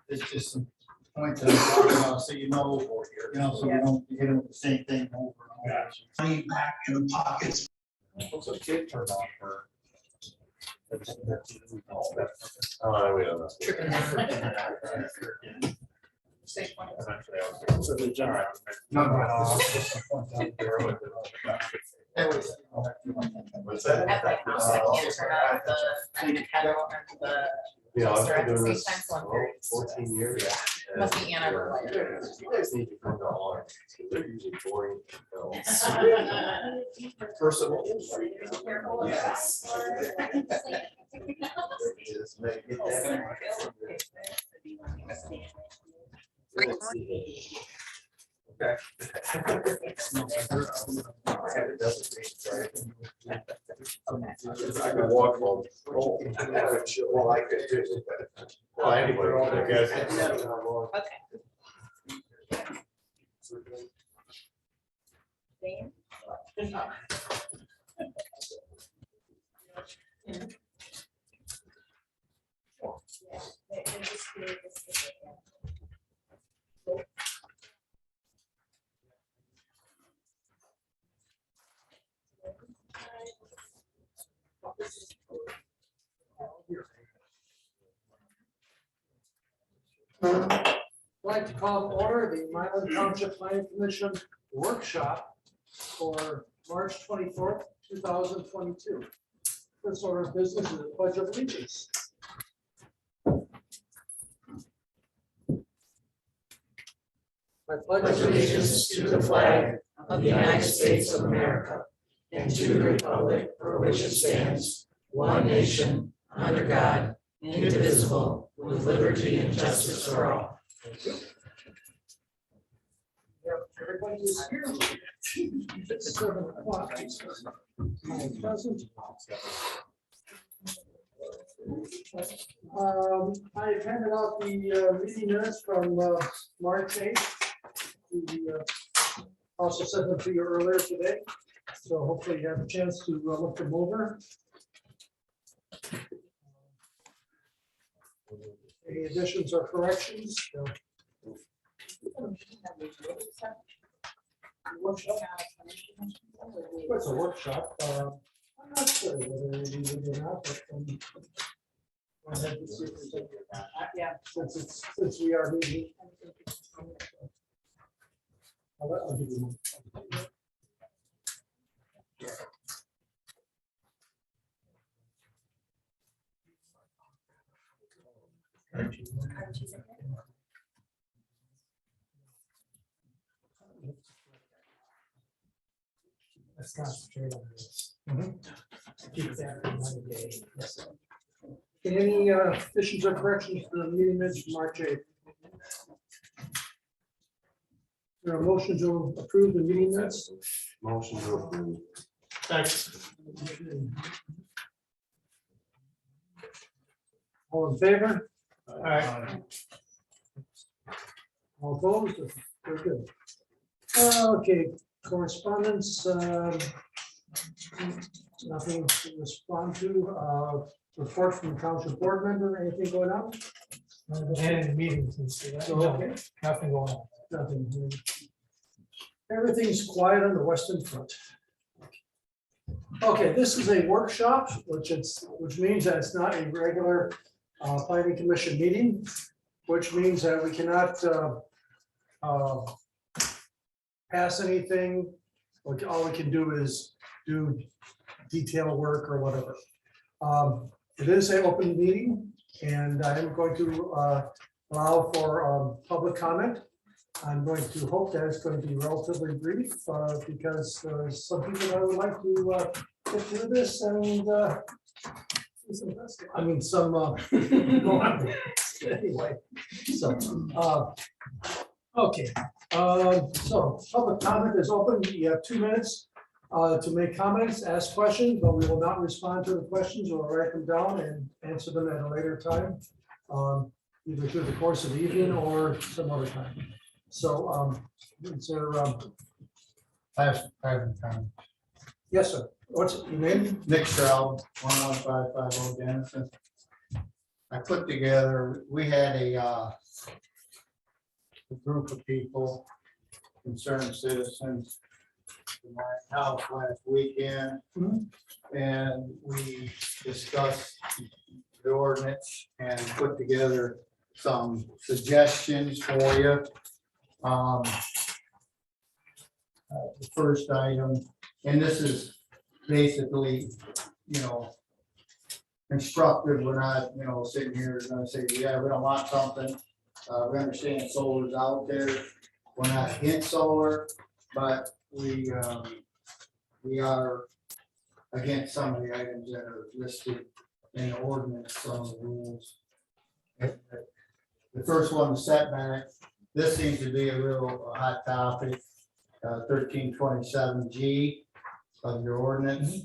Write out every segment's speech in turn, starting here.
It's just some points that I'm talking about, so you know, so we don't hit them with the same thing over and over. Money back in the pockets. What's a kid turned on for? We don't know. So the general. What's that? At my house, I can't turn on the kettle and the Yeah, I've toaster been at the doing same this time, so I'm very. 14 years. Must be Anna. You guys need to come down on, they're usually boring. First of all. Yes. Just make it that. Okay. I could walk home. Well, I could too. Well, anyway, I guess. Okay. I'd like to call to order the Milan Township Planning Commission workshop for March 24th, 2022. First order of business is the Pledge of Allegiance. I Pledge allegiance to the flag of the United States of America and to the republic for which it stands, one nation, under God, indivisible, with liberty and justice for all. Everybody is here. It's 7 o'clock. I'm present. I handed out the meeting minutes from March 8th. We also sent them to you earlier today, so hopefully you have a chance to look them over. Any additions or corrections? Workshop? It's a workshop. I'm not sure whether we would or not, but I'll have to see if there's any- yeah, since we are meeting. I'll give you one. Let's concentrate on this. Keep that for another day. Yes. Any additions or corrections to the meeting minutes from March 8th? There are motion to approve the meeting minutes. Motion to approve. All in favor? All opposed? Very good. Okay, correspondence. Nothing to respond to. Report from township board member, anything going on? And meetings and stuff. Okay. Nothing going on. Nothing. Everything's quiet on the western front. Okay, this is a workshop, which means that it's not a regular planning commission meeting, which means that we cannot pass anything. All we can do is do detail work or whatever. It is an open meeting, and I am going to allow for public comment. I'm going to hope that it's going to be relatively brief because some people that would like to get through this and I mean some go on. Anyway, so okay, so public comment is open. You have 2 minutes to make comments, ask questions, but we will not respond to the questions. We'll write them down and answer them at a later time, either through the course of the evening or some other time. So, is there, I have a comment. Yes, sir. What's your name? Nick Stroud, 11550 Dennison. I put together, we had a group of people, concerned citizens, in my house last weekend. Mhm. And we discussed the ordinance and put together some suggestions for you. The first item, and this is basically, you know, constructive. We're not, you know, sitting here gonna say, yeah, we don't want something. We understand solar's out there. We're not against solar, but we are against some of the items that are listed in the ordinance, some of the rules. The first one, the setback, this seems to be a real hot topic, 1327G of your ordinance.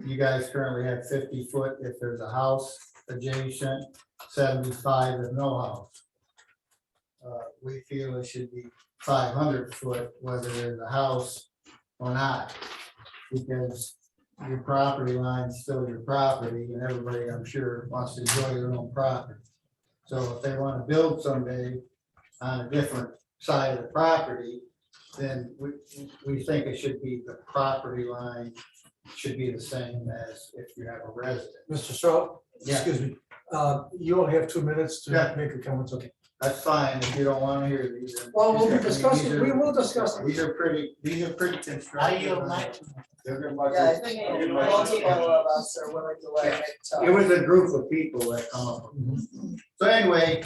You guys currently have 50 foot if there's a house adjacent, 75 if no house. We feel it should be 500 foot whether there's a house or not, because your property line is still your property, and everybody, I'm sure, wants to enjoy their own property. So if they want to build someday on a different side of the property, then we think it should be, the property line should be the same as if you have a resident. Mr. Stroud? Yeah. Excuse me. You only have 2 minutes to Yeah. make your comments, okay? That's fine if you don't want to hear these. Well, we'll be discussing, we will discuss it. These are pretty constructive. I yield my- They're much- Yeah, I think multiple of us are willing to let it talk. It was a group of people that come up with it. So anyway,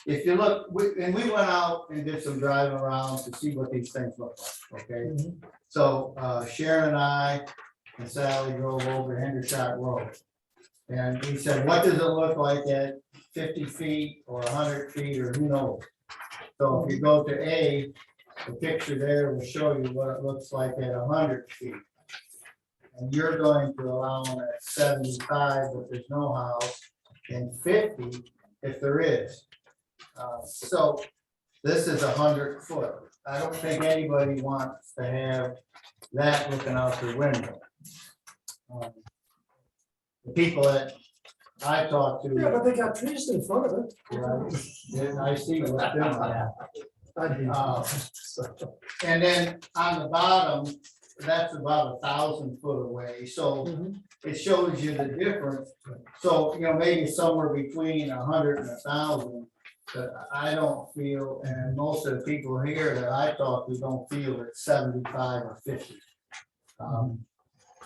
if you look, and we went out and did some driving around to see what these things look like, okay? Mhm. So Sharon and I and Sally drove over Hendershot Road. And we said, what does it look like at 50 feet or 100 feet or who knows? So if you go to A, the picture there will show you what it looks like at 100 feet. And you're going to allow them at 75 if there's no house, and 50 if there is. So this is 100 foot. I don't think anybody wants to have that looking out their window. The people that I talked Yeah, to, but they got trees in front of it. and I see what they're doing. I'd be- Uh, And then on the bottom, that's about 1,000 foot away, so Mhm. it shows you the difference. So, you know, maybe somewhere between 100 and 1,000, but I don't feel, and most of the people here that I talk to don't feel it's 75 or 50.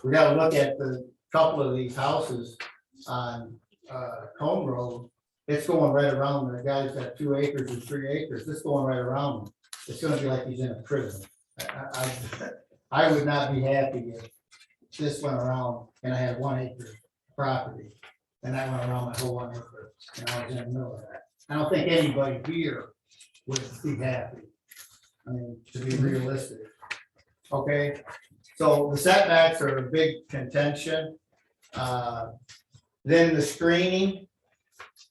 We gotta look at the couple of these houses on Cone Road. It's going right around, the guy's got 2 acres and 3 acres, it's going right around him. It's gonna be like he's in a prison. I would not be happy if this went around and I had 1 acre property. And I went around my whole 1 acre, and I was in the middle of that. I don't think anybody here would be happy. I mean, to be realistic. Okay, so the setbacks are a big contention. Then the screening.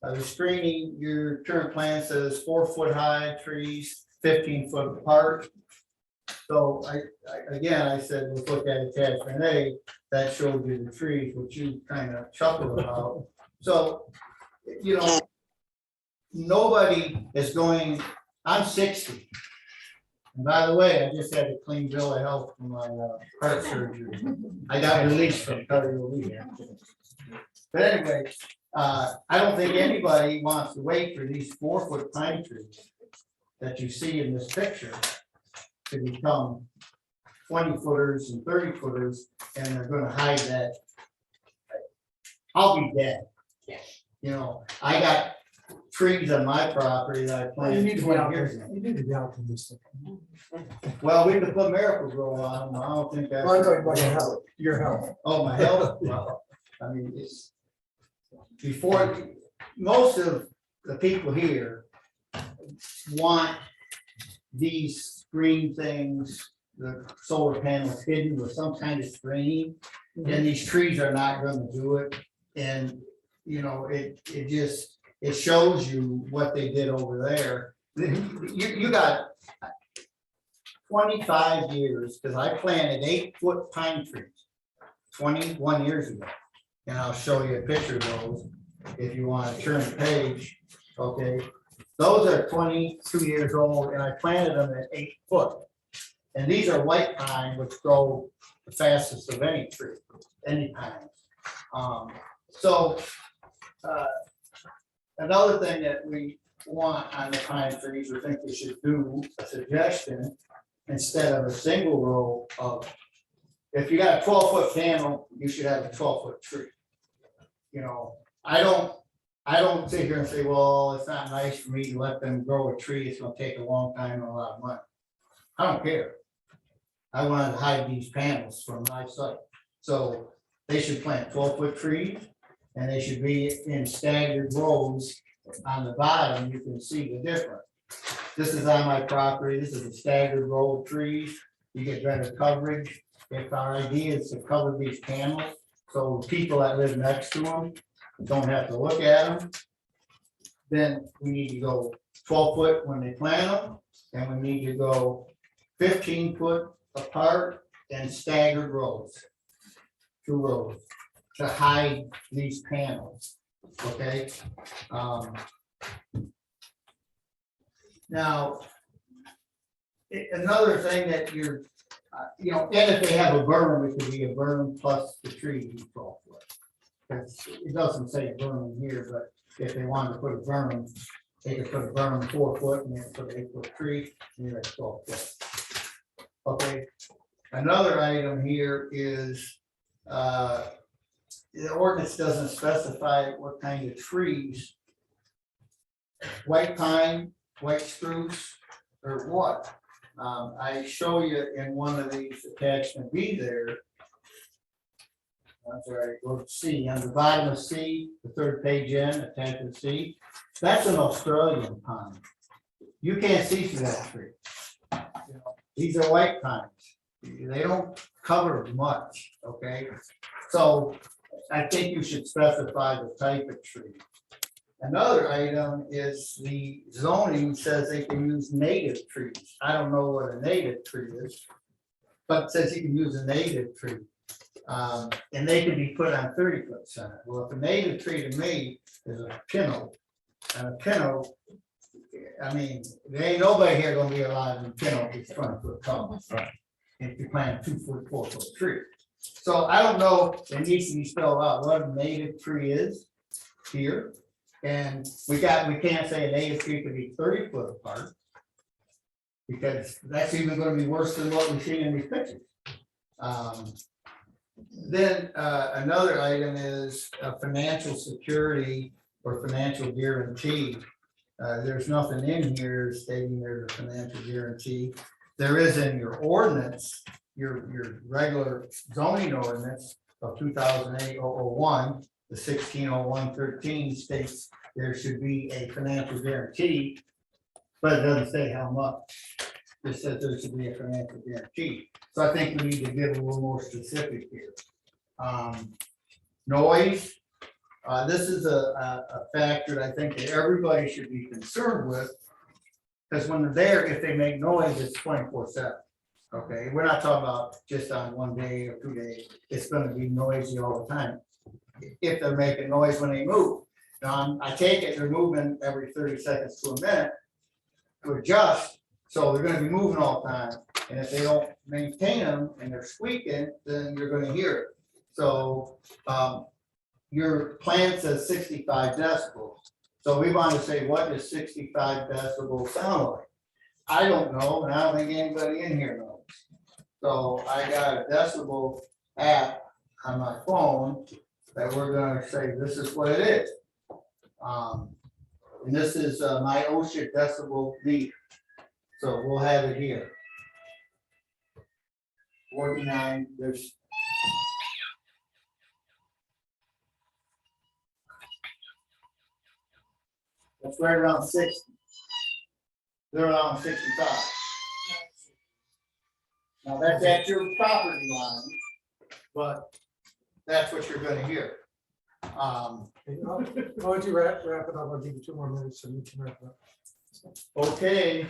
The screening, your current plan says 4 foot high trees, 15 foot apart. So I said, let's look at attachment A, that showed you the trees, which you kind of chuckled about. So, you know, nobody is going, I'm 60. And by the way, I just had a clean bill of health from my heart surgery. I got released from cardio rehab. But anyway, I don't think anybody wants to wait for these 4 foot pine trees that you see in this picture to become 20 footers and 30 footers, and they're gonna hide that. I'll be dead. You know, I got trees on my property that I You planted need to be 20 out, years ago. you need to be out in this thing. Well, we could put Miracle Grow on them. I don't think that's. Well, I'm talking about your health. Oh, my health, well, I mean, it's before, most of the people here want these green things, the solar panels hidden with some kind of screen, and these trees are not gonna do it. And, you know, it just, it shows you what they did over there. You got 25 years, because I planted 8-foot pine trees 21 years ago. And I'll show you a picture of those if you want to turn the page, okay? Those are 22 years old, and I planted them at 8 foot. And these are white pine, which grow the fastest of any tree, any pine. So another thing that we want on the pine trees, we think we should do a suggestion, instead of a single row of, if you got a 12-foot panel, you should have a 12-foot tree. You know, I don't sit here and say, well, it's not nice for me to let them grow a tree, it's gonna take a long time and a lot of money. I don't care. I wanted to hide these panels from my sight. So they should plant 12-foot trees, and they should be in staggered rows. On the bottom, you can see the difference. This is on my property, this is a staggered row of trees, you get better coverage. If our idea is to cover these panels, so people that live next to them don't have to look at them, then we need to go 12 foot when they plant them, and we need to go 15 foot apart and staggered rows. 2 rows to hide these panels, okay? Now, another thing that you're, you know, and if they have a berm, it could be a berm plus the tree 12 foot. Because it doesn't say berm here, but if they wanted to put a berm, they could put a berm 4 foot and then put an 8-foot tree, and you're at 12 foot. Okay, another item here is, the ordinance doesn't specify what kind of trees. White pine, white spruce, or what? I show you in one of these attachment B there. I'm sorry, go to C, on the bottom of C, the 3rd page in, attachment C, that's an Australian pine. You can't see through that tree. You know, these are white pines. They don't cover much, okay? So I think you should specify the type of tree. Another item is the zoning says they can use native trees. I don't know what a native tree is, but it says you can use a native tree. And they can be put on 30-foot center. Well, if a native tree to me is a pinto, and a pinto, I mean, there ain't nobody here gonna be alive in pinto that's 20-foot tall. Right. If you plant a 2-foot, 4-foot tree. So I don't know, it needs to be spelled out what a native tree is here. And we can't say a native tree could be 30 foot apart. Because that's even gonna be worse than what we've seen in these pictures. Then another item is financial security or financial guarantee. There's nothing in here stating there's a financial guarantee. There is in your ordinance, your regular zoning ordinance of 2008-001, the 1601-13 states there should be a financial guarantee, but it doesn't say how much. It says there should be a financial guarantee. So I think we need to get a little more specific here. Noise. This is a factor I think that everybody should be concerned with. Because when they're there, if they make noise, it's 24/7. Okay, we're not talking about just on one day or 2 days. It's going to be noisy all the time. If they're making noise when they move. Now, I take it they're moving every 30 seconds to a minute to adjust. So they're going to be moving all the time. And if they don't maintain them and they're squeaking, then you're going to hear it. So your plan says 65 decibels. So we want to say, what does 65 decibels sound like? I don't know, and I don't think anybody in here knows. So I got a decibel app on my phone that we're going to say this is what it is. And this is my OSHA decibel meter. So we'll have it here. 49, there's that's right around 60. They're around 65. Now that's at your property line, but that's what you're gonna hear. Why don't you wrap it up? I'll give you 2 more minutes and we can wrap it up. Okay.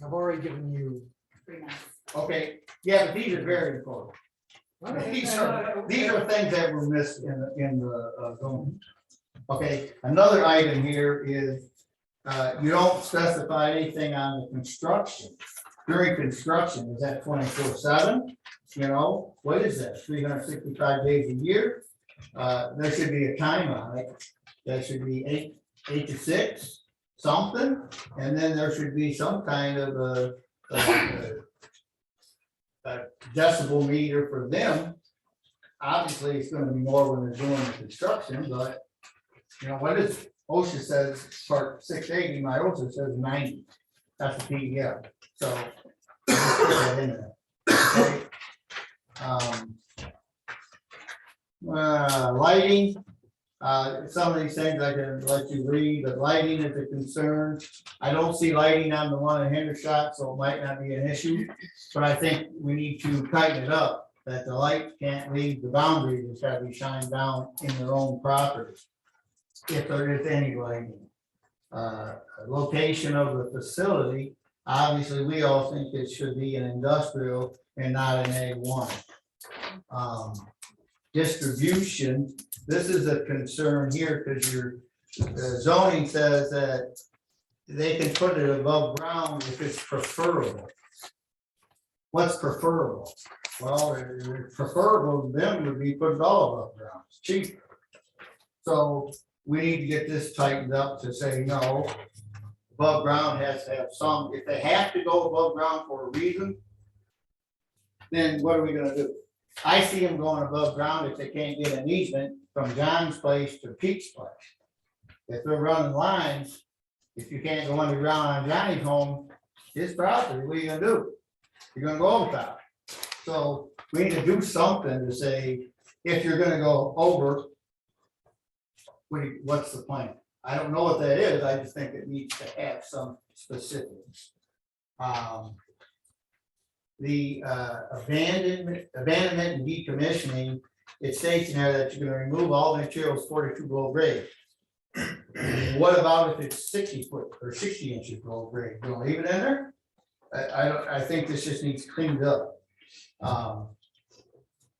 I've already given you. 3 months. Okay, yeah, but these are very important. These are things that were missed in the zone. Okay, another item here is, you don't specify anything on the construction. During construction, is that 24/7? You know, what is that, 365 days a year? There should be a time on it. There should be eight to 6, something, and then there should be some kind of a decibel meter for them. Obviously, it's gonna be more when they're doing the construction, but you know, what is, OSHA says part 680, my OSHA says 90. That's a PDF, so. just put that in there, okay? Lighting, some of these things I can let you read, but lighting is a concern. I don't see lighting on the one in Hendershot, so it might not be an issue, but I think we need to tighten it up, that the light can't leave the boundaries, it's gotta be shined down in their own property. If there is any lighting. Location of the facility, obviously, we all think it should be an industrial and not an A1. Distribution, this is a concern here because your zoning says that they can put it above ground if it's preferable. What's preferable? Well, preferable to them would be put it all above ground, it's cheaper. So we need to get this tightened up to say, no, above ground has to have some, if they have to go above ground for a reason, then what are we gonna do? I see them going above ground if they can't get an easement from John's place to Pete's place. If they're running lines, if you can't go underground on Johnny's home, his property, what are you gonna do? You're gonna go over top. So we need to do something to say, if you're gonna go over, what's the plan? I don't know what that is, I just think it needs to have some specifics. The abandonment and decommissioning, it states in there that you're gonna remove all the materials 42 below grade. What about if it's 60 foot or 60 inches below grade? You gonna leave it in there? I think this just needs cleaned up.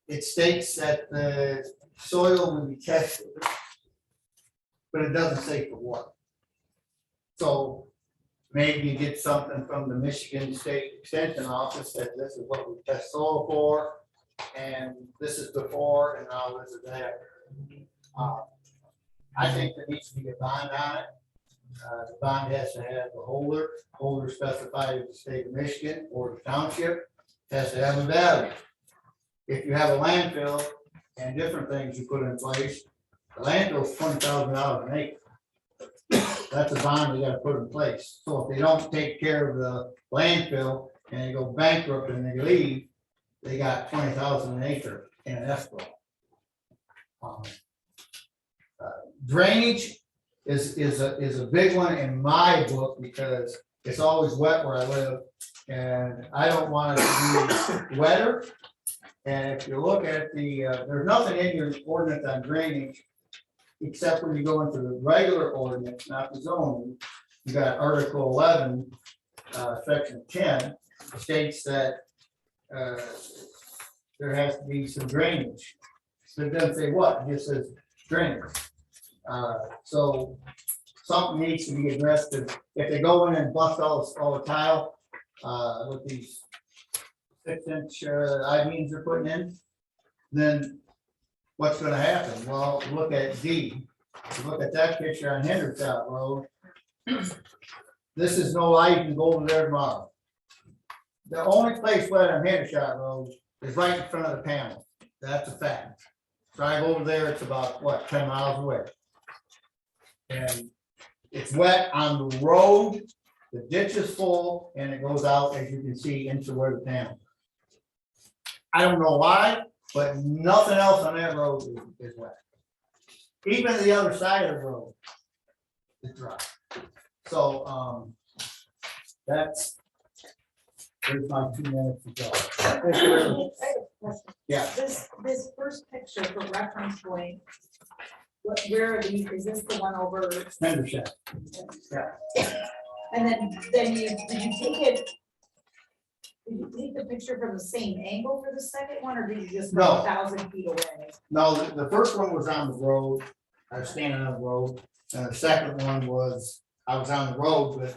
It states that the soil will be tested, but it doesn't say for what. So maybe you get something from the Michigan State Extension Office that this is what we test soil for, and this is before, and now this is after. I think there needs to be a bond on it. The bond has to have a holder specified in the state of Michigan or the township, has to have a value. If you have a landfill and different things you put in place, the landfill is $20,000 an acre. That's a bond we gotta put in place. So if they don't take care of the landfill and they go bankrupt and they leave, they got 20,000 an acre in an escrow. Drainage is a big one in my book because it's always wet where I live. And I don't want it to be wetter. And if you look at the, there's nothing in your ordinance on drainage, except when you go into the regular ordinance, not the zoning. You got Article 11, Section 10, states that there has to be some drainage. So it doesn't say what, it just says drainage. So something needs to be addressed. If they go in and bust all the tile with these 6-inch I-beams they're putting in, then what's gonna happen? Well, look at D. Look at that picture on Hendershot Road. This is no lie, you can go over there tomorrow. The only place wet on Hendershot Road is right in front of the panel. That's a fact. Drive over there, it's about, what, 10 miles away. And it's wet on the road, the ditch is full, and it goes out, as you can see, into where the panel. I don't know why, but nothing else on that road is wet. Even the other side of the road is dry. So, there's my 2 minutes to go. Thank you very much. I have a question. Yeah. This first picture for reference point, where are these, is this the one over? Hendershot. And then did you take it? Did you take the picture from the same angle for the second one, or did you just go No. 1,000 feet away? No, the first one was on the road, I was standing on the road, and the second one was, I was on the road, but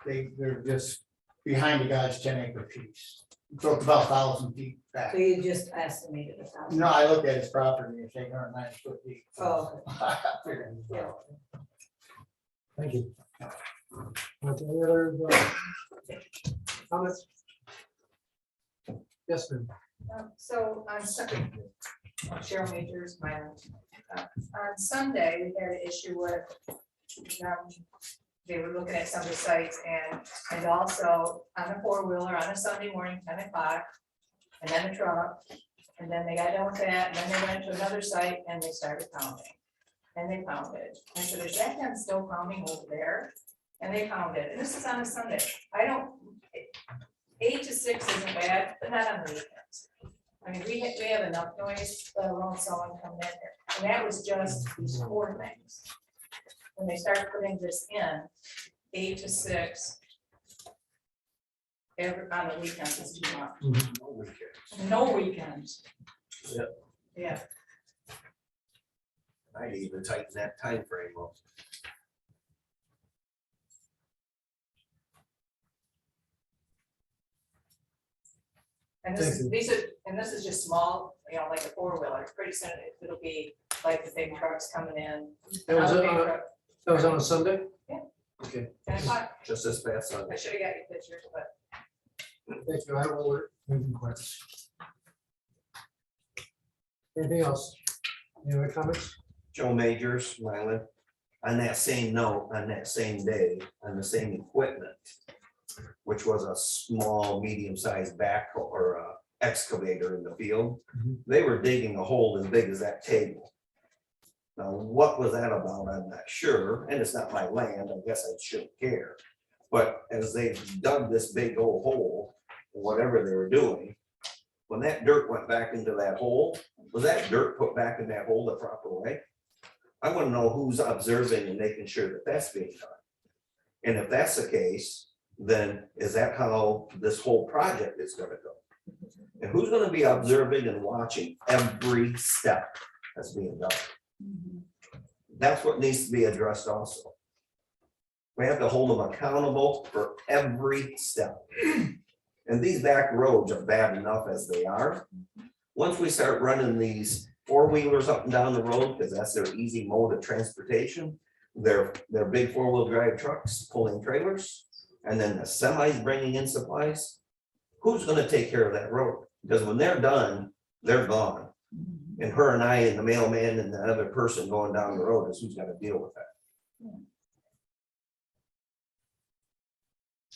they're just behind the guy's 10-acre piece. So it's about 1,000 feet back. So you just estimated 1,000? No, I looked at his property, it's 890 foot deep. Oh. Yeah. Thank you. Okay, any other comments? Yes, ma'am. So on Sunday, Cheryl Majors, on Sunday, we had an issue with, they were looking at some of the sites and also on a four-wheeler on a Sunday morning, 10 o'clock, and then a truck, and then they got done with that, and then they went to another site and they started pounding. And they pounded. And so there's that kind still pounding over there, and they pounded, and this is on a Sunday. 8 to 6 isn't bad, but not on the weekends. I mean, we have enough noise, let alone someone coming in there, and that was just these 4 things. When they start putting this in, 8 to 6. On the weekends is too much. No weekends. Yep. Yeah. I'd even tighten that time frame up. And this is, this is just small, like a four-wheeler. Pretty soon it'll be like the big trucks coming in. That was, Big on- truck, that was on a Sunday? Yeah. Okay, 10 o'clock. Just this past Sunday. I should have got you pictures, but thank you. I will make inquiries. Anything else? Any other comments? Joe Majors, Mylan, on that same note, on that same day, on the same equipment, which was a small, medium-sized backhoe or excavator in the field, Mhm. they were digging a hole as big as that table. Now, what was that about? I'm not sure, and it's not my land, I guess I shouldn't care. But as they dug this big old hole, whatever they were doing, when that dirt went back into that hole, was that dirt put back in that hole the proper way? I want to know who's observing and making sure that that's being done. And if that's the case, then is that how this whole project is gonna go? And who's gonna be observing and watching every step that's being done? That's what needs to be addressed also. We have to hold them accountable for every step. And these back roads are bad enough as they are. Once we start running these four-wheelers up and down the road, because that's their easy mode of transportation, their big four-wheel drive trucks pulling trailers, and then the semis bringing in supplies, who's gonna take care of that road? Because when they're done, they're gone. And her and I and the mailman and the other person going down the road is who's gonna deal with that.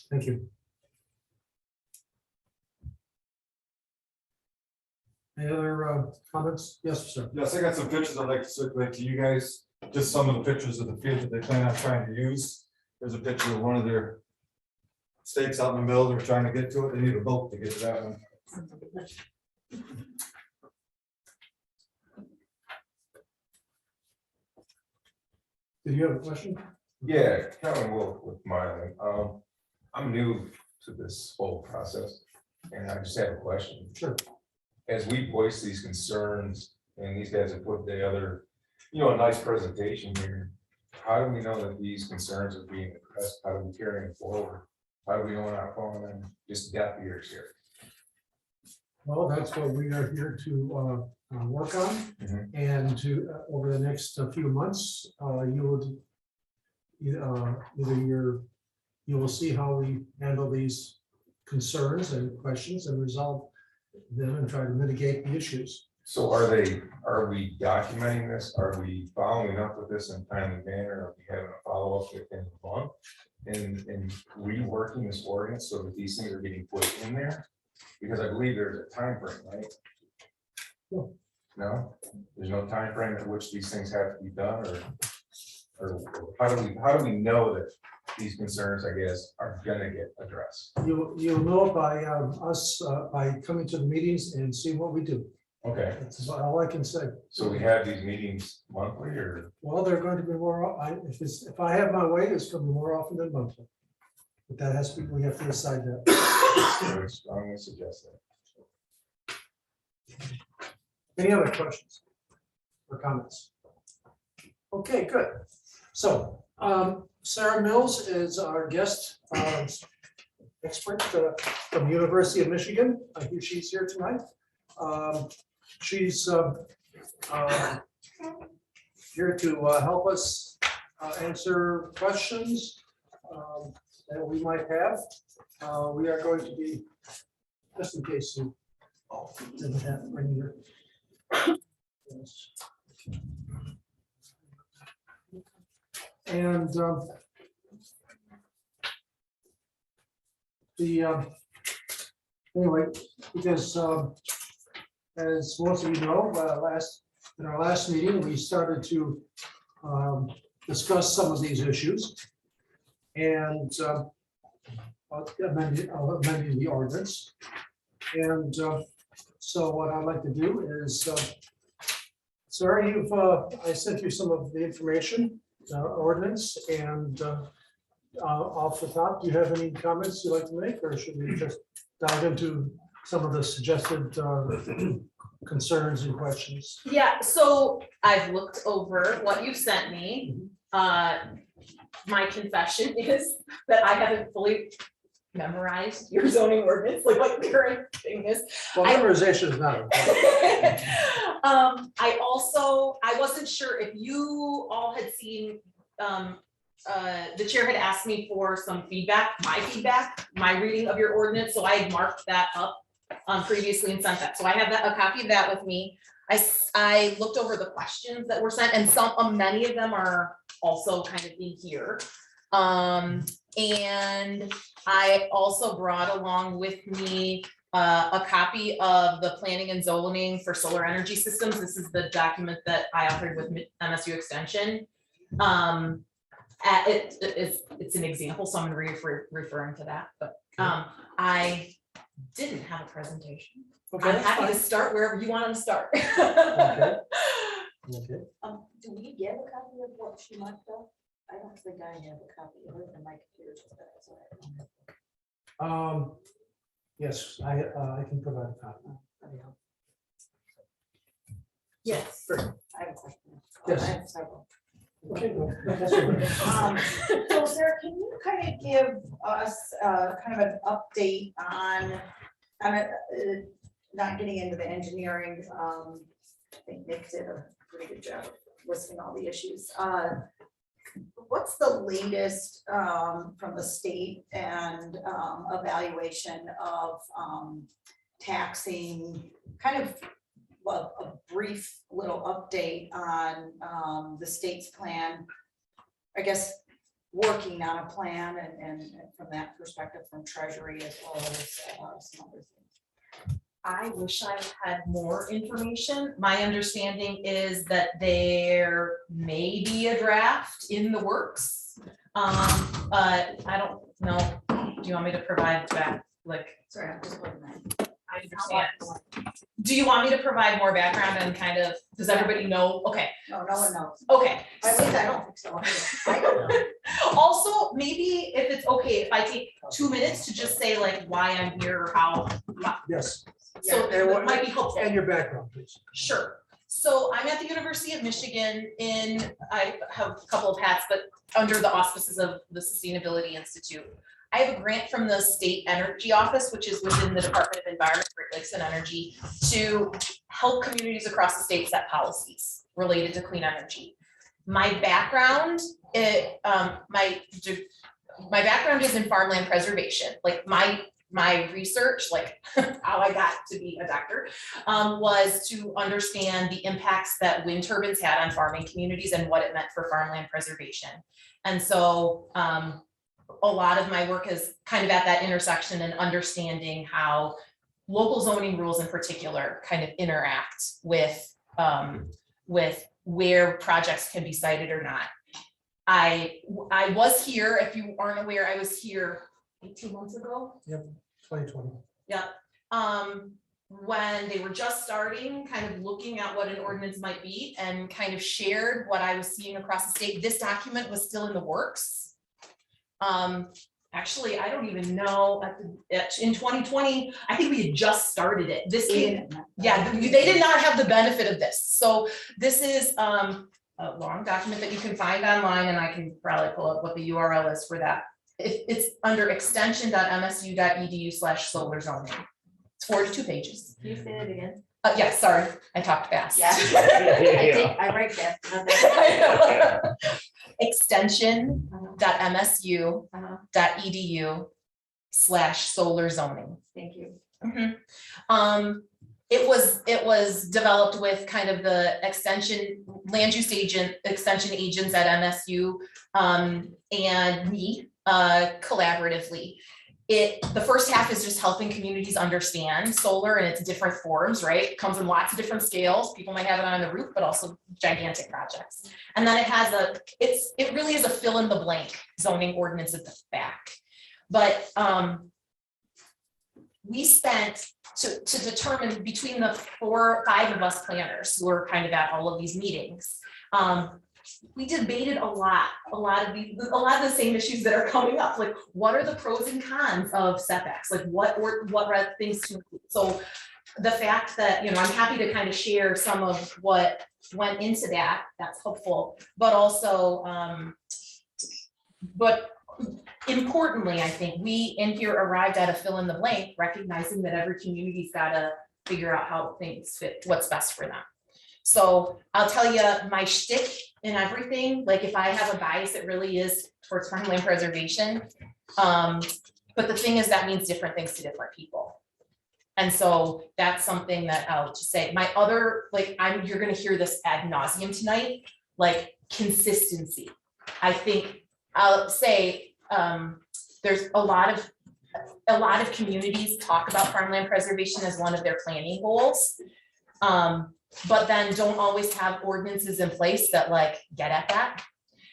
Thank you. Any other comments? Yes, sir. Yes, I got some pictures I'd like to circulate to you guys, just some of the pictures of the field that they plan on trying to use. There's a picture of one of their stakes out in the middle, they're trying to get to it, they need a boat to get to that one. Did you have a question? Yeah, Kevin Wolf with Mylan. I'm new to this whole process and I just have a question. Sure. As we voice these concerns and these guys have put together, a nice presentation here. How do we know that these concerns are being addressed? How do we carry them forward? How do we know we're not falling in just deaf ears here? Well, that's what we are here to work on. Mhm. And to, over the next few months, you will see how we handle these concerns and questions and resolve them and try to mitigate the issues. So are we documenting this? Are we following up with this in a timely manner? Are we having a follow-up within the month? And reworking this ordinance so that these things are getting put in there? Because I believe there's a time frame, right? No. No, there's no time frame at which these things have to be done, or how do we know that these concerns, I guess, are gonna get addressed? You'll know by us, by coming to the meetings and see what we do. Okay, That's about all I can say. so we have these meetings monthly, or Well, they're going to be more, if I have my way, it's going to be more often than monthly. But that has to be, we have to decide that. I would strongly suggest that. Any other questions or comments? Okay, good. So Sarah Mills is our guest expert from the University of Michigan. I hear she's here tonight. She's here to help us answer questions that we might have. We are going to be, just in case you didn't have it right here. Yes. And anyway, because as most of you know, in our last meeting, we started to discuss some of these issues and amending the ordinance. And so what I'd like to do is, Sarah, I sent you some of the information, ordinance, and off the top, do you have any comments you'd like to make, or should we just dive into some of the suggested concerns and questions? Yeah, so I've looked over what you sent me. My confession is that I haven't fully memorized your zoning ordinance, like what the current thing is. Well, memorization is not important. I wasn't sure if you all had seen, the chair had asked me for some feedback, my reading of your ordinance, so I had marked that up previously and sent that. So I have a copy of that with me. I looked over the questions that were sent, and many of them are also kind of in here. And I also brought along with me a copy of the planning and zoning for solar energy systems. This is the document that I authored with MSU Extension. It's an example, so I'm going to be referring to that. But I didn't have a presentation. Okay, I'm happy to start wherever you want to start. Okay. Okay. Do we get a copy of what she marked up? I don't think I have a copy of it in my computer. Yes, I can provide a copy. Yes. Great. I have a question. Yes. I have several. Okay. So Sarah, can you kind of give us kind of an update on, not getting into the engineering, I think Nick did a pretty good job of listing all the issues. What's the latest from the state and evaluation of taxing, kind of a brief little update on the state's plan, I guess, working on a plan and from that perspective from Treasury as well as some other things. I wish I had more information. My understanding is that there may be a draft in the works. I don't know. Do you want me to provide that? Like, Sorry, I'm just looking at. I understand. Do you want me to provide more background and kind of, does everybody know? Okay, No, no one knows. okay. At least I don't think so. I don't know. Also, maybe if it's okay, if I take 2 minutes to just say like why I'm here or how, Yes, so and it might be helpful. and your background, please. Sure. So I'm at the University of Michigan I have a couple of hats, but under the auspices of the Sustainability Institute. I have a grant from the State Energy Office, which is within the Department of Environment, Great Lakes and Energy, to help communities across the state set policies related to clean energy. My background, my background is in farmland preservation. Like my research, like how I got to be a doctor, was to understand the impacts that wind turbines had on farming communities and what it meant for farmland preservation. And so a lot of my work is kind of at that intersection and understanding how local zoning rules in particular kind of interact with where projects can be cited or not. I was here, if you aren't aware, I was here 18 months ago. 2020. Yeah. When they were just starting, kind of looking at what an ordinance might be and kind of shared what I was seeing across the state. This document was still in the works. actually, I don't even know, in 2020, I think we had just started it. This came, yeah, they did not have the benefit of this. So this is a long document that you can find online, and I can probably pull up what the URL is for that. It's under extension.msu.edu/solar zoning. It's 42 pages. Can you say it again? Yeah, sorry, I talked fast. Yeah. I write that. Extension.msu.edu/solar zoning. Thank you. It was developed with kind of the land use extension agents at MSU, and me, collaboratively. The first half is just helping communities understand solar and its different forms, right? It comes in lots of different scales. People might have it on the roof, but also gigantic projects. And then it has it really is a fill in the blank zoning ordinance at the back. But we spent to determine between the 4 or 5 of us planners who are kind of at all of these meetings. We debated a lot of the same issues that are coming up. Like, what are the pros and cons of setbacks? Like, what things to include? So the fact that, I'm happy to kind of share some of what went into that. That's helpful, but also, but importantly, I think we in here arrived at a fill in the blank, recognizing that every community's got to figure out how things fit, what's best for them. So I'll tell you my shtick in everything. Like, if I have a bias, it really is towards farmland preservation. But the thing is, that means different things to different people. And so that's something that I'll just say. My other, you're going to hear this ad nauseum tonight, like consistency. I think I'll say there's a lot of communities talk about farmland preservation as one of their planning goals. But then don't always have ordinances in place that get at that.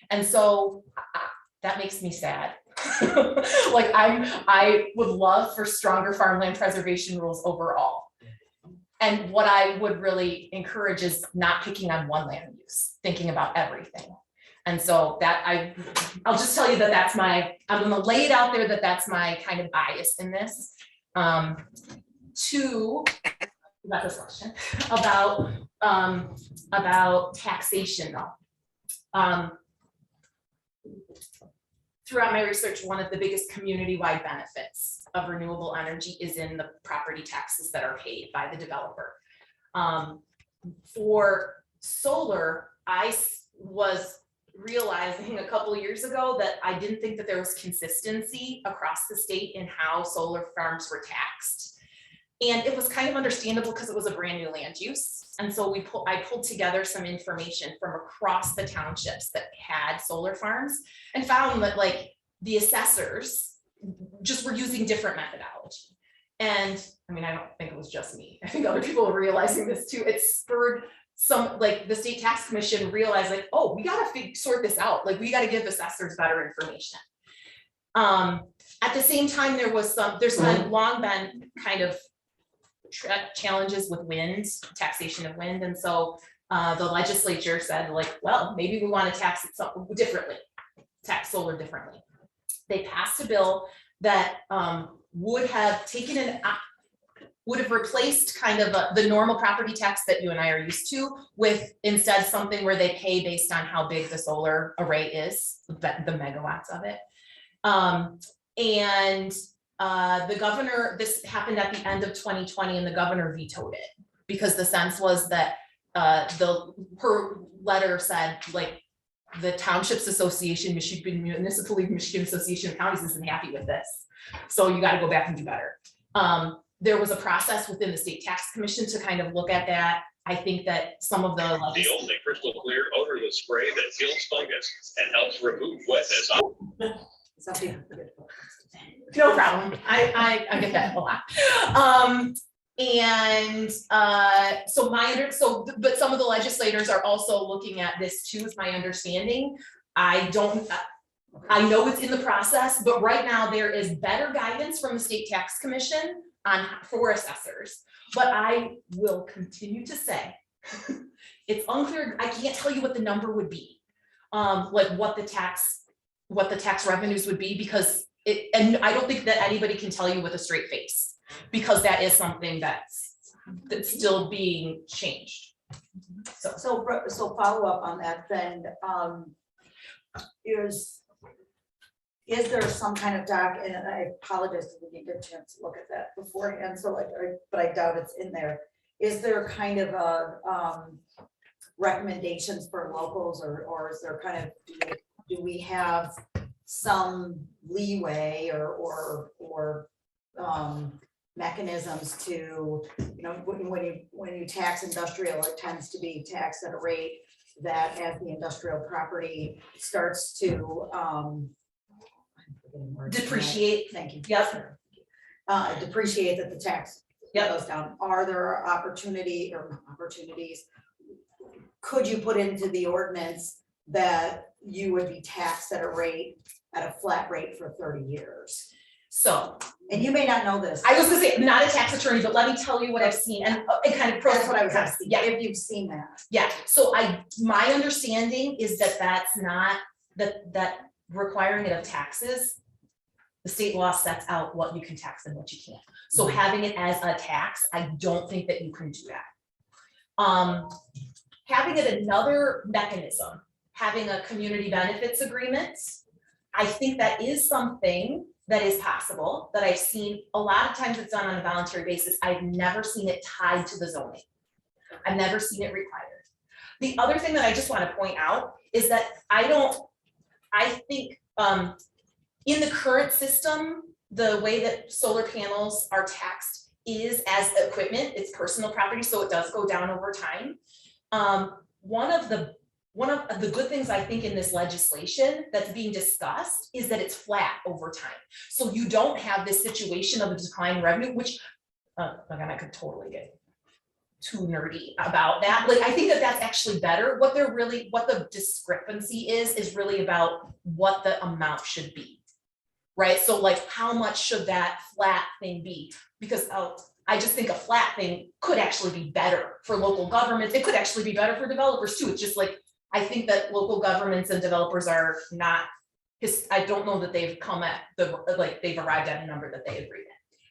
And so that makes me sad. I would love for stronger farmland preservation rules overall. And what I would really encourage is not picking on one land use, thinking about everything. And so that I'll just tell you that I'm gonna lay it out there that that's my kind of bias in this. Two, about this question about taxation though. Throughout my research, one of the biggest community-wide benefits of renewable energy is in the property taxes that are paid by the developer. For solar, I was realizing a couple of years ago that I didn't think that there was consistency across the state in how solar farms were taxed. And it was kind of understandable because it was a brand new land use. And so I pulled together some information from across the townships that had solar farms and found that the assessors just were using different methodology. And I mean, I don't think it was just me. I think other people are realizing this too. It spurred some, the state tax commission realized oh, we got to sort this out. We got to give assessors better information. At the same time, there's long been kind of challenges with wind, taxation of wind. And so the legislature said well, maybe we want to tax it something differently, tax solar differently. They passed a bill that would have replaced kind of the normal property tax that you and I are used to with instead something where they pay based on how big the solar array is, the megawatts of it. The governor, this happened at the end of 2020 and the governor vetoed it because the sense was that her letter said the Townships Association, Michigan Municipal League, Michigan Association of Counties isn't happy with this. So you got to go back and do better. There was a process within the state tax commission to kind of look at that. I think that some of the only crystal clear odorless spray that kills fungus and helps remove wetness. No problem. I get that a lot. But some of the legislators are also looking at this too, is my understanding. I know it's in the process, but right now there is better guidance from the state tax commission for assessors. But I will continue to say it's unclear. I can't tell you what the number would be, what the tax revenues would be, because and I don't think that anybody can tell you with a straight face, because that is something that's still being changed. So follow up on that then, is there some kind of doc, and I apologize if we didn't get a chance to look at that beforehand, but I doubt it's in there. Is there kind of a recommendations for locals, or is there kind of, do we have some leeway or mechanisms to, when you tax industrial, it tends to be taxed at a rate that as the industrial property starts to Depreciate. Thank you. Yep. Depreciate, that the tax Yep. goes down. Are there opportunities? Could you put into the ordinance that you would be taxed at a flat rate for 30 years? So And you may not know this. I was gonna say, I'm not a tax attorney, but let me tell you what I've seen, and it kind of. That's what I was asking, Yeah, if you've seen that. yeah, so my understanding is that that's not, that requiring it of taxes, the state law sets out what you can tax and what you can't. So having it as a tax, I don't think that you can do that. Having it another mechanism, having a community benefits agreement, I think that is something that is possible, that I've seen a lot of times it's done on a voluntary basis. I've never seen it tied to the zoning. I've never seen it required. The other thing that I just want to point out is that I think in the current system, the way that solar panels are taxed is as equipment, it's personal property, so it does go down over time. One of the good things I think in this legislation that's being discussed is that it's flat over time. So you don't have this situation of a declining revenue, which again, I could totally get too nerdy about that. Like, I think that that's actually better. What the discrepancy is really about what the amount should be, right? So like, how much should that flat thing be? Because I just think a flat thing could actually be better for local governments. It could actually be better for developers too. It's just like, I think that local governments and developers are not, I don't know that they've come at they've arrived at a number that they agree with.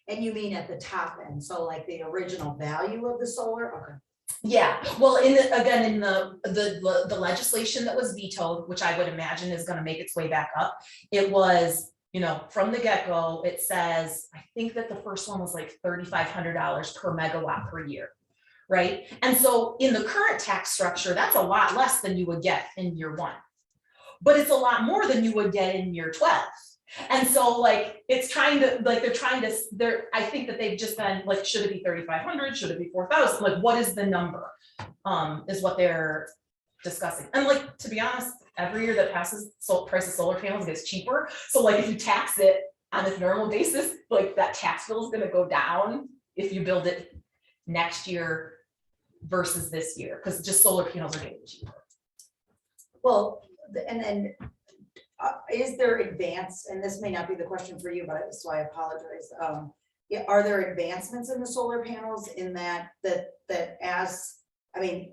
And you mean at the top end, so like the original value of the solar? Okay. Yeah, well, in the legislation that was vetoed, which I would imagine is gonna make its way back up, it was, from the get-go, it says, I think that the first one was like $3,500 per megawatt per year, right? And so in the current tax structure, that's a lot less than you would get in year 1. But it's a lot more than you would get in year 12. And so like, I think that they've just been like, should it be 3,500? Should it be 4,000? Like, what is the number? Is what they're discussing. And like, to be honest, every year that passes, price of solar panels gets cheaper. So like, if you tax it on a normal basis, like that tax bill is gonna go down if you build it next year versus this year, because just solar panels are getting cheaper. Well, and then is there and this may not be the question for you, but so I apologize. Are there advancements in the solar panels in that as,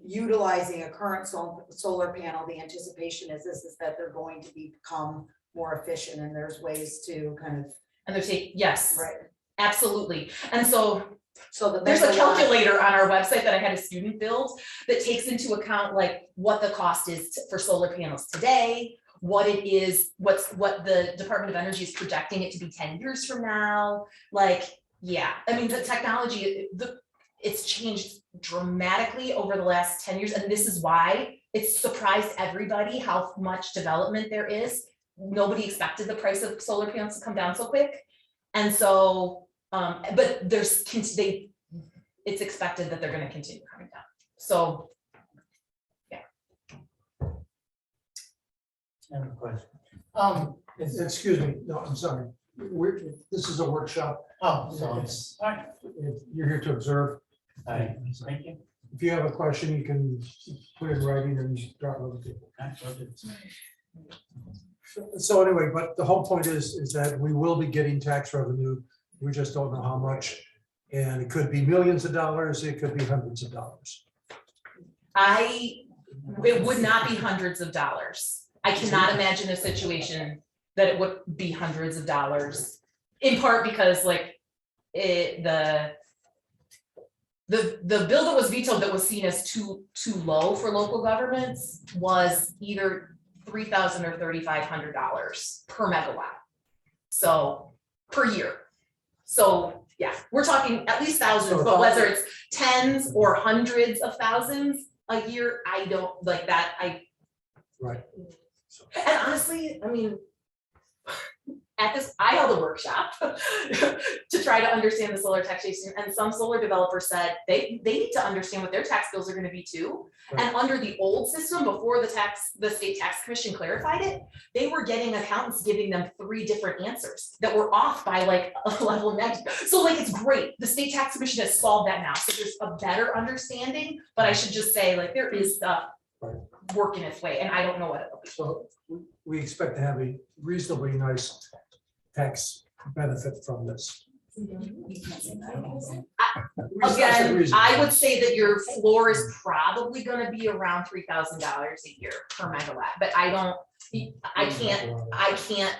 utilizing a current solar panel, the anticipation is that they're going to become more efficient, and there's ways to kind of. And they're yes, right, absolutely. And so the there's a calculator on our website that I had a student build that takes into account like what the cost is for solar panels today, what it is, what the Department of Energy is projecting it to be 10 years from now. Like, yeah, the technology, it's changed dramatically over the last 10 years. And this is why it's surprised everybody how much development there is. Nobody expected the price of solar panels to come down so quick. And so, but it's expected that they're going to continue coming down. So, yeah. I have a question. Excuse me, no, I'm sorry. This is a workshop. Oh, so It's- You're here to observe. thank you. If you have a question, you can put it in writing and drop it on the table. So anyway, but the whole point is that we will be getting tax revenue. We just don't know how much. And it could be millions of dollars, it could be hundreds of dollars. It would not be hundreds of dollars. I cannot imagine a situation that it would be hundreds of dollars, in part because like the bill that was vetoed that was seen as too low for local governments was either $3,000 or $3,500 per megawatt. So per year. So yeah, we're talking at least thousands, but whether it's tens or hundreds of thousands a year, I don't like that. Right. And honestly, I mean, at this, I held a workshop to try to understand the solar taxation, and some solar developers said they need to understand what their tax bills are gonna be too. And under the old system, before the state tax commission clarified it, they were getting accountants giving them 3 different answers that were off by like a level of negative. So like, it's great, the state tax commission has solved that now, so there's a better understanding, but I should just say, like, there is stuff working its way, and I don't know what it'll be. So we expect to have a reasonably nice tax benefit from this. Again, I would say that your floor is probably gonna be around $3,000 a year per megawatt, but I can't,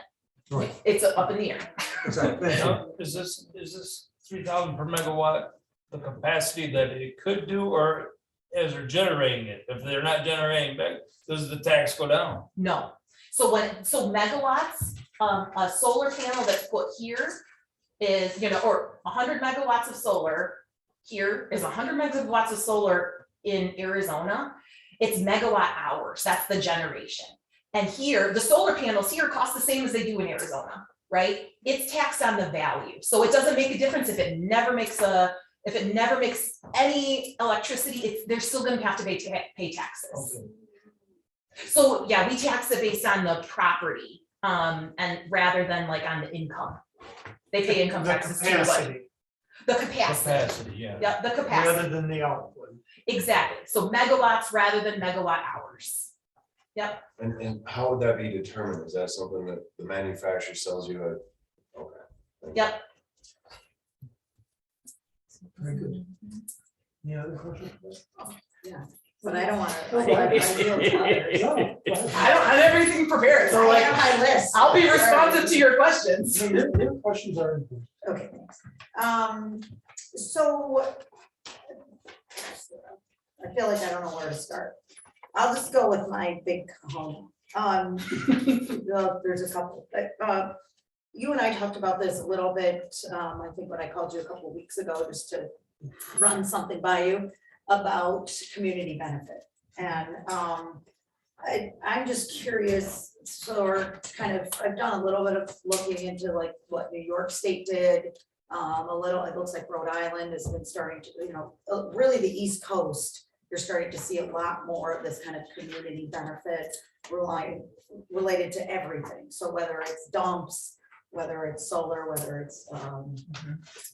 Right. it's up in the air. Exactly. Thank you. Now, is this 3,000 per megawatt the capacity that it could do, or as they're generating it? If they're not generating back, does the tax go down? No, so megawatts, a solar panel that's put here is, or 100 megawatts of solar here is 100 megawatts of solar in Arizona. It's megawatt hours, that's the generation. And here, the solar panels here cost the same as they do in Arizona, right? It's taxed on the value. So it doesn't make a difference if it never makes any electricity, they're still gonna have to pay taxes. Okay. So yeah, we tax it based on the property, and rather than like on the income. They pay income taxes too, but the capacity. Yeah. Yeah, the capacity, Rather than the output. exactly. So megawatts rather than megawatt hours. Yep, And how would that be determined? Is that something that the manufacturer sells you a? Okay. yep. Very good. Any other questions? But I don't want to. No, go ahead. I don't have everything prepared, so I like, have my list. I'll be responsive to your questions. No, your questions are important. Okay, thanks. So I feel like I don't know where to start. I'll just go with my big home. Well, there's a couple, but you and I talked about this a little bit. I think when I called you a couple of weeks ago, just to run something by you about community benefit. And I'm just curious, so I've done a little bit of looking into like what New York State did. A little, it looks like Rhode Island has been starting to, really the East Coast, you're starting to see a lot more of this kind of community benefit related to everything. So whether it's dumps, whether it's solar, whether it's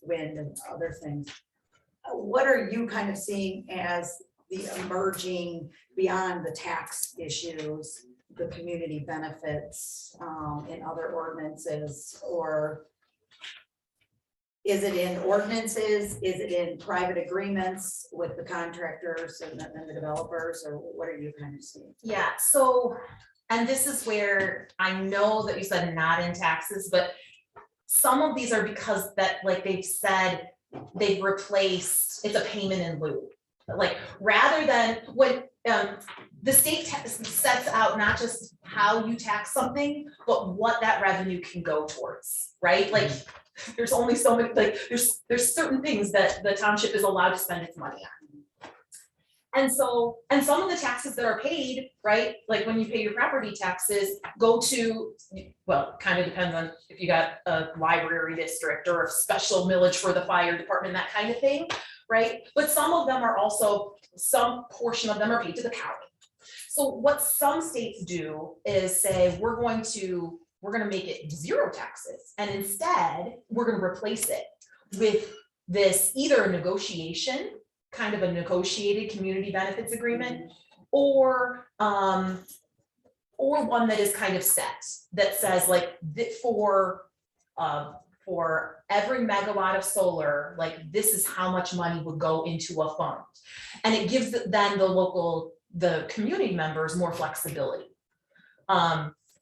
wind and other things. What are you kind of seeing as the emerging beyond the tax issues, the community benefits in other ordinances, or is it in ordinances? Is it in private agreements with the contractors and the developers, or what are you kind of seeing? Yeah, so, and this is where I know that you said not in taxes, but some of these are because that, like they've said, they've replaced, it's a payment in lieu. Like, rather than when the state sets out not just how you tax something, but what that revenue can go towards, right? Like, there's only so many, like, there's certain things that the township is allowed to spend its money on. And so, and some of the taxes that are paid, right, like when you pay your property taxes, go to, well, kind of depends on if you got a library district or a special millage for the fire department, that kind of thing, right? But some of them are also, some portion of them are paid to the county. So what some states do is say, we're gonna make it 0 taxes, and instead, we're gonna replace it with this either a negotiation, kind of a negotiated community benefits agreement, or one that is kind of set, that says like for every megawatt of solar, like this is how much money would go into a fund. And it gives then the community members more flexibility.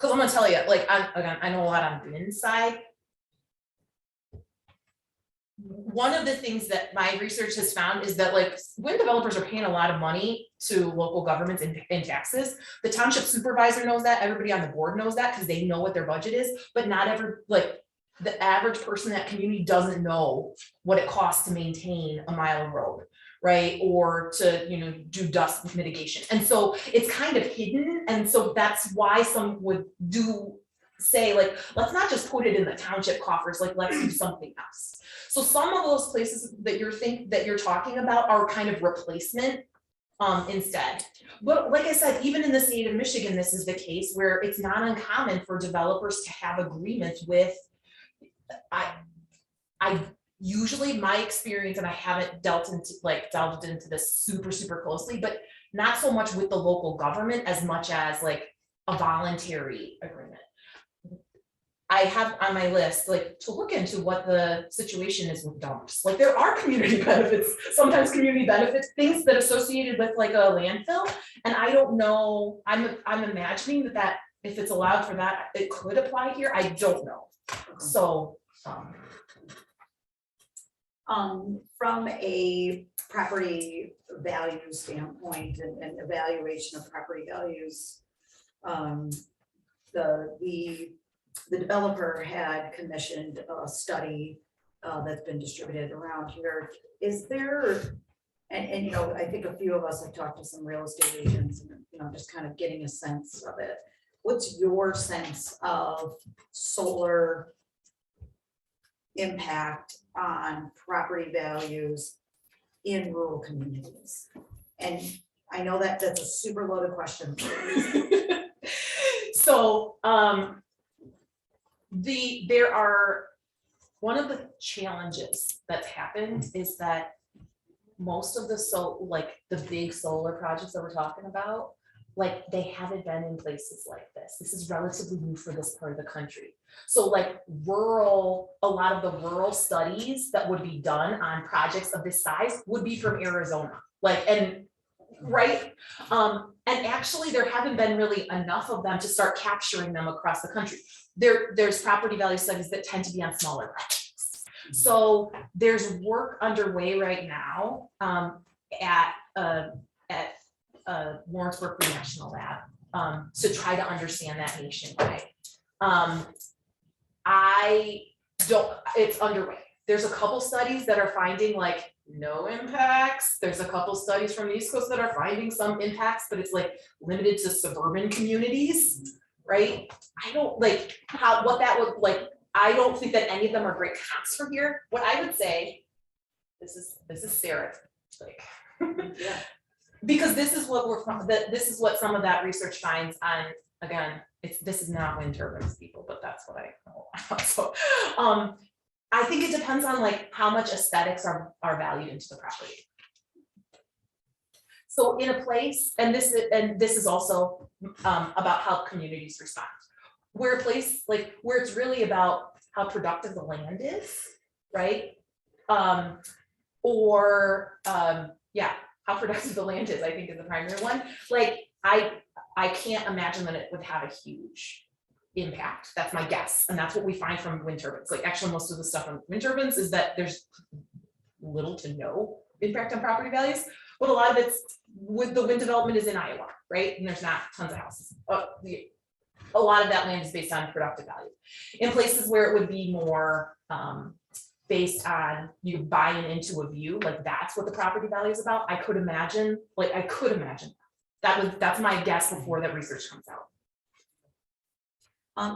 Cause I'm gonna tell you, like, I know a lot on the inside. One of the things that my research has found is that like when developers are paying a lot of money to local governments in taxes, the township supervisor knows that, everybody on the board knows that, because they know what their budget is, but not every, like, the average person in that community doesn't know what it costs to maintain a mile of road, right? Or to, you know, do dust mitigation. And so it's kind of hidden. And so that's why some would do say like, let's not just put it in the township coffers, like let's do something else. So some of those places that you're talking about are kind of replacement instead. But like I said, even in the state of Michigan, this is the case where it's not uncommon for developers to have agreements with, I usually my experience, and I haven't delved into this super closely, but not so much with the local government as much as like a voluntary agreement. I have on my list, like, to look into what the situation is with dumps. Like, there are community benefits, sometimes community benefits, things that associated with like a landfill. And I don't know, I'm imagining that if it's allowed for that, it could apply here. I don't know. So, from a property value standpoint and evaluation of property values, the developer had commissioned a study that's been distributed around here. Is there, and you know, I think a few of us have talked to some real estate agents and, you know, just kind of getting a sense of it. What's your sense of solar impact on property values in rural communities? And I know that that's a super loaded question. So, there are, one of the challenges that's happened is that most of the big solar projects that we're talking about, like, they haven't been in places like this. This is relatively new for this part of the country. So like a lot of the rural studies that would be done on projects of this size would be from Arizona. Right? And actually there haven't been really enough of them to start capturing them across the country. There's property value studies that tend to be on smaller projects. So there's work underway right now at Lawrence Berkeley National Lab to try to understand that nationwide. It's underway. There's a couple studies that are finding like no impacts. There's a couple studies from the East Coast that are finding some impacts, but it's like limited to suburban communities, right? I don't like what that would like. I don't think that any of them are great comps for here. What I would say, this is Sarah, like, Yeah. because this is what this is what some of that research finds on, again, this is not wind turbines, people, but that's what I know. So I think it depends on like how much aesthetics are valued into the property. So in a place, and this is also about how communities respond. Where a place like where it's really about how productive the land is, right? Yeah, how productive the land is, I think, is the primary one. Like I can't imagine that it would have a huge impact. That's my guess, and that's what we find from wind turbines. Like actually, most of the stuff on wind turbines is that there's little to no impact on property values. But a lot of it's with the wind development is in Iowa, right? And there's not tons of houses. A lot of that land is based on productive value. In places where it would be more based on you buying into a view, like that's what the property value is about. I could imagine that's my guess before that research comes out.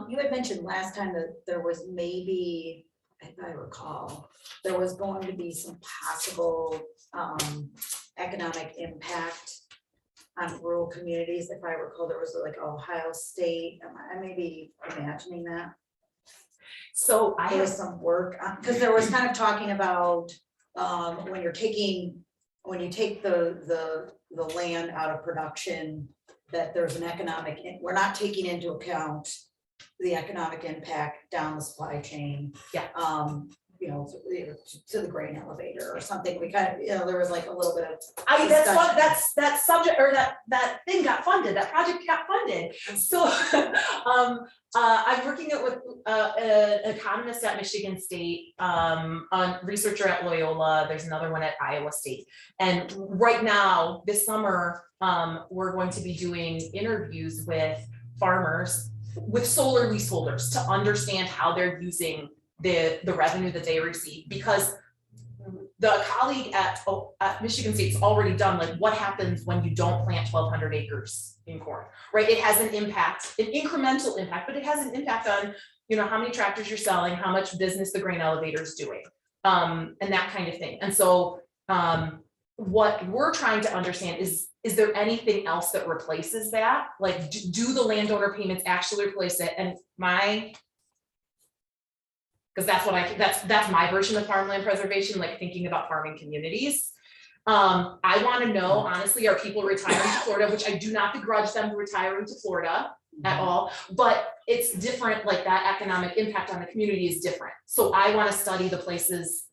You had mentioned last time that there was maybe, if I recall, there was going to be some possible economic impact on rural communities. If I recall, there was like Ohio State. I may be imagining that. So There was some work because there was kind of talking about when you take the land out of production, that there's an economic, we're not taking into account the economic impact down the supply chain. Yeah. you know, to the grain elevator or something, we kind of, you know, there was like a little bit of. That's what, that subject, or that thing got funded, that project got funded. So, I'm working with, an economist at Michigan State, a researcher at Loyola, there's another one at Iowa State. And right now, this summer, we're going to be doing interviews with farmers, with solar leaseholders, to understand how they're using the revenue that they receive, because the colleague at Michigan State's already done like what happens when you don't plant 1,200 acres in corn, right? It has an impact, an incremental impact, but it has an impact on, you know, how many tractors you're selling, how much business the grain elevator is doing, and that kind of thing. And so what we're trying to understand is there anything else that replaces that? Like, do the landowner payments actually replace it? And because that's what that's my version of farmland preservation, like thinking about farming communities. I want to know, honestly, are people retiring to Florida, which I do not begrudge them retiring to Florida at all, but it's different, like that economic impact on the community is different. So I want to study the places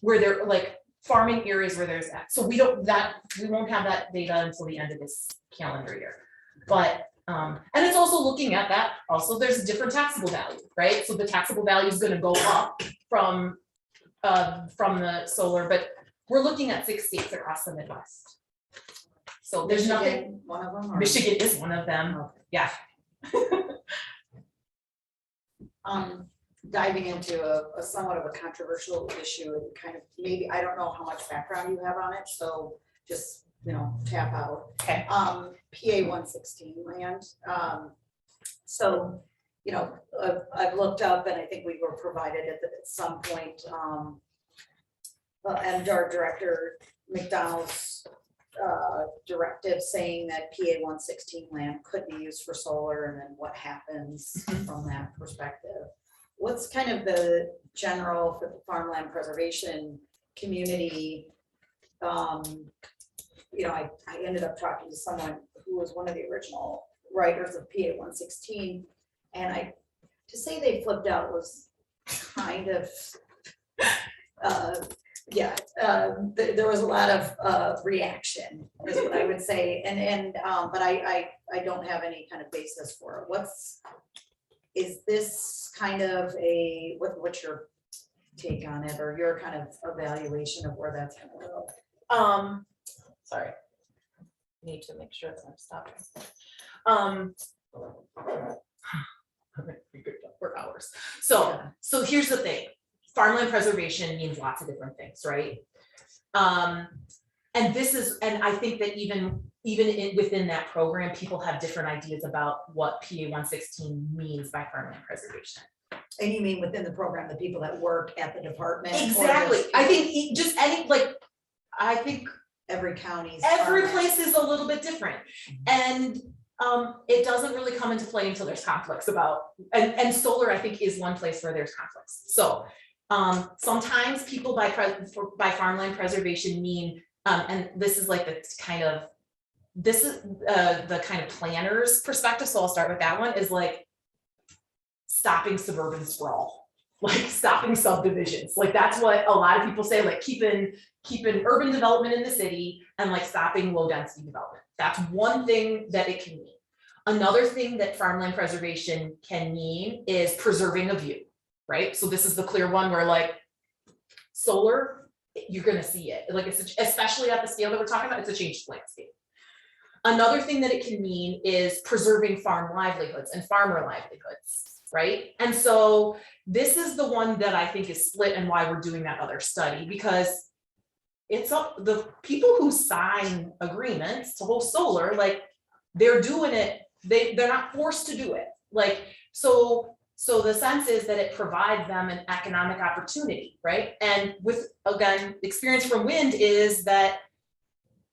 where they're like farming areas where there's that. So we won't have that data until the end of this calendar year. But and it's also looking at that, also there's a different taxable value, right? So the taxable value is going to go up from the solar, but we're looking at 6 states across the Midwest. So there's nothing. One of them. Or? Michigan is one of them. Okay. Yeah. Diving into a somewhat of a controversial issue, and kind of maybe, I don't know how much background you have on it, so just, you know, tap out. Okay. PA 116 land. So, you know, I've looked up, and I think we were provided at some point, MDR Director McDonald's directive saying that PA 116 land could be used for solar, and then what happens from that perspective. What's kind of the general for the farmland preservation community? You know, I ended up talking to someone who was one of the original writers of PA 116, and to say they flipped out was kind of, there was a lot of reaction, is what I would say, but I don't have any kind of basis for it. Is this kind of what's your take on it, or your kind of evaluation of where that's gonna go? Sorry. Need to make sure that I'm stopping. We could go for hours. So here's the thing. Farmland preservation means lots of different things, right? And I think that even within that program, people have different ideas about what PA 116 means by farmland preservation. And you mean within the program, the people that work at the department? Exactly. I think just I think every county's. Every place is a little bit different. And it doesn't really come into play until there's conflicts about, and solar, I think, is one place where there's conflicts. So sometimes people by farmland preservation mean, and this is like the kind of, the kind of planner's perspective. So I'll start with that one, is like stopping suburban sprawl, like stopping subdivisions. Like that's what a lot of people say, like keeping urban development in the city and like stopping low density development. That's one thing that it can mean. Another thing that farmland preservation can mean is preserving a view, right? So this is the clear one where like solar, you're gonna see it. Like it's especially at the scale that we're talking about, it's a changed landscape. Another thing that it can mean is preserving farm livelihoods and farmer livelihoods, right? And so this is the one that I think is split, and why we're doing that other study, because it's up, the people who sign agreements to hold solar, like they're doing it, they're not forced to do it. Like, so the sense is that it provides them an economic opportunity, right? And with, again, experience from wind is that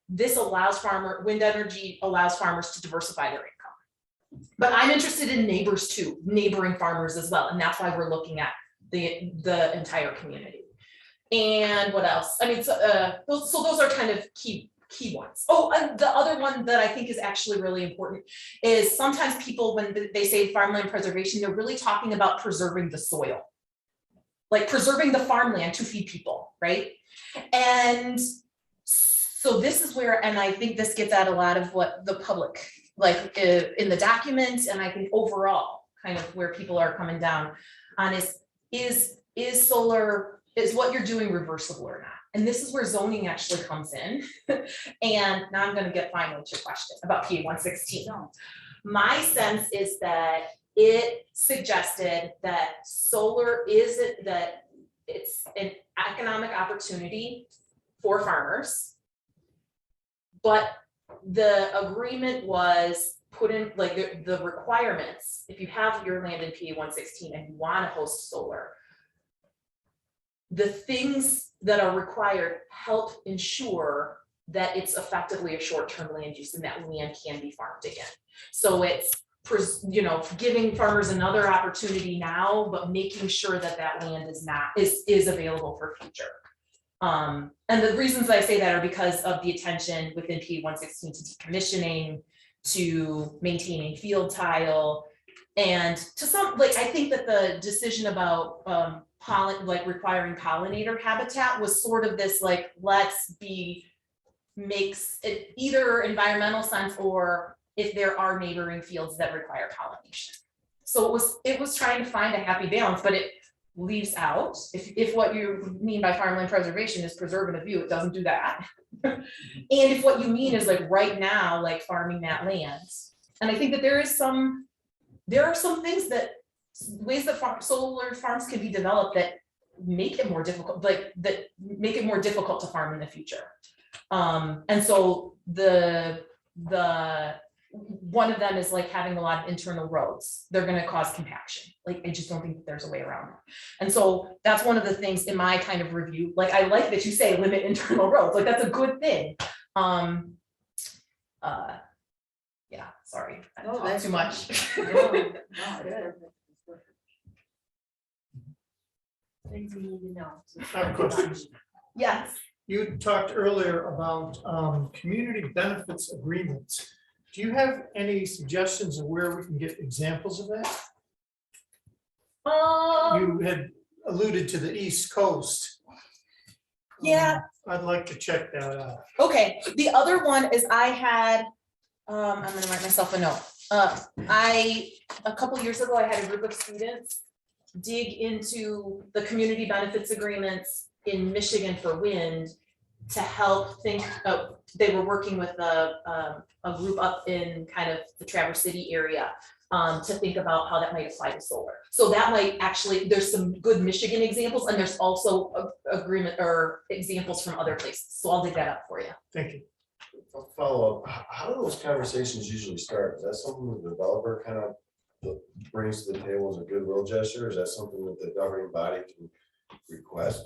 this allows wind energy allows farmers to diversify their income. But I'm interested in neighbors too, neighboring farmers as well. And that's why we're looking at the entire community. And what else? I mean, so those are kind of key ones. Oh, and the other one that I think is actually really important is sometimes people, when they say farmland preservation, they're really talking about preserving the soil. like preserving the farmland to feed people, right? And so this is where, and I think this gets at a lot of what the public, like in the documents, and I think overall, kind of where people are coming down on is solar, is what you're doing reversible or not? And this is where zoning actually comes in. And now I'm gonna get finally to your question about PA 116. My sense is that it suggested that solar isn't, that it's an economic opportunity for farmers. But the agreement was put in, like the requirements, if you have your land in PA 116 and you want to host solar, the things that are required help ensure that it's effectively a short-term land use and that land can be farmed again. So it's, you know, giving farmers another opportunity now, but making sure that that land is available for future. And the reasons I say that are because of the attention within PA 116 to decommissioning, to maintaining field tile, and to some, like, I think that the decision about requiring pollinator habitat was sort of this, like, makes it either environmental sense, or if there are neighboring fields that require pollination. So it was trying to find a happy balance, but it leaves out, if what you mean by farmland preservation is preserving a view, it doesn't do that. And if what you mean is like right now, like farming that land, and I think that there are some things that, ways that solar farms can be developed that make it more difficult, like that make it more difficult to farm in the future. And so the one of them is like having a lot of internal roads. They're going to cause compaction. Like, I just don't think that there's a way around it. And so that's one of the things in my kind of review. Like, I like that you say limit internal roads. Like, that's a good thing. Yeah, sorry, I talked too much. Things we need to know. I have questions. Yes. You talked earlier about community benefits agreements. Do you have any suggestions of where we can get examples of that? You had alluded to the East Coast. Yeah. I'd like to check that out. Okay, the other one is I had, I'm gonna write myself a note. A couple years ago, I had a group of students dig into the community benefits agreements in Michigan for wind to help think of, they were working with a group up in kind of the Traverse City area to think about how that might apply to solar. So that might actually, there's some good Michigan examples, and there's also agreement or examples from other places. So I'll dig that up for you. Thank you. Follow up, how do those conversations usually start? Is that something the developer kind of brings to the table as a goodwill gesture? Or is that something that the governing body can request?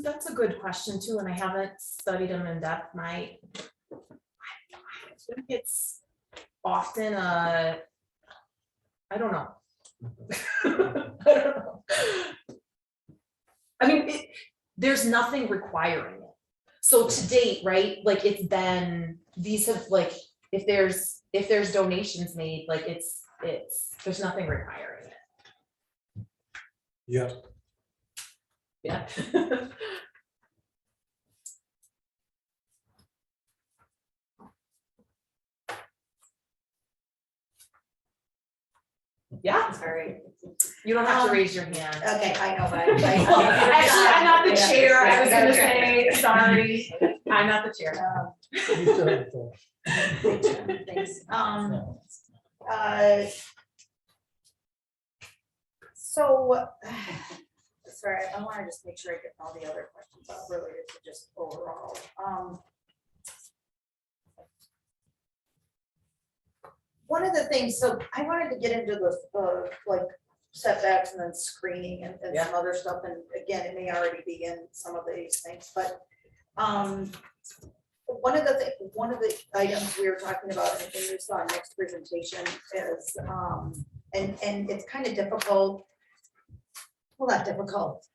That's a good question too, and I haven't studied them in depth. I think it's often I don't know. I don't know. I mean, there's nothing requiring it. So to date, right, like it's been, these have, like, if there's donations made, like it's there's nothing requiring it. Yeah. Yeah. Yeah, Sorry. you don't have to raise your hand. Okay, I know, but Well, actually, I'm not the chair. I was gonna Okay. say, sorry, I'm not the chair. Thanks. So, sorry, I want to just make sure I get all the other questions out related to just overall. One of the things, so I wanted to get into the like setbacks and then screening and some other stuff, and again, it may already be in some of these things, but one of the items we were talking about, and you saw next presentation is, and it's kind of difficult. Well, not difficult.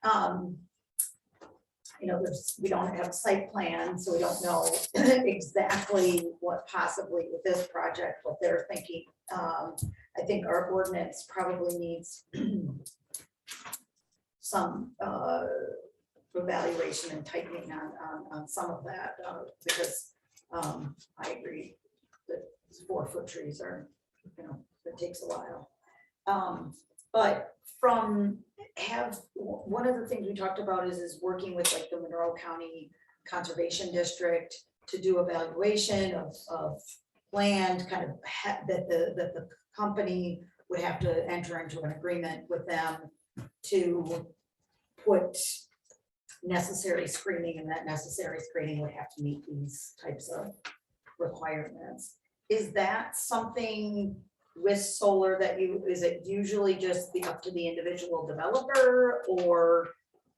You know, we don't have a site plan, so we don't know exactly what possibly with this project, what they're thinking. I think our ordinance probably needs some evaluation and tightening on some of that, because I agree that 4-foot trees are, it takes a while. But one of the things we talked about is working with like the Monroe County Conservation District to do evaluation of land, kind of that the company would have to enter into an agreement with them to put necessary screening, and that necessary screening would have to meet these types of requirements. Is that something with solar that is it usually just up to the individual developer, or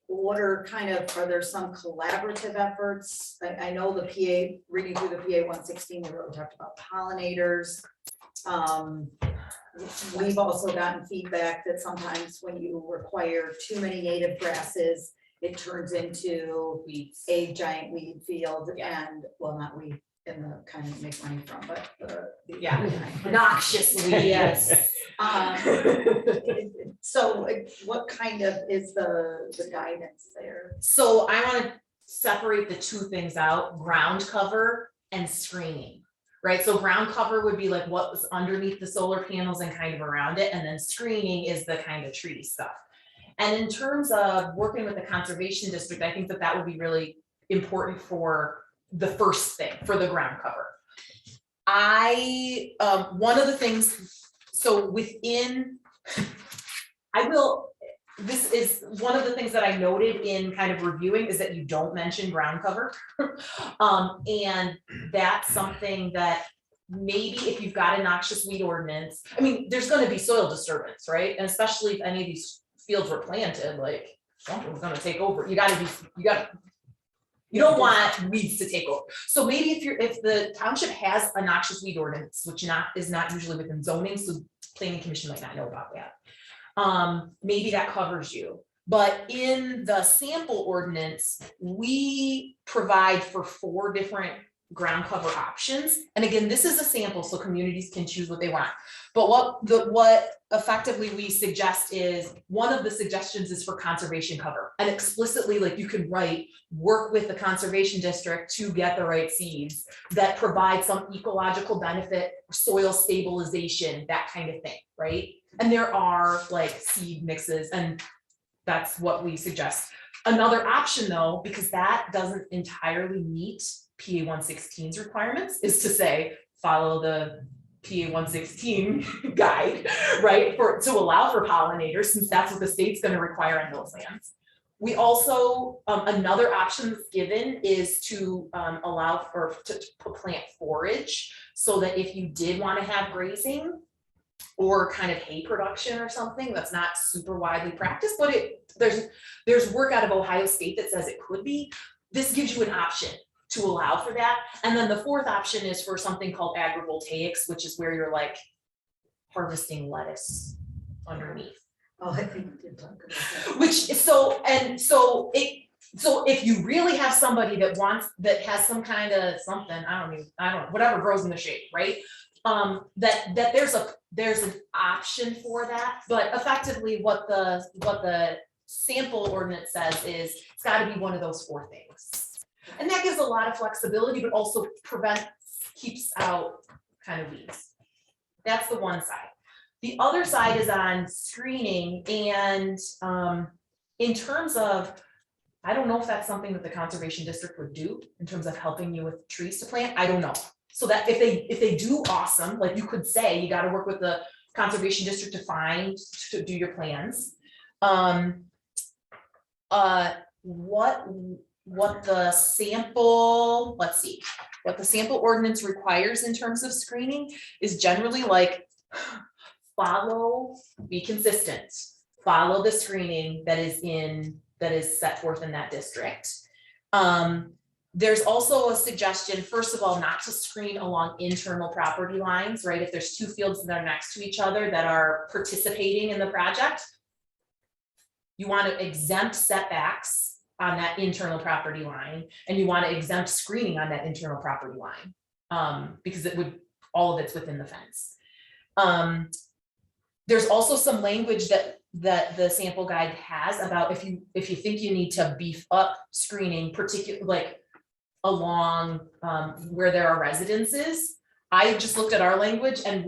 what are there some collaborative efforts? I know the PA, reading through the PA 116, we really talked about pollinators. We've also gotten feedback that sometimes when you require too many native grasses, it turns into a giant weed field, and well, not weed in the kind of make money from, but Noxious weed. Yes. So what kind of is the guidance there? So I want to separate the two things out: ground cover and screening. Right, so ground cover would be like what was underneath the solar panels and kind of around it, and then screening is the kind of tree stuff. And in terms of working with the conservation district, I think that would be really important for the first thing, for the ground cover. One of the things, so within, this is one of the things that I noted in kind of reviewing is that you don't mention ground cover. And that's something that maybe if you've got a noxious weed ordinance, I mean, there's going to be soil disturbance, right? And especially if any of these fields were planted, like something's going to take over. You don't want weeds to take over. So maybe if the township has a noxious weed ordinance, which is not usually within zoning, so planning commission might not know about that. Maybe that covers you. But in the sample ordinance, we provide for 4 different ground cover options. And again, this is a sample, so communities can choose what they want. But what effectively we suggest is, one of the suggestions is for conservation cover. And explicitly, like you can write, work with the conservation district to get the right seeds that provide some ecological benefit, soil stabilization, that kind of thing, right? And there are like seed mixes, and that's what we suggest. Another option though, because that doesn't entirely meet PA 116's requirements, is to say, follow the PA 116 guide, right? To allow for pollinators, since that's what the state's going to require on those lands. We also, another option that's given is to allow to plant forage, so that if you did want to have grazing or kind of hay production or something, that's not super widely practiced, but there's work out of Ohio State that says it could be. This gives you an option to allow for that. And then the 4th option is for something called agrivoltaics, which is where you're like harvesting lettuce underneath. Oh, I think we did talk about that. Which is so if you really have somebody that has some kind of something, I don't know, whatever grows in the shade, right? That there's an option for that, but effectively what the sample ordinance says is it's got to be one of those 4 things. And that gives a lot of flexibility, but also keeps out kind of weeds. That's the one side. The other side is on screening, and in terms of, I don't know if that's something that the conservation district would do in terms of helping you with trees to plant. I don't know. So that if they do, awesome. Like you could say, you got to work with the conservation district to do your plans. What the sample, let's see, what the sample ordinance requires in terms of screening is generally like be consistent, follow the screening that is set forth in that district. There's also a suggestion, first of all, not to screen along internal property lines, right? If there's 2 fields that are next to each other that are participating in the project, you want to exempt setbacks on that internal property line, and you want to exempt screening on that internal property line, because all of it's within the fence. there's also some language that the sample guide has about if you think you need to beef up screening, particularly like along where there are residences. I just looked at our language and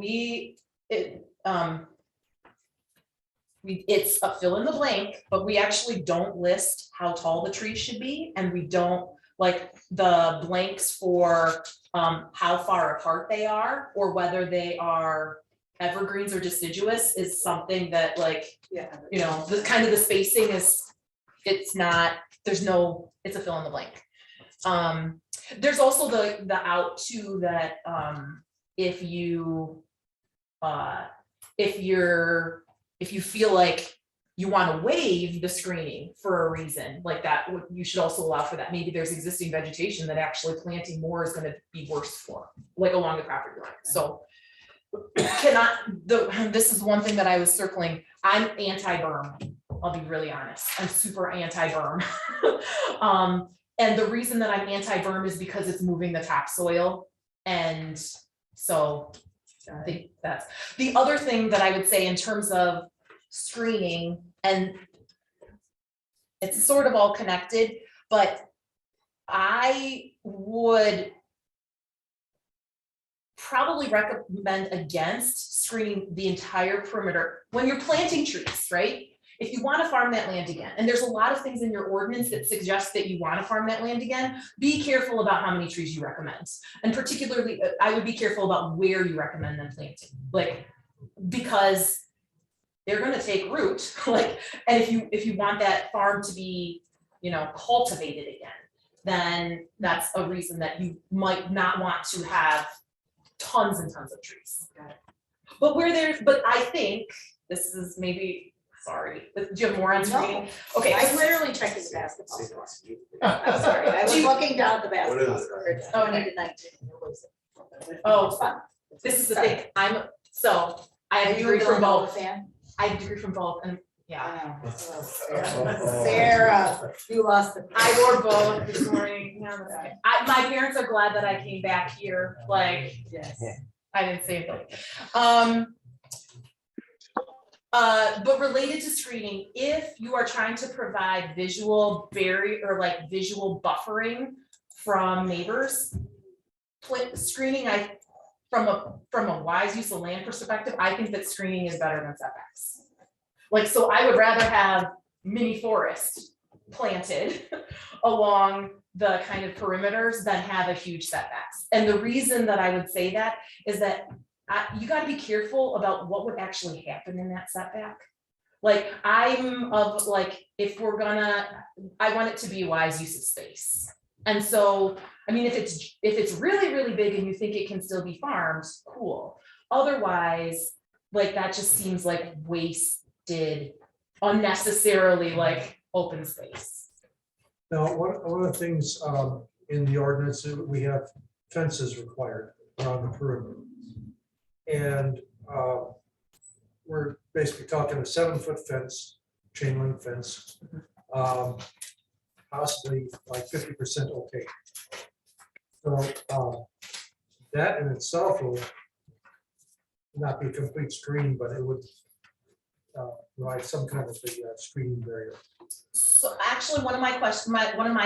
it's a fill in the blank, but we actually don't list how tall the trees should be, and we don't like the blanks for how far apart they are or whether they are evergreens or deciduous is something that like, Yeah. you know, the kind of the spacing is, it's not, there's no, it's a fill in the blank. There's also the out too that if you feel like you want to waive the screening for a reason like that, you should also allow for that. Maybe there's existing vegetation that actually planting more is going to be worse for, like along the property line. So this is one thing that I was circling. I'm anti-berm. I'll be really honest. I'm super anti-berm. And the reason that I'm anti-berm is because it's moving the topsoil. And so I think that's the other thing that I would say in terms of screening, and it's sort of all connected, but I would probably recommend against screening the entire perimeter when you're planting trees, right? If you want to farm that land again, and there's a lot of things in your ordinance that suggest that you want to farm that land again, be careful about how many trees you recommend. And particularly, I would be careful about where you recommend them planting, like, because they're going to take root, like, and if you want that farm to be, you know, cultivated again, then that's a reason that you might not want to have tons and tons of trees. But but I think this is maybe, sorry, but do you have more on screen? Okay. I literally checked his basketball score. I'm sorry, I was looking down at the basketball What is it? score. Oh, I needed 19. Oh, Fun. this is the thing, I have Are a you degree a from Villanova both, fan? I have a degree from both, and yeah. I know. Oh, Sarah, you lost the. I wore both this morning. Yeah, that's okay. My parents are glad that I came back here, like, Yes. I didn't say anything. But related to screening, if you are trying to provide visual barrier or like visual buffering from neighbors, screening, from a wise use of land perspective, I think that screening is better than setbacks. Like, so I would rather have mini forest planted along the kind of perimeters than have a huge setbacks. And the reason that I would say that is that you got to be careful about what would actually happen in that setback. Like, I'm of like, if we're gonna, I want it to be a wise use of space. And so, I mean, if it's really, really big and you think it can still be farmed, cool. Otherwise, like, that just seems like wasted, unnecessarily like open space. Now, one of the things in the ordinance, we have fences required around the perimeter. And we're basically talking a 7-foot fence, chain link fence, possibly like 50% okay. So that in itself will not be a complete screen, but it would provide some kind of a screening barrier. So actually, one of my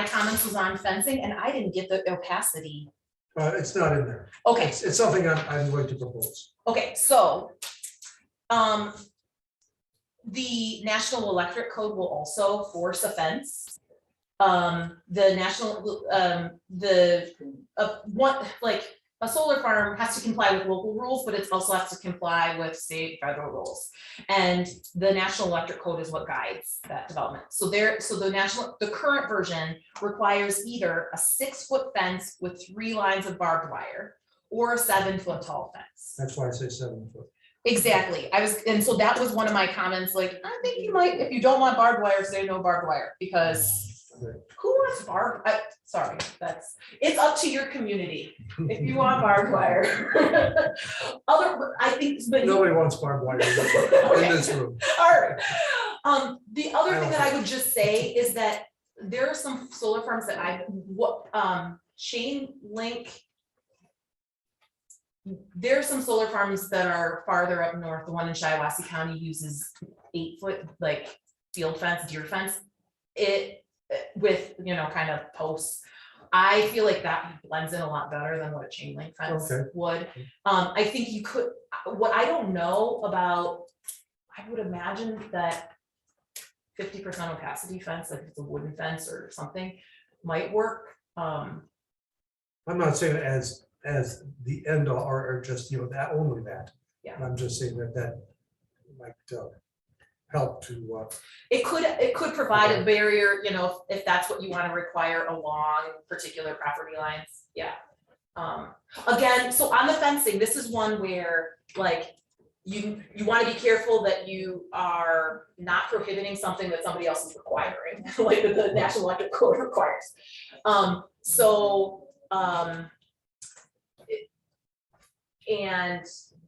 comments was on fencing, and I didn't get the opacity. It's not in there. Okay, It's something I'm going to propose. okay, so the National Electric Code will also force a fence. The national, a solar farm has to comply with local rules, but it also has to comply with state, federal rules. And the National Electric Code is what guides that development. So the current version requires either a 6-foot fence with 3 lines of barbed wire or a 7-foot tall fence. That's why I say 7 foot. Exactly. And so that was one of my comments, like, I think you might, if you don't want barbed wire, say no barbed wire, because who wants barbed? Sorry, it's up to your community if you want barbed wire. I think, but Nobody wants barbed wire in this room. all right. The other thing that I would just say is that there are some solar farms that chain link there are some solar farms that are farther up north. The one in Shiawassee County uses 8-foot like field fence, deer fence. It with, you know, kind of posts. I feel like that blends in a lot better than what a chain link fence Okay. would. I think you could, what I don't know about, I would imagine that 50% opacity fence, like if it's a wooden fence or something, might work. I'm not saying as the end all or just, you know, that only that. Yeah. I'm just saying that might help to, It could provide a barrier, you know, if that's what you want to require along particular property lines, yeah. Again, so on the fencing, this is one where like you want to be careful that you are not prohibiting something that somebody else is requiring, like that the National Electric Code requires. And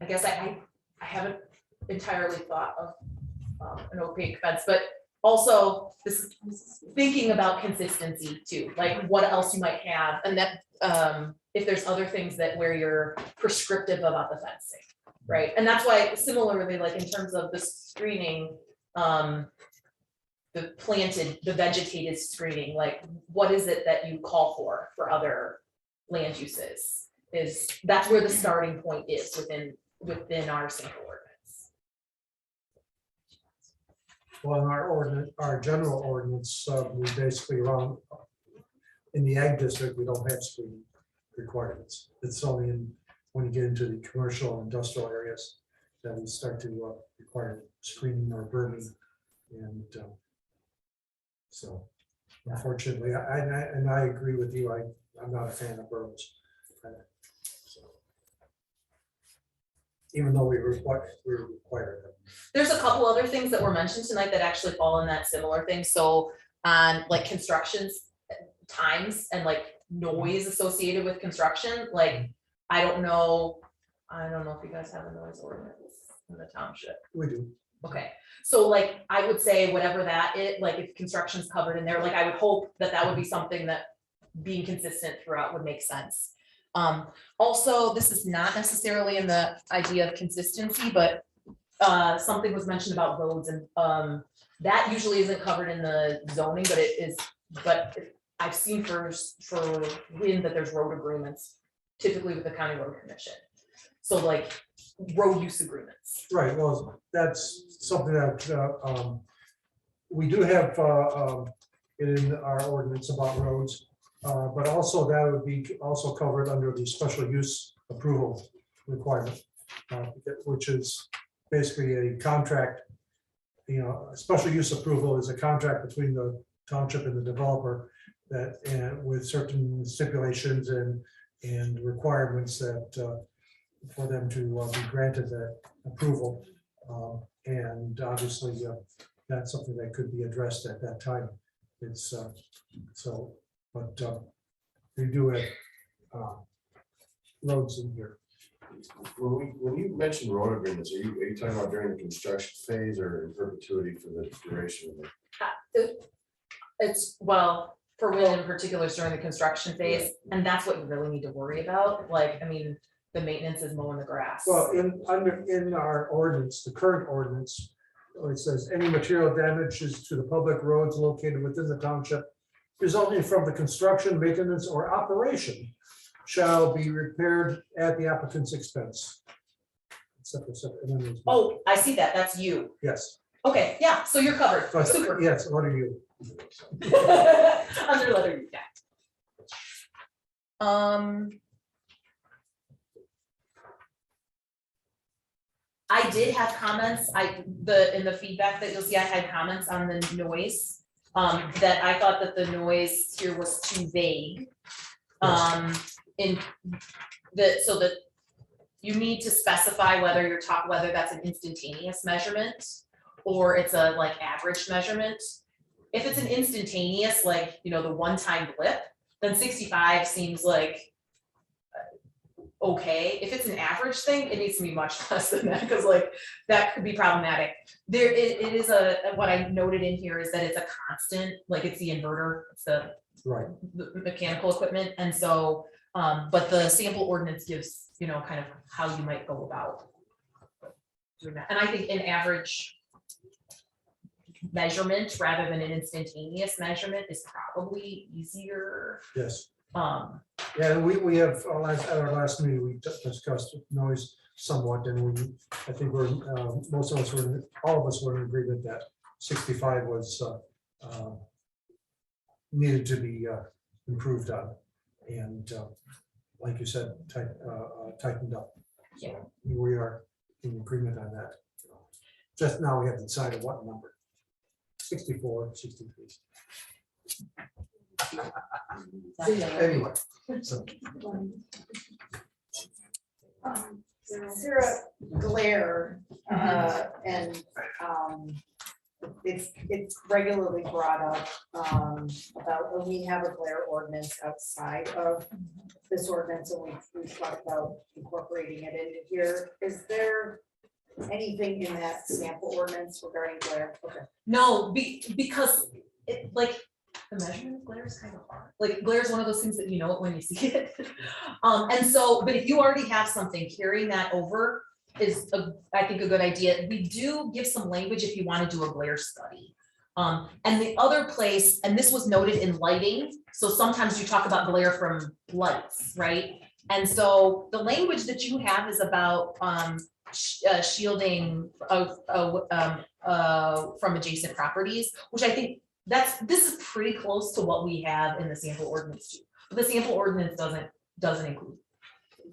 I guess I haven't entirely thought of an opaque fence, but also this is thinking about consistency too, like what else you might have, and that if there's other things that where you're prescriptive about the fencing, right? And that's why similarly, like in terms of the screening, the vegetated screening, like what is it that you call for other land uses? That's where the starting point is within our single ordinance. well, in our ordinance, our general ordinance, we basically run in the ag district, we don't have screening requirements. It's only when you get into the commercial and industrial areas that we start to require screening or burning. And so unfortunately, I agree with you. I'm not a fan of berms. So, even though we require them. There's a couple other things that were mentioned tonight that actually fall in that similar thing. So on like constructions times and like noise associated with construction, like I don't know if you guys have a noise ordinance in the township. We do. Okay, so like I would say whatever that is, like if construction's covered in there, like I would hope that would be something that being consistent throughout would make sense. Also, this is not necessarily in the idea of consistency, but something was mentioned about roads, and that usually isn't covered in the zoning, but it is. But I've seen for wind that there's road agreements, typically with the county road commission. So like road use agreements. Right. Well, that's something that we do have in our ordinance about roads, but also that would be also covered under the special use approval requirement, which is basically a contract. You know, a special use approval is a contract between the township and the developer that with certain stipulations and requirements that for them to be granted that approval. And obviously that's something that could be addressed at that time. It's so, but we do have roads in here. When you mention road agreements, are you talking about during the construction phase or in perpetuity for the duration of it? It's well, for wind in particular during the construction phase, and that's what you really need to worry about. Like, I mean, the maintenance is mowing the grass. Well, in our ordinance, the current ordinance, it says any material damages to the public roads located within the township resulting from the construction, maintenance, or operation shall be repaired at the applicant's expense. And then there's- Oh, I see that. That's you. Yes. Okay, yeah, so you're covered. But Super. yes, what are you? Under letter U, yeah. I did have comments. In the feedback that you'll see, I had comments on the noise. That I thought that the noise here was too vague. So that you need to specify whether whether that's an instantaneous measurement or it's a like average measurement. If it's an instantaneous, like, you know, the one-time blip, then 65 seems like okay. If it's an average thing, it needs to be much less than that, because like that could be problematic. It is what I noted in here is that it's a constant, like it's the inverter, it's the Right. mechanical equipment, and so but the sample ordinance gives you know, kind of how you might go about doing that. And I think an average measurement rather than an instantaneous measurement is probably easier. Yes. Yeah, and we have, at our last meeting, we discussed noise somewhat, and I think most of us all of us were in agreement that 65 was needed to be improved on, and like you said, tightened up. Yeah. So we are in agreement on that. Just now we have to decide on what number. 64, 63. Anyway, so Sarah, glare, and it's regularly brought up about when we have a glare ordinance outside of this ordinance, and we've talked about incorporating it into here. Is there anything in that sample ordinance regarding glare? Okay. no, because it like the measurement of glare is kind of hard. Like glare is one of those things that you know it when you see it. And so, but if you already have something, carrying that over is I think a good idea. We do give some language if you want to do a glare study. And the other place, and this was noted in lighting, so sometimes you talk about glare from lights, right? And so the language that you have is about shielding from adjacent properties, which I think this is pretty close to what we have in the sample ordinance too. But the sample ordinance doesn't include.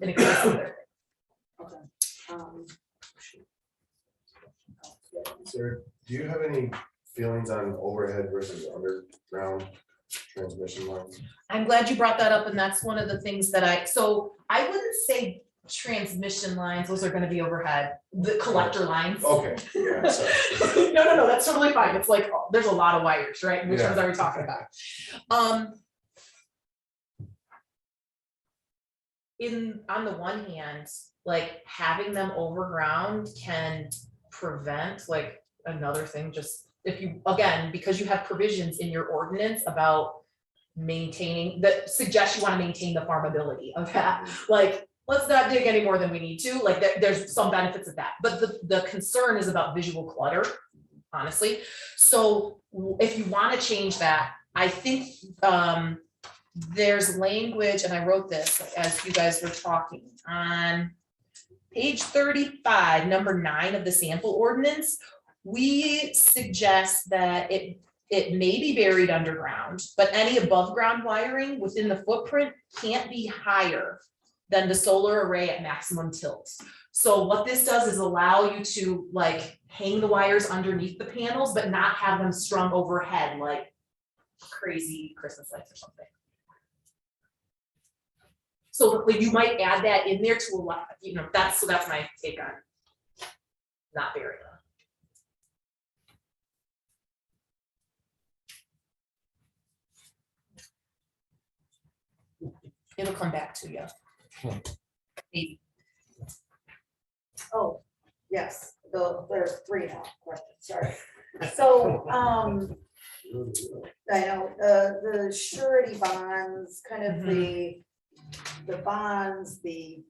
It includes other. Okay. Sarah, do you have any feelings on overhead versus underground transmission lines? I'm glad you brought that up, and that's one of the things that I wouldn't say transmission lines, those are gonna be overhead, the collector lines. Okay, yeah, sorry. No, that's totally fine. It's like, there's a lot of wires, right? Which ones are we talking about? On the one hand, like having them overground can prevent like another thing, just if you, again, because you have provisions in your ordinance about maintaining, that suggest you want to maintain the farmability of that. Like, let's not dig any more than we need to, like there's some benefits of that. But the concern is about visual clutter, honestly. So if you want to change that, I think there's language, and I wrote this as you guys were talking, on page 35, number 9 of the sample ordinance. We suggest that it may be buried underground, but any above ground wiring within the footprint can't be higher than the solar array at maximum tilt. So what this does is allow you to like hang the wires underneath the panels, but not have them strung overhead like crazy Christmas lights or something. So you might add that in there to allow, you know, that's my take on not burying them. It'll come back to you. Maybe. Oh, yes, there's 3 now, questions, sorry. So, I know, the surety bonds, kind of the bonds, the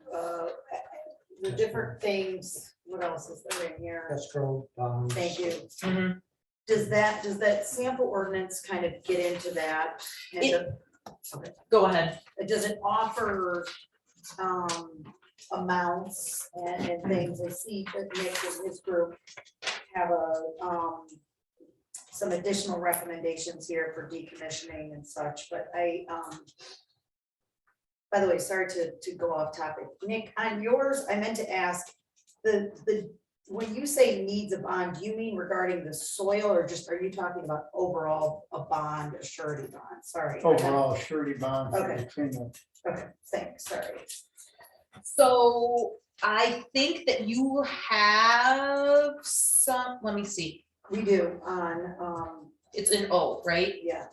different things, what else is there in here? escrow. Thank you. Mhm. Does that sample ordinance kind of get into that? And Go ahead. does it offer amounts and things? I see that Nick and his group have some additional recommendations here for decommissioning and such, but by the way, sorry to go off topic. Nick, on yours, I meant to ask, when you say needs a bond, do you mean regarding the soil, or just, are you talking about overall a bond, a surety bond? Sorry. Overall surety bond. for Okay. the cleanup. Okay, thanks, sorry. So I think that you have some, let me see, We do on, it's in O, right? yeah,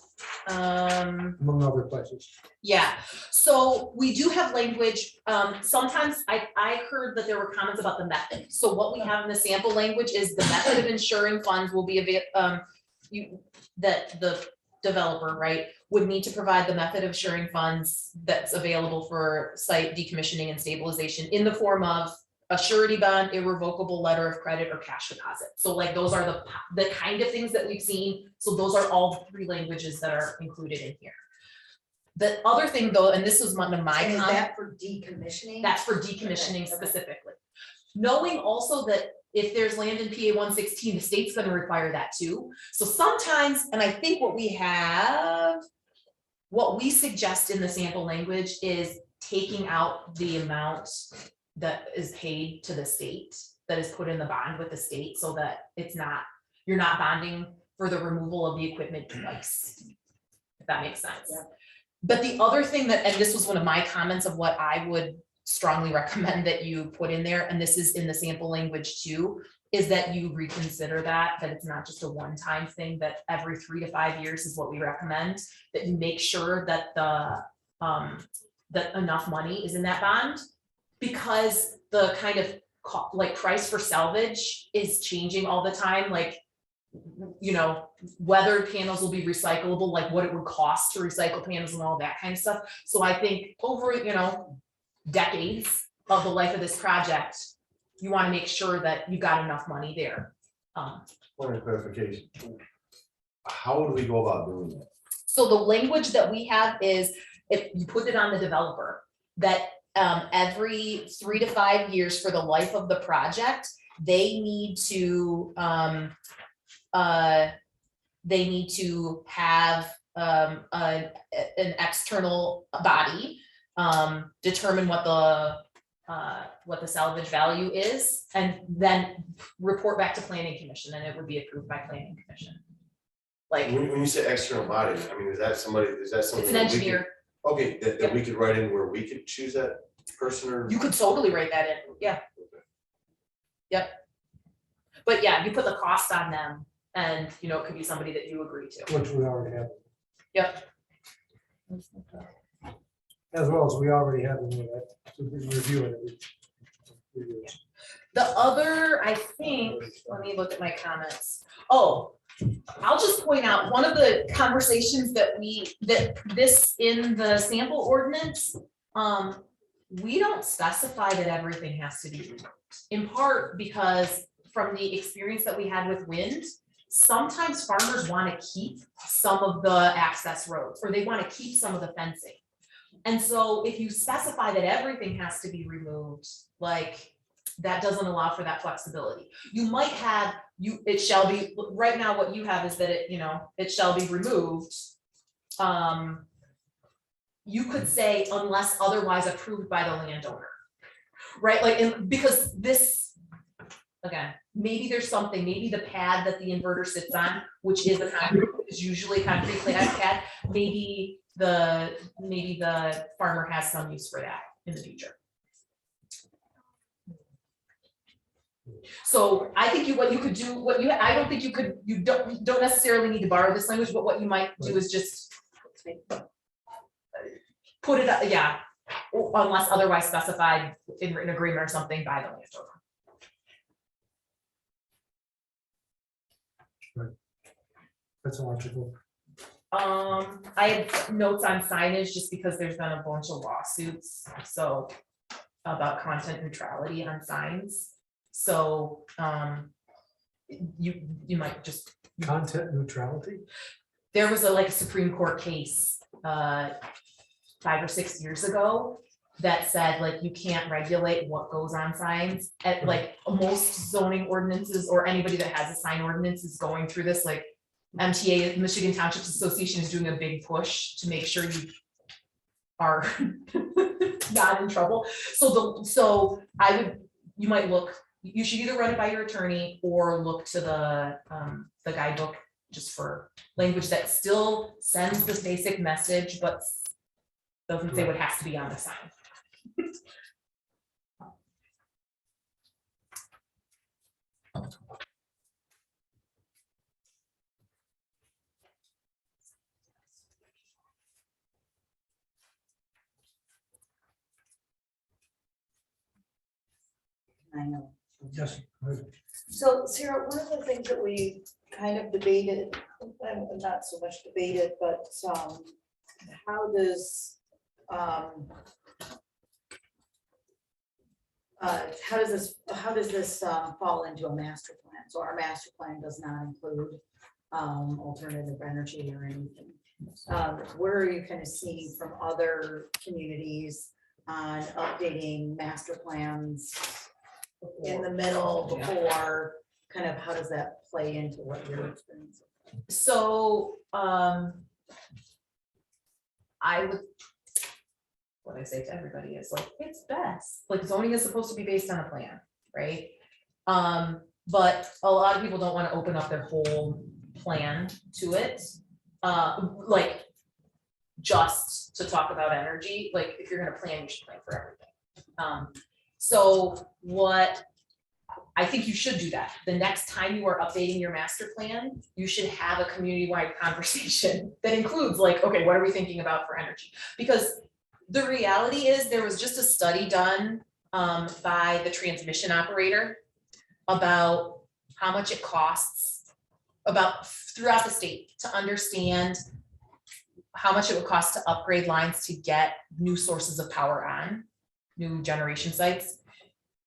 Among other places. Yeah, so we do have language, sometimes I heard that there were comments about the method. So what we have in the sample language is the method of ensuring funds will be that the developer, right, would need to provide the method of assuring funds that's available for site decommissioning and stabilization in the form of a surety bond, irrevocable letter of credit, or cash deposit. So like those are the kind of things that we've seen. So those are all three languages that are included in here. The other thing though, and this was one of my And is comments, that for decommissioning? that's for decommissioning Okay. specifically. Knowing also that if there's land in PA 116, the state's gonna require that too. So sometimes, and I think what we suggest in the sample language is taking out the amount that is paid to the state, that is put in the bond with the state, so that it's not, you're not bonding for the removal of the equipment twice. If that makes sense. Yeah. But the other thing that, and this was one of my comments of what I would strongly recommend that you put in there, and this is in the sample language too, is that you reconsider that it's not just a one-time thing, that every 3 to 5 years is what we recommend, that you make sure that that enough money is in that bond, because the kind of like price for salvage is changing all the time, like, you know, whether panels will be recyclable, like what it would cost to recycle panels and all that kind of stuff. So I think over, you know, decades of the life of this project, you want to make sure that you got enough money there. Point of clarification. How would we go about doing that? So the language that we have is, if you put it on the developer, that every 3 to 5 years for the life of the project, they need to have an external body determine what the salvage value is, and then report back to planning commission, and it would be approved by planning commission. Like, When you say external body, I mean, is that something? it's an that we could- engineer. Okay, that we could write in where we could choose that person, or? You could totally write that in, yeah. Yep. But yeah, you put the cost on them, and you know, it could be somebody that you agree to. Which we already have, Yep. as well as we already have in that, to review it every 3 years. The other, I think, let me look at my comments. Oh, I'll just point out, one of the conversations that this in the sample ordinance, we don't specify that everything has to be removed. In part because from the experience that we had with wind, sometimes farmers want to keep some of the access roads, or they want to keep some of the fencing. And so if you specify that everything has to be removed, like, that doesn't allow for that flexibility. You might have, it shall be, right now what you have is that it shall be removed. You could say unless otherwise approved by the landowner, right? Like, because this, again, maybe there's something, maybe the pad that the inverter sits on, which is usually concrete pad, maybe the farmer has some use for that in the future. So I think what you could do, I don't think you don't necessarily need to borrow this language, but what you might do is just put it, unless otherwise specified in written agreement or something by the landowner. That's electrical. I have notes on signage just because there's been a bunch of lawsuits, so about content neutrality on signs. So you might just. Content neutrality? There was a Supreme Court case 5 or 6 years ago that said like you can't regulate what goes on signs. At like most zoning ordinances, or anybody that has a sign ordinance is going through this, like MTA, Michigan Townships Association, is doing a big push to make sure you are not in trouble. So you might look, you should either run it by your attorney or look to the guidebook just for language that still sends this basic message, but doesn't say what has to be on the sign. I know. Yes. So Sarah, one of the things that we kind of debated and not so much debated, but, how does, how does this fall into a master plan? So our master plan does not include alternative energy or anything. What are you kind of seeing from other communities on updating master plans in the middle, before, kind of how does that play into what you're experiencing? So, I would, what I say to everybody is like, it's best, like zoning is supposed to be based on a plan, right? But a lot of people don't want to open up their whole plan to it. Like, just to talk about energy, like if you're gonna plan, you should plan for everything. So what I think you should do that. The next time you are updating your master plan, you should have a community-wide conversation that includes like, okay, what are we thinking about for energy? Because the reality is there was just a study done by the transmission operator about how much it costs about throughout the state to understand how much it would cost to upgrade lines to get new sources of power on new generation sites.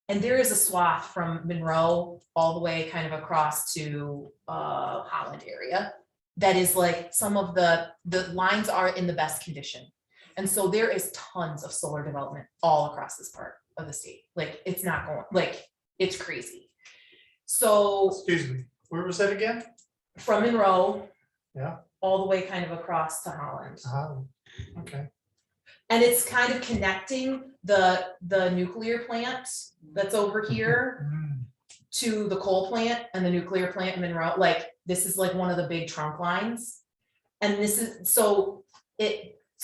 And there is a swath from Monroe all the way kind of across to Holland area that is like some of the lines are in the best condition. And so there is tons of solar development all across this part of the state. Like it's not going, like it's crazy. So Excuse me, where was that again? from Monroe. Yeah. All the way kind of across to Holland. Okay. And it's kind of connecting the nuclear plant that's over here to the coal plant and the nuclear plant in Monroe. Like this is like one of the big trunk lines. And this is, so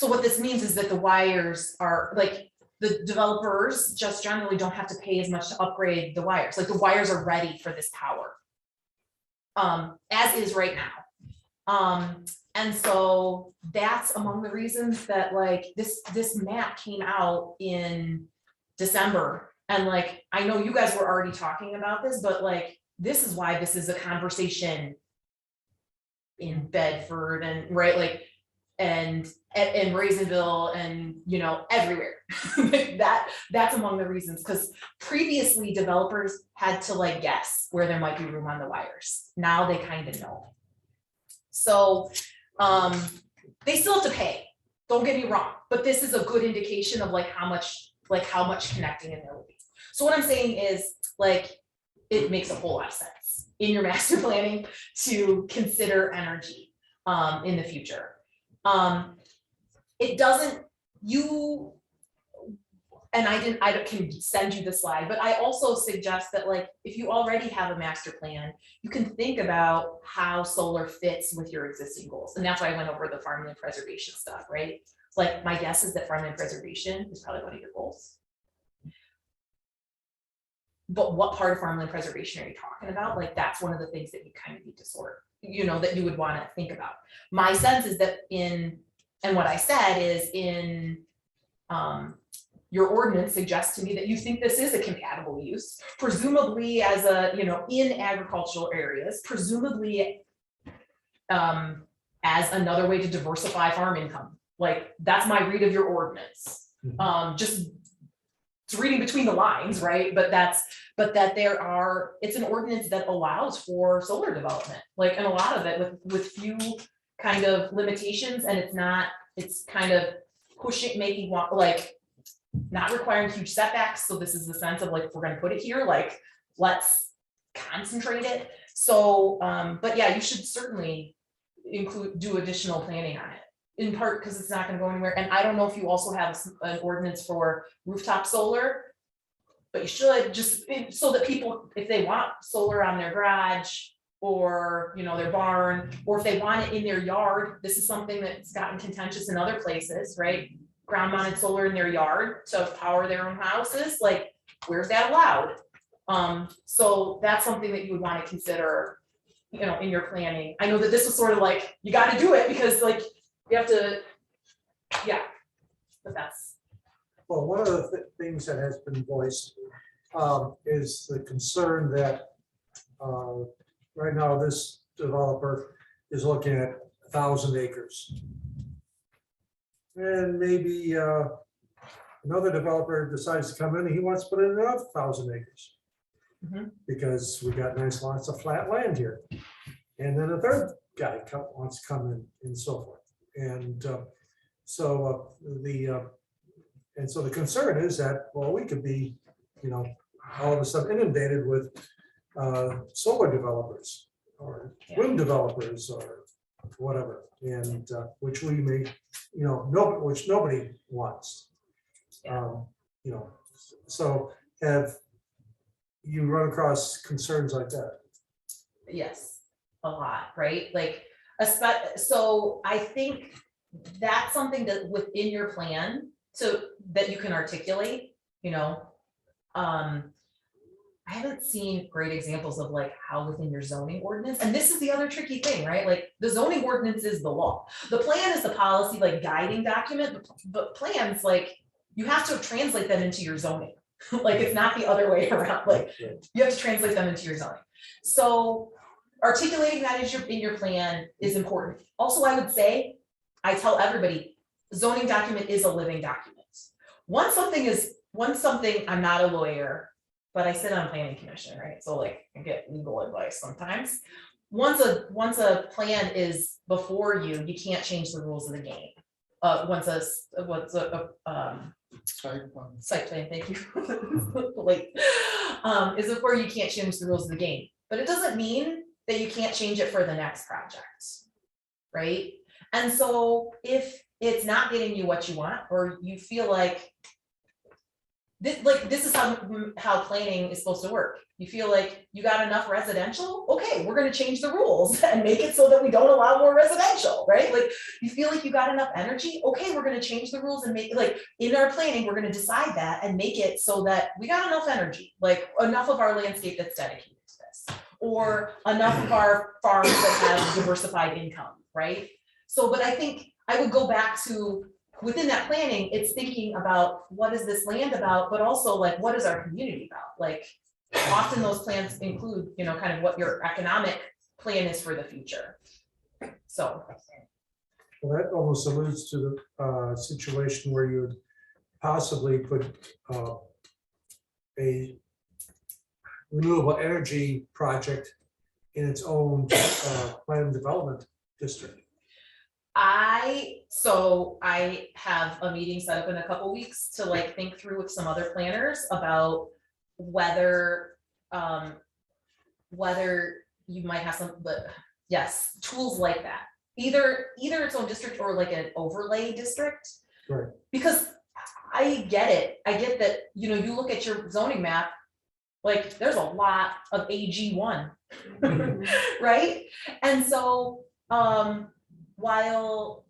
what this means is that the wires are like, the developers just generally don't have to pay as much to upgrade the wires. Like the wires are ready for this power. As is right now. And so that's among the reasons that like this map came out in December. And like, I know you guys were already talking about this, but like, this is why this is a conversation in Bedford and right, like, and in Raisinville and, you know, everywhere. That's among the reasons, because previously developers had to like guess where there might be room on the wires. Now they kind of know. So they still have to pay, don't get me wrong, but this is a good indication of like how much connecting in there will be. So what I'm saying is like, it makes a whole lot of sense in your master planning to consider energy in the future. It doesn't, and I can send you the slide, but I also suggest that like, if you already have a master plan, you can think about how solar fits with your existing goals. And that's why I went over the farmland preservation stuff, right? Like my guess is that farmland preservation is probably one of your goals. But what part of farmland preservation are you talking about? Like that's one of the things that you kind of need to sort, you know, that you would want to think about. My sense is that and what I said is in, your ordinance suggests to me that you think this is a compatible use, presumably as a, you know, in agricultural areas, presumably as another way to diversify farm income. Like that's my read of your ordinance. Just it's reading between the lines, right? But that it's an ordinance that allows for solar development, like, and a lot of it with few kind of limitations, and it's kind of pushing, making like not requiring huge setbacks. So this is the sense of like, if we're going to put it here, like, let's concentrate it. So, but yeah, you should certainly do additional planning on it, in part because it's not going to go anywhere. And I don't know if you also have an ordinance for rooftop solar, but you should, just so that people, if they want solar on their garage or, you know, their barn, or if they want it in their yard, this is something that's gotten contentious in other places, right? Ground mounted solar in their yard to power their own houses, like where's that allowed? So that's something that you would want to consider, you know, in your planning. I know that this was sort of like, you got to do it because like you have to, yeah, but that's. Well, one of the things that has been voiced is the concern that right now this developer is looking at 1,000 acres. And maybe another developer decides to come in and he wants to put in another 1,000 acres. Mhm. Because we got nice lots of flat land here. And then a third guy wants to come in and so forth. And so the concern is that, well, we could be, you know, all of a sudden inundated with solar developers or wind developers or whatever, and which we may, you know, which nobody wants. You know, so have you run across concerns like that? Yes, a lot, right? Like, so I think that's something that within your plan, so that you can articulate, you know. I haven't seen great examples of like how within your zoning ordinance, and this is the other tricky thing, right? Like the zoning ordinance is the law. The plan is the policy, like guiding document, but plans, like you have to translate them into your zoning. Like it's not the other way around, like you have to translate them into your zoning. So articulating that is in your plan is important. Also, I would say, I tell everybody, zoning document is a living document. Once something, I'm not a lawyer, but I sit on planning commission, right? So like I get legal advice sometimes. Once a plan is before you, you can't change the rules of the game. Site plan, thank you. Like, is before you can't change the rules of the game, but it doesn't mean that you can't change it for the next project, right? And so if it's not getting you what you want, or you feel like this is how planning is supposed to work. You feel like you got enough residential, okay, we're gonna change the rules and make it so that we don't allow more residential, right? Like you feel like you got enough energy, okay, we're gonna change the rules and make, like in our planning, we're gonna decide that and make it so that we got enough energy, like enough of our landscape that's dedicated to this, or enough of our farms that have diversified income, right? So, but I think I would go back to, within that planning, it's thinking about what is this land about, but also like, what is our community about? Like, often those plans include, you know, kind of what your economic plan is for the future. So. Well, that almost alludes to the situation where you would possibly put a renewable energy project in its own planned development district. I have a meeting set up in a couple weeks to like think through with some other planners about whether you might have some, but yes, tools like that. Either its own district or like an overlay district. Right. Because I get it. I get that, you know, you look at your zoning map, like there's a lot of AG1, right? And so while,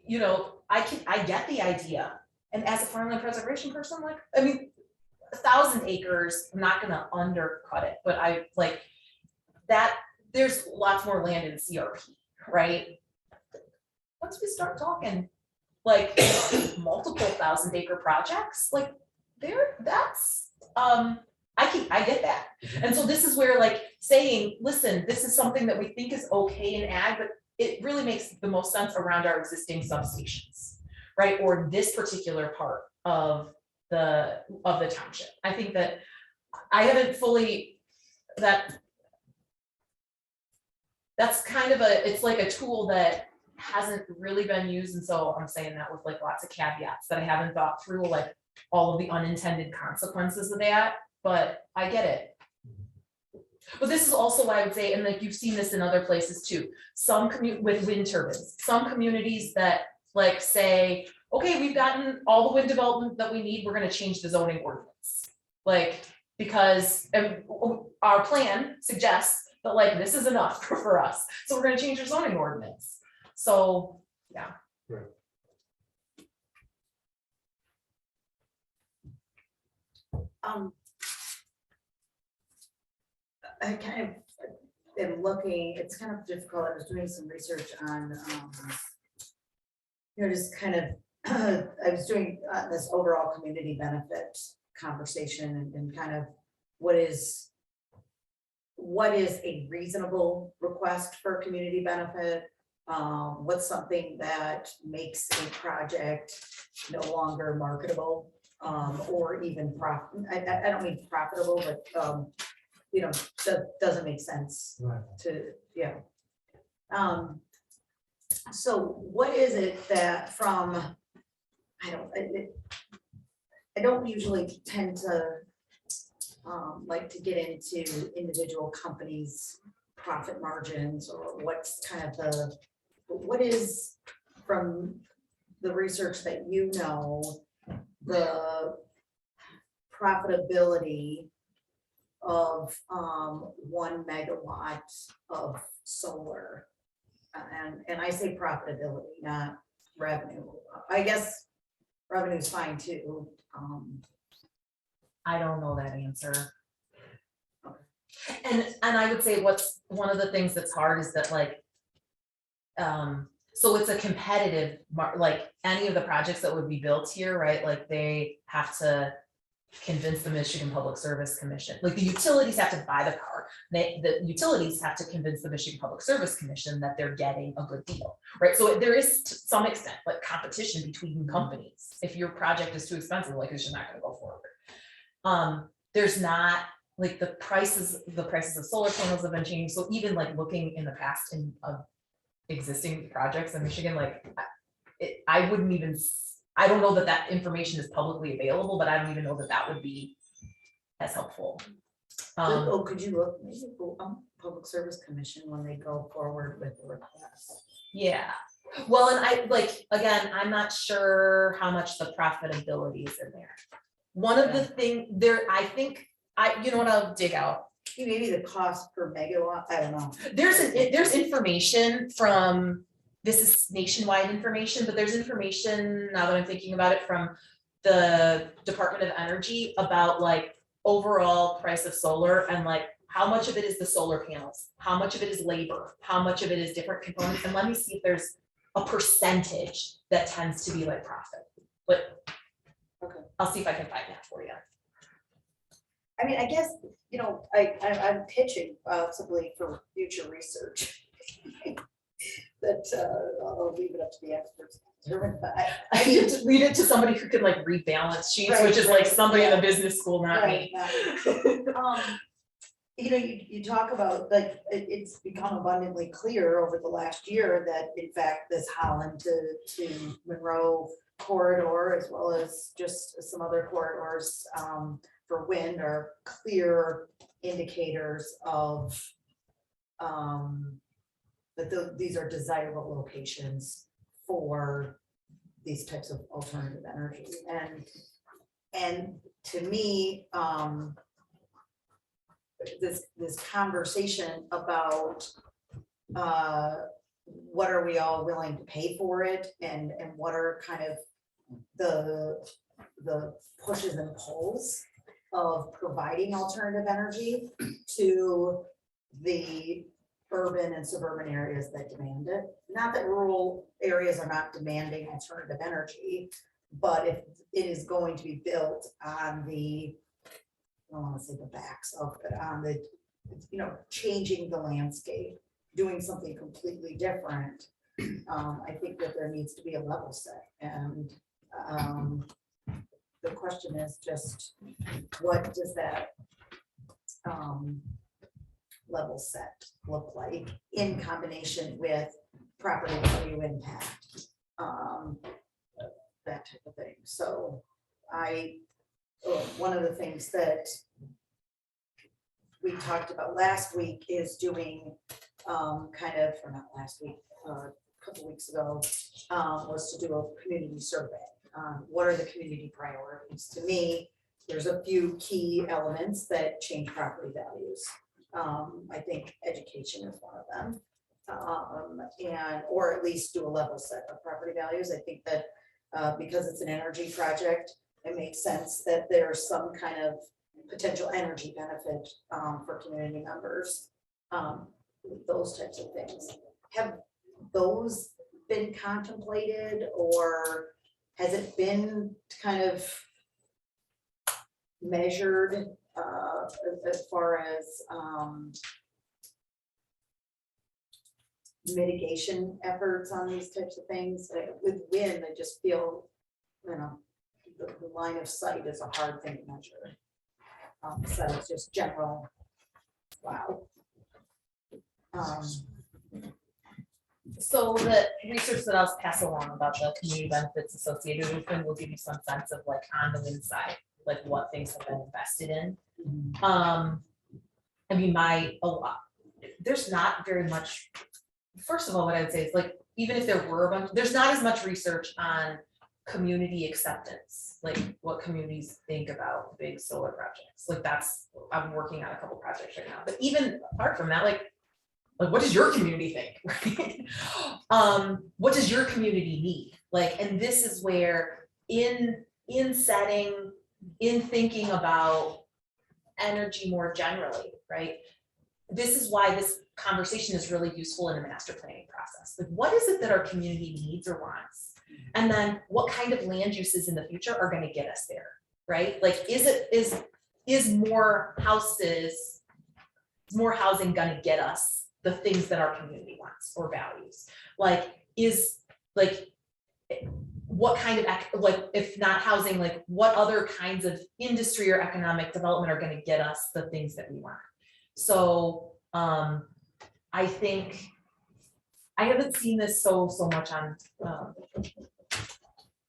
you know, I get the idea, and as a farmland preservation person, like, I mean, 1,000 acres, I'm not gonna undercut it, but I like that there's lots more land in CRP, right? Once we start talking like multiple 1,000-acre projects, like that's I get that. And so this is where like saying, listen, this is something that we think is okay in ag, but it really makes the most sense around our existing substations, right? Or this particular part of the township. I think that I haven't fully, that's kind of it's like a tool that hasn't really been used. And so I'm saying that with like lots of caveats that I haven't thought through, like all of the unintended consequences of that, but I get it. But this is also why I would say, and like you've seen this in other places too, with wind turbines, some communities that like say, okay, we've gotten all the wind development that we need, we're gonna change the zoning ordinance. Like, because our plan suggests that like, this is enough for us. So we're gonna change our zoning ordinance. So, yeah. Right. I kind of am looking, it's kind of difficult. I was doing some research on, you know, just kind of, I was doing this overall community benefit conversation and kind of what is what is a reasonable request for community benefit? What's something that makes a project no longer marketable, or even I don't mean profitable, but, you know, that doesn't make sense Right. to, yeah. So what is it that from, I don't usually tend to like to get into individual companies' profit margins, or what's kind of what is, from the research that you know, the profitability of 1 megawatt of solar? And I say profitability, not revenue. I guess revenue is fine too. I don't know that answer. And I would say what's one of the things that's hard is that like, so it's a competitive, like any of the projects that would be built here, right? Like they have to convince the Michigan Public Service Commission, like the utilities have to buy the power. The utilities have to convince the Michigan Public Service Commission that they're getting a good deal, right? So there is to some extent like competition between companies. If your project is too expensive, like it's just not gonna go forward. There's not like the prices of solar panels have been changed. So even like looking in the past in existing projects in Michigan, like I wouldn't even, I don't know that that information is publicly available, but I don't even know that that would be as helpful. Could you look, maybe go on Public Service Commission when they go forward with the request? Yeah, well, and I like, again, I'm not sure how much the profitability is in there. One of the thing there, I think, you know what, I'll dig out. Maybe the cost per megawatt, I don't know. There's information from, this is nationwide information, but there's information, now that I'm thinking about it, from the Department of Energy about like overall price of solar, and like how much of it is the solar panels, how much of it is labor, how much of it is different components, and let me see if there's a percentage that tends to be like profit. But okay, I'll see if I can find that for you. I mean, I guess, you know, I'm pitching possibly for future research. That I'll leave it up to the experts. But I need to read it to somebody who could like rebalance sheets, Right, which is like right, somebody in yeah. the business school, not Right, me. you know, you talk about like, it's become abundantly clear over the last year that in fact this Holland to Monroe corridor, as well as just some other corridors for wind, are clear indicators of that these are desirable locations for these types of alternative energy. And to me, this conversation about what are we all willing to pay for it, and what are kind of the pushes and pulls of providing alternative energy to the urban and suburban areas that demand it. Not that rural areas are not demanding alternative energy, but if it is going to be built on the, I don't want to say the backs of, but on the, you know, changing the landscape, doing something completely different, I think that there needs to be a level set. And the question is just, what does that level set look like in combination with property value impact, that type of thing. So one of the things that we talked about last week is doing kind of, or not last week, a couple weeks ago, was to do a community survey. What are the community priorities? To me, there's a few key elements that change property values. I think education is one of them, and or at least do a level set of property values. I think that because it's an energy project, it makes sense that there's some kind of potential energy benefit for community members. Those types of things. Have those been contemplated, or has it been kind of measured as far as, mitigation efforts on these types of things. With wind, I just feel, the line of sight is a hard thing to measure. So it's just general, wow. So the research that I'll pass along about the community benefits associated with them will give you some sense of like on the inside, like what things have been invested in. I mean, there's not very much, first of all, what I would say is like, even if there were a bunch, there's not as much research on community acceptance, like what communities think about big solar projects. Like I'm working on a couple projects right now, but even apart from that, like what does your community think? Right? What does your community need? Like, and this is where in thinking about energy more generally, right? This is why this conversation is really useful in the master planning process. Like, what is it that our community needs or wants? And then what kind of land uses in the future are going to get us there, right? Like, is more housing going to get us the things that our community wants or values? Like, what kind of, like, if not housing, like what other kinds of industry or economic development are going to get us the things that we want? So I think I haven't seen this so much on,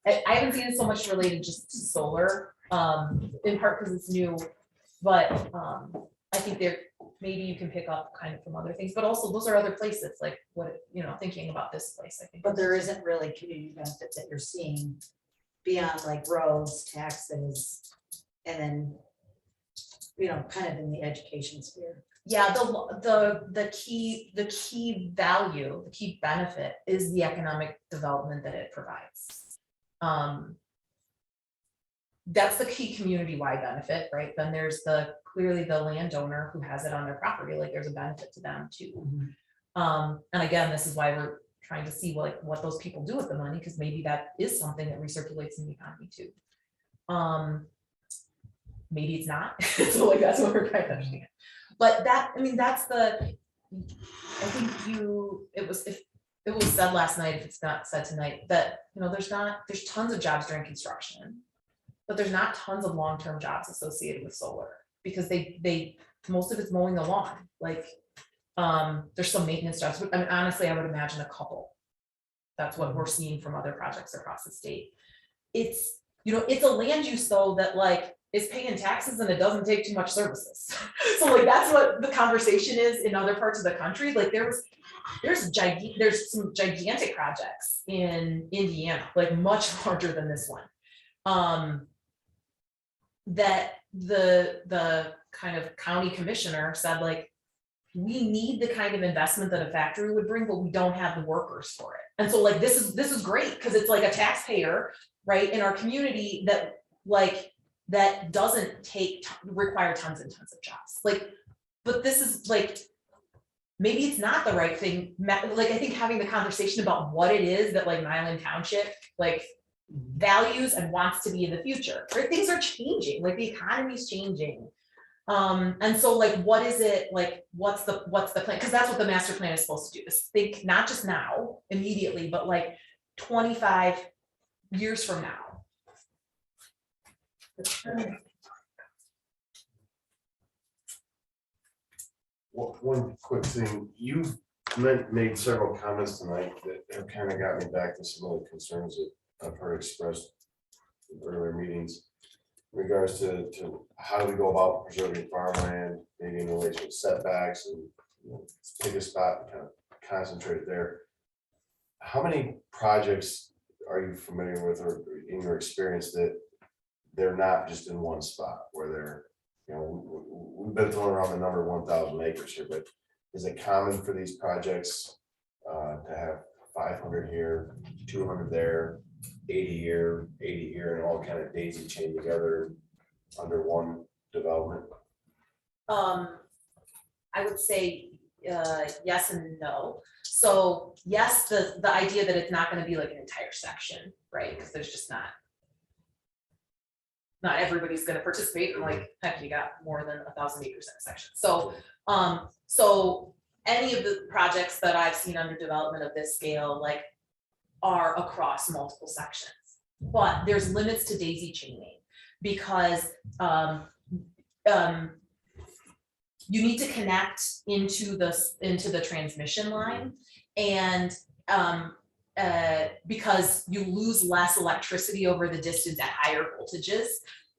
I haven't seen it so much related just to solar, in part because it's new, but I think maybe you can pick up kind of from other things, but also those are other places, like what, thinking about this place, I think. But there isn't really community benefits that you're seeing beyond like roads, taxes, and then, kind of in the education sphere. Yeah, the key value, the key benefit is the economic development that it provides. That's the key community-wide benefit, right? Then there's clearly the landowner who has it on their property, like there's a benefit to them too. And again, this is why we're trying to see what those people do with the money, because maybe that is something that recirculates in the economy too. Maybe it's not. So like that's what we're kind of understanding. But that's I think it was said last night, if it's not said tonight, that there's tons of jobs during construction, but there's not tons of long-term jobs associated with solar, because most of it's mowing the lawn. Like there's some maintenance jobs, but I mean, honestly, I would imagine a couple. That's what we're seeing from other projects across the state. It's a land use though that like is paying taxes and it doesn't take too much services. So like that's what the conversation is in other parts of the country. Like there's some gigantic projects in Indiana, like much larger than this one. That the kind of county commissioner said, like, we need the kind of investment that a factory would bring, but we don't have the workers for it. And so like this is great because it's like a taxpayer, right, in our community that doesn't require tons and tons of jobs. Like, but this is like, maybe it's not the right thing. Like, I think having the conversation about what it is that like Milan Township like values and wants to be in the future, right? Things are changing, like the economy's changing. And so like, what is it, like, what's the plan? Because that's what the master plan is supposed to do, is think not just now, immediately, but like 25 years from now. Well, one quick thing, you've made several comments tonight that have kind of got me back to some of the concerns that I've heard expressed in earlier meetings in regards to how do we go about preserving farmland, maybe in relation to setbacks, and take a spot and kind of concentrate there. How many projects are you familiar with, or in your experience, that they're not just in one spot where they're, we've been throwing around the number 1,000 acres here, but is it common for these projects to have 500 here, 200 there, 80 here, 80 here, and all kind of daisy chain together under one development? I would say yes and no. So yes, the idea that it's not going to be like an entire section, right? Because there's just not. not everybody's gonna participate, and like, heck, you got more than 1,000 acres in a section. So, so any of the projects that I've seen under development of this scale, like, are across multiple sections. But there's limits to daisy chaining, because you need to connect into the transmission line, and because you lose less electricity over the distance at higher voltages.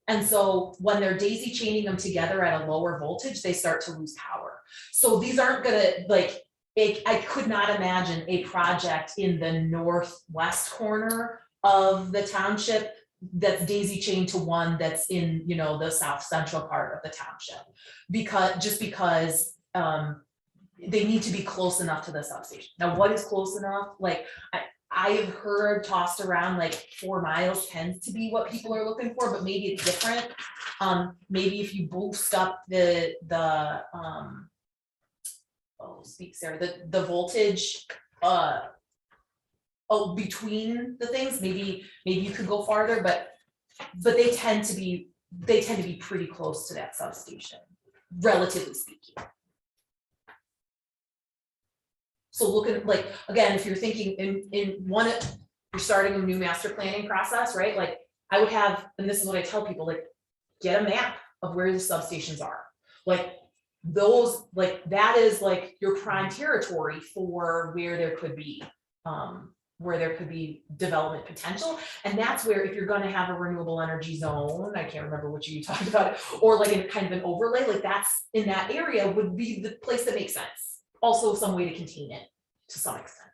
And so when they're daisy chaining them together at a lower voltage, they start to lose power. So these aren't gonna, like, I could not imagine a project in the northwest corner of the township that's daisy chained to one that's in, you know, the south central part of the township. Because they need to be close enough to the substation. Now, what is close enough? Like, I have heard tossed around like 4 miles tends to be what people are looking for, but maybe it's different. Maybe if you boost up the voltage between the things, maybe you could go farther, but they tend to be pretty close to that substation, relatively speaking. So looking, like, again, if you're thinking you're starting a new master planning process, right? Like, I would have, and this is what I tell people, like, get a map of where the substations are. Like, those, like, that is like your prime territory for where there could be development potential. And that's where, if you're gonna have a renewable energy zone, I can't remember which you talked about it, or like in kind of an overlay, like that's in that area would be the place that makes sense. Also some way to contain it to some extent.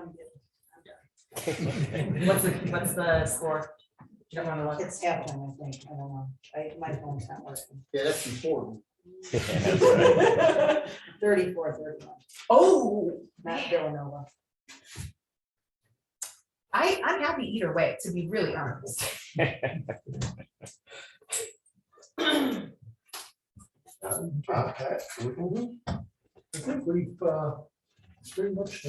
I'm good. What's the score? You don't want to look. It's halftime, I think. I don't know. My phone's not working. Yeah, that's important. 34-31, Oh, not Villanova. I'm happy either way, to be really honest. I think we've pretty much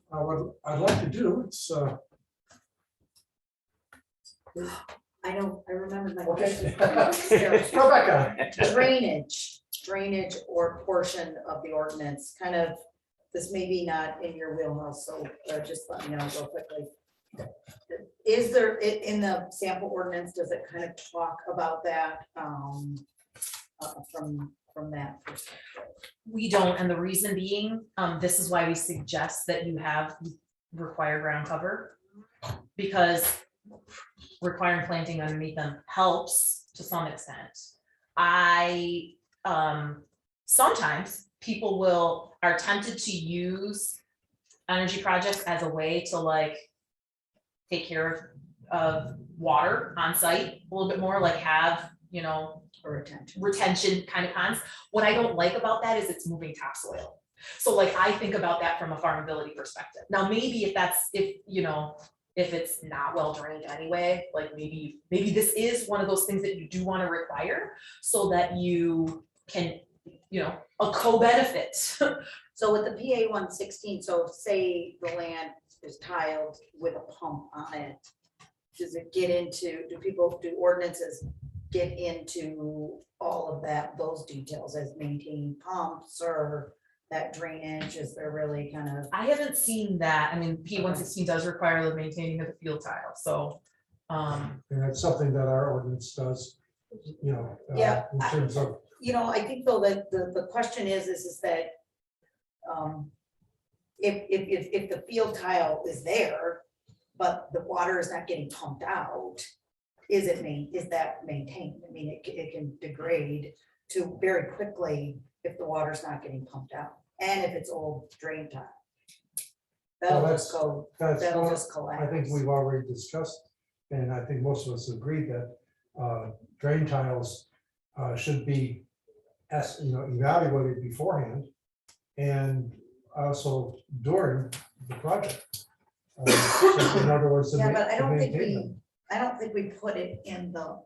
what I'd like to do, it's I remembered my okay. question. Rebecca. Drainage or portion of the ordinance, kind of, this may be not in your wheelhouse, so just let me know real quickly. Is there, in the sample ordinance, does it kind of talk about that from that perspective? We don't, and the reason being, this is why we suggest that you have required ground cover, because requiring planting underneath them helps to some extent. Sometimes people are tempted to use energy projects as a way to like take care of water on site a little bit more, like have, you know, retention kind of ponds. What I don't like about that is it's moving topsoil. So like, I think about that from a farmability perspective. Now, maybe if it's not well drained anyway, like maybe this is one of those things that you do want to require so that you can, a co-benefit. So with the PA 116, so say the land is tiled with a pump on it, does it get into, do ordinances get into all of those details as maintaining pumps or that drainage? Is there really kind of? I haven't seen that. I mean, P 116 does require the maintaining of the field tile, so. And that's something that our ordinance does, Yeah, in terms of. I think though that the question is that if the field tile is there, but the water is not getting pumped out, is that maintained? I mean, it can degrade to very quickly if the water's not getting pumped out, and if it's old drain tile. That'll just collapse. I think we've already discussed, and I think most of us agree that drain tiles should be evaluated beforehand and also during the project. So in other words, Yeah, but I to don't think maintain them. I don't think we put it in the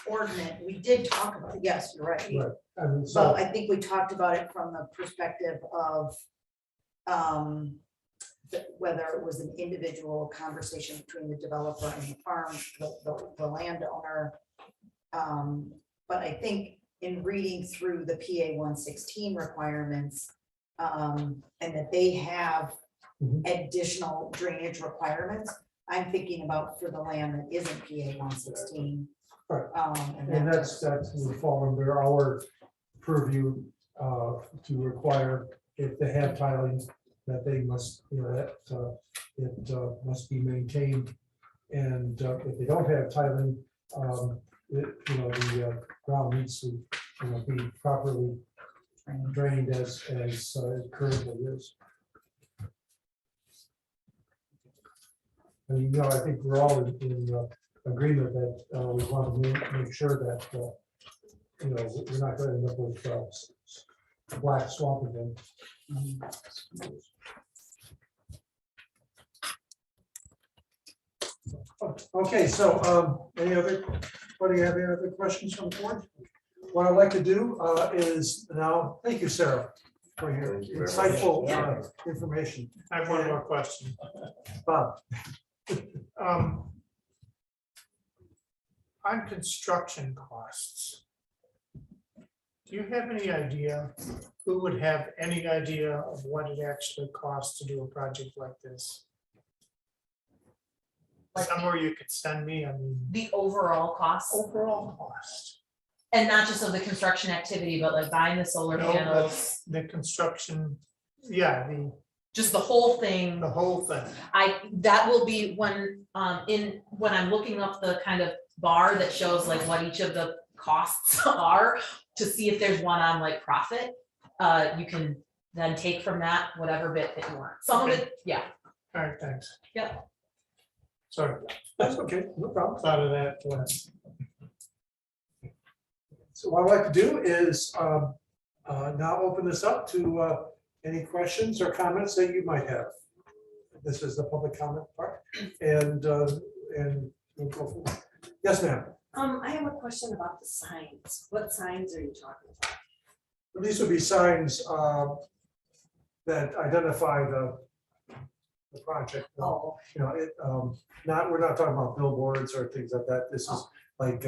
ordinance. We did talk about it. Yes, you're right. Right. I mean, So so, I think we talked about it from the perspective of whether it was an individual conversation between the developer and the farm, the landowner. But I think in reading through the PA 116 requirements, and that they have Mhm. additional drainage requirements, I'm thinking about for the land that isn't PA 116. Right. And and that would fall under our purview to require if they have tiling, that they must, that it must be maintained. And if they don't have tiling, the ground needs to, be properly drained as it currently is. And, I think we're all in agreement that we want to make sure that, we're not going to end up with black swamp again. Okay, so anybody have any other questions from the board? What I'd like to do is now, thank you, Sarah, for your Thank you very much. insightful Yeah. information. I have one more question. Bob, On construction costs, do you have any idea, who would have any idea of what it actually costs to do a project like this? Somewhere you could send me, The overall cost, overall cost. and not just of the construction activity, but like buying the solar No, but panels, the construction, yeah, just the whole thing. the whole thing. That will be when I'm looking up the kind of bar that shows like what each of the costs are, to see if there's one on like profit. You can then take from that whatever bit that you want. Some of it, yeah. All right, thanks. Yep. Sorry, that's okay, no problem. thought of that. So what I'd like to do is now open this up to any questions or comments that you might have. This is the public comment part, and we'll go from there. Yes, ma'am. I have a question about the signs. What signs are you talking about? These would be signs that identify the project. Oh, We're not talking about billboards or things like that. This is like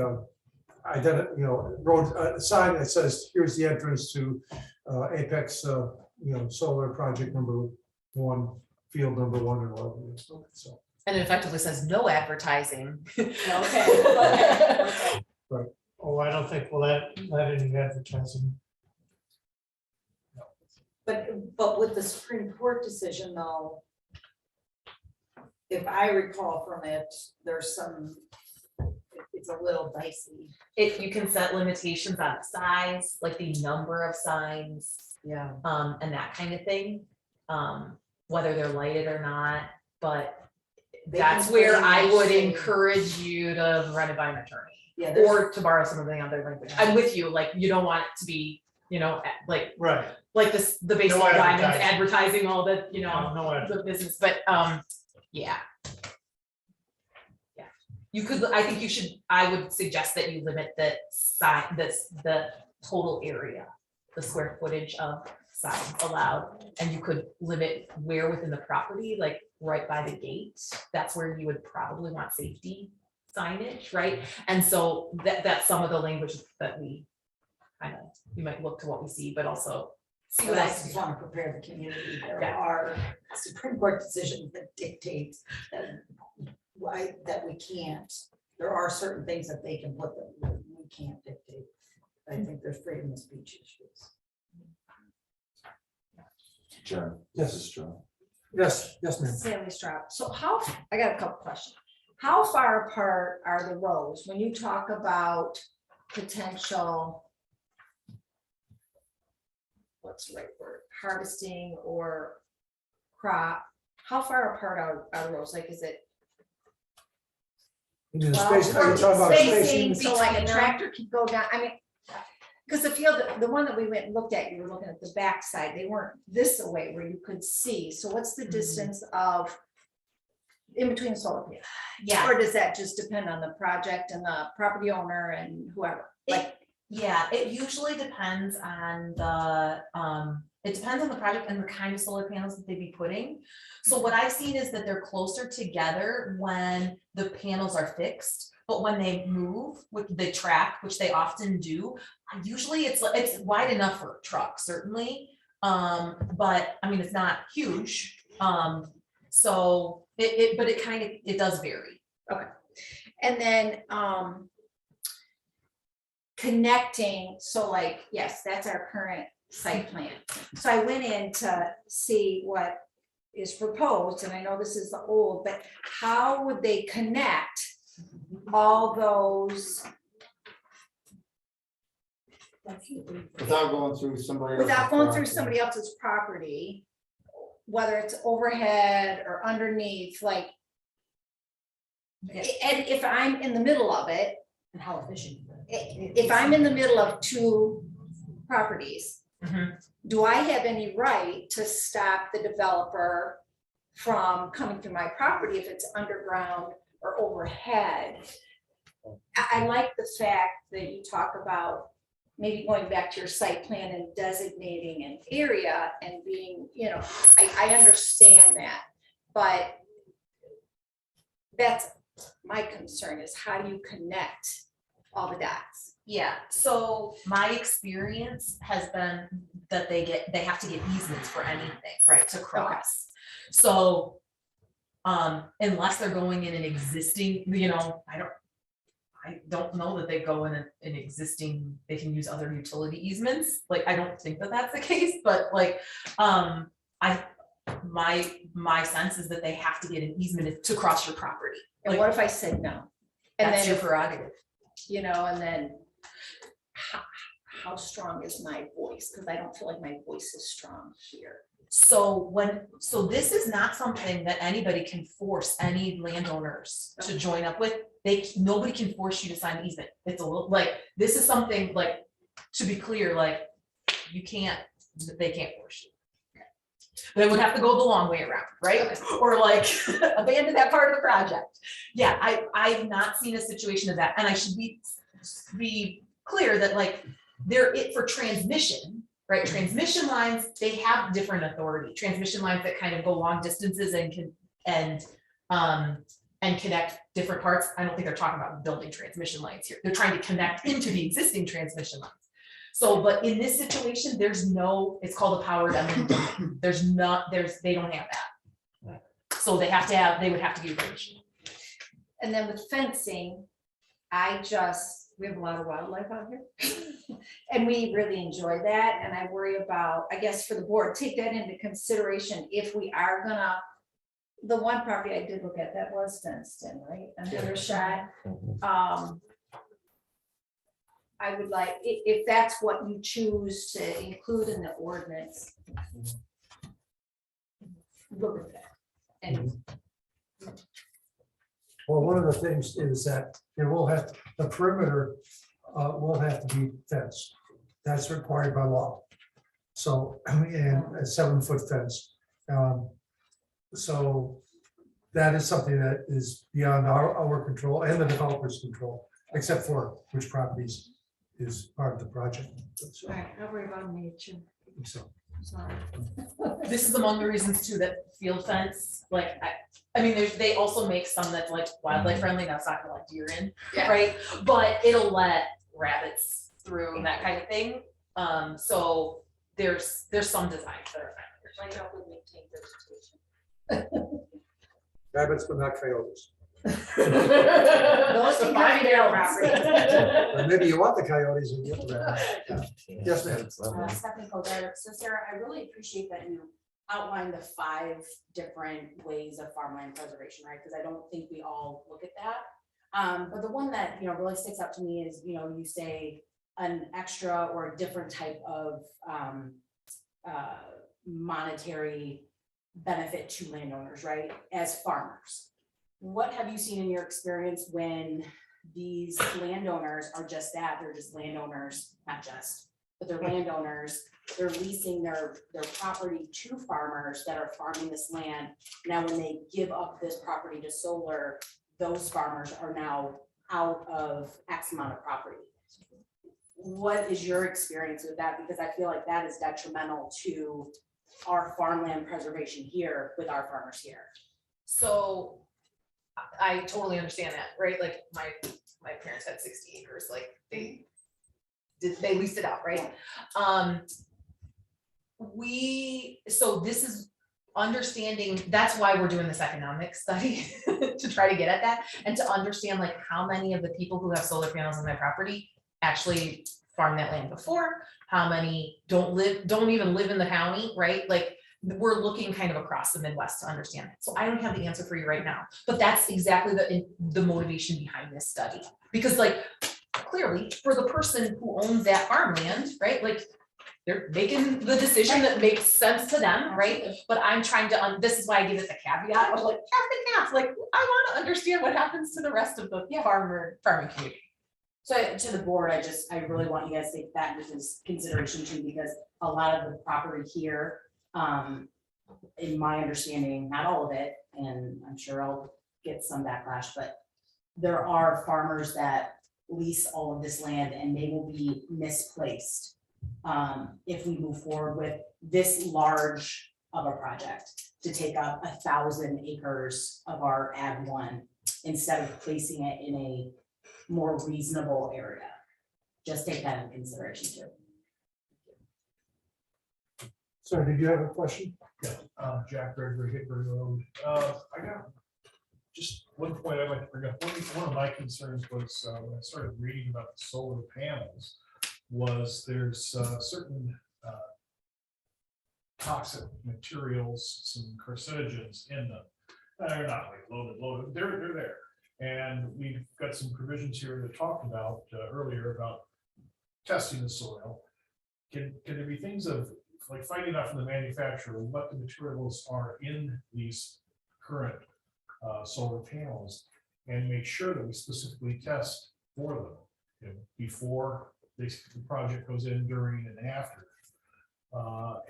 road, a sign that says, here's the entrance to Apex, solar project number 1, field number 1 or whatever. So. And it effectively says no advertising. okay. Oh, I don't think we'll let any advertising. But with the Supreme Court decision though, if I recall from it, there's it's a little dicey. If you can set limitations on the size, like the number of signs, Yeah. and that kind of thing, whether they're lighted or not, but that's where I would encourage you to run it by an attorney. Yeah. Or to borrow some of the other language. I'm with you, like, you don't want it to be, like Right. the baseball No diamonds advertising. advertising all the, No, the business, but, yeah. Yeah, you could, I would suggest that you limit the the total area, the square footage of signs allowed, and you could limit where within the property, like right by the gate, that's where you would probably want safety signage, right? And so that's some of the language that we you might look to what we see, but also see But what I else. just want to prepare the community. There Yeah. are Supreme Court decisions that dictate that we can't. There are certain things that they can put that we can't dictate. I think there's freedom of speech issues. John, Yes. this is John. Yes, ma'am. Sammy Stroud. So I got a couple questions. How far apart are the rows when you talk about potential, what's the right word, harvesting or crop? How far apart are the rows? Like, is it? You do 12, space- are you talking about spacing, spacing? so like a between them? tractor could go down, I mean, because the field, the one that we went and looked at, you were looking at the backside, they weren't this away where you could see, so what's the distance of in between solar panels? Yeah, Or does that just depend on the project and the property owner and whoever? Like, yeah, it usually depends on it depends on the project and the kind of solar panels that they be putting. So what I've seen is that they're closer together when the panels are fixed, but when they move with the track, which they often do, usually it's wide enough for a truck, certainly. But I mean, it's not huge. So but it does vary. and then, connecting, so like, yes, that's our current site plan. So I went in to see what is proposed, and I know this is the old, but how would they connect all those Without going through somebody. without going through else's somebody else's property, whether it's overhead or underneath, like, and if I'm in the middle of it, And how efficient. if I'm in the middle of two properties, Mhm. do I have any right to stop the developer from coming through my property if it's underground or overhead? I like the fact that you talk about maybe going back to your site plan and designating an area and being, I understand that, but that's my concern, is how do you connect all the dots? Yeah, so my experience has been that they have to get easements for anything, right, to cross. So, unless they're going in an existing, I don't know that they go in an existing, they can use other utility easements. Like, I don't think that that's the case, but like, my sense is that they have to get an easement to cross your property. And Like, what if I said no? And that's then your if, prerogative. and then how strong is my voice? Because I don't feel like my voice is strong here. So this is not something that anybody can force any landowners to join up with. Nobody can force you to sign the easement. It's a little, like, this is something, like, to be clear, like, they can't force you. They would have to go the long way around, right? Or like abandon that part of the project. Yeah, I've not seen a situation of that. And I should be clear that, like, for transmission, right? Transmission lines, they have different authority. Transmission lines that kind of go long distances and connect different parts. I don't think they're talking about building transmission lines here. They're trying to connect into the existing transmission lines. So, but in this situation, it's called a powered eminent domain. They don't have that. So they would have to give permission. And then with fencing, we have a lot of wildlife out here. And we really enjoy that. And I worry about, I guess for the board, take that into consideration if we are gonna, the one property I did look at, that was fenced in, right? Another shot. I would like, if that's what you choose to include in the ordinance, look at that. And Well, one of the things is that the perimeter will have to be fenced. That's required by law. So, and a 7-foot fence. So that is something that is beyond our control and the developer's control, except for which properties is part of the project. So, all right, I'll worry about nature. so. Sorry. This is among the reasons too that field fence, like, I mean, they also make some that's like wildlife friendly. Now it's not gonna let deer in, Yeah. right? But it'll let rabbits through and that kind of thing. So there's some designs that are. Might help with maintain vegetation. Rabbits, but not coyotes. Those can come into our property. Or maybe you want the coyotes and get the rabbits. Yes, ma'am. Stephanie Colbert. So Sarah, I really appreciate that you outlined the 5 different ways of farmland preservation, right? Because I don't think we all look at that. But the one that, really sticks out to me is, you say an extra or a different type of monetary benefit to landowners, right? As farmers. What have you seen in your experience when these landowners are just that, they're just landowners, not just but they're landowners. They're leasing their property to farmers that are farming this land. Now, when they give up this property to solar, those farmers are now out of X amount of property. What is your experience with that? Because I feel like that is detrimental to our farmland preservation here with our farmers here. So I totally understand that, right? Like my parents had 60 acres, like they leased it out, right? So this is understanding, that's why we're doing this economic study to try to get at that and to understand like how many of the people who have solar panels on their property actually farm that land before, how many don't even live in the county, right? Like we're looking kind of across the Midwest to understand it. So I don't have the answer for you right now, but that's exactly the motivation behind this study. Because like clearly for the person who owns that farmland, right? Like they're making the decision that makes sense to them, right? But I'm trying to, this is why I give it the caveat of like, like I want to understand what happens to the rest of the farming community. So to the board, I really want you guys to take that into consideration too, because a lot of the property here, in my understanding, not all of it, and I'm sure I'll get some backlash, but there are farmers that lease all of this land and they will be misplaced if we move forward with this large of a project to take up 1,000 acres of our Ag 1 instead of placing it in a more reasonable area. Just take that into consideration too. Sorry, did you have a question? Jack Gregory, Hickory Road. I got just one point I'd like to bring up. One of my concerns was when I started reading about the solar panels was there's certain toxic materials, some carcinogens in them. They're not like loaded, they're there. And we've got some provisions here that talked about earlier about testing the soil. Can there be things of like finding out from the manufacturer what the materials are in these current solar panels and make sure that we specifically test for them, before the project goes in, during, and after.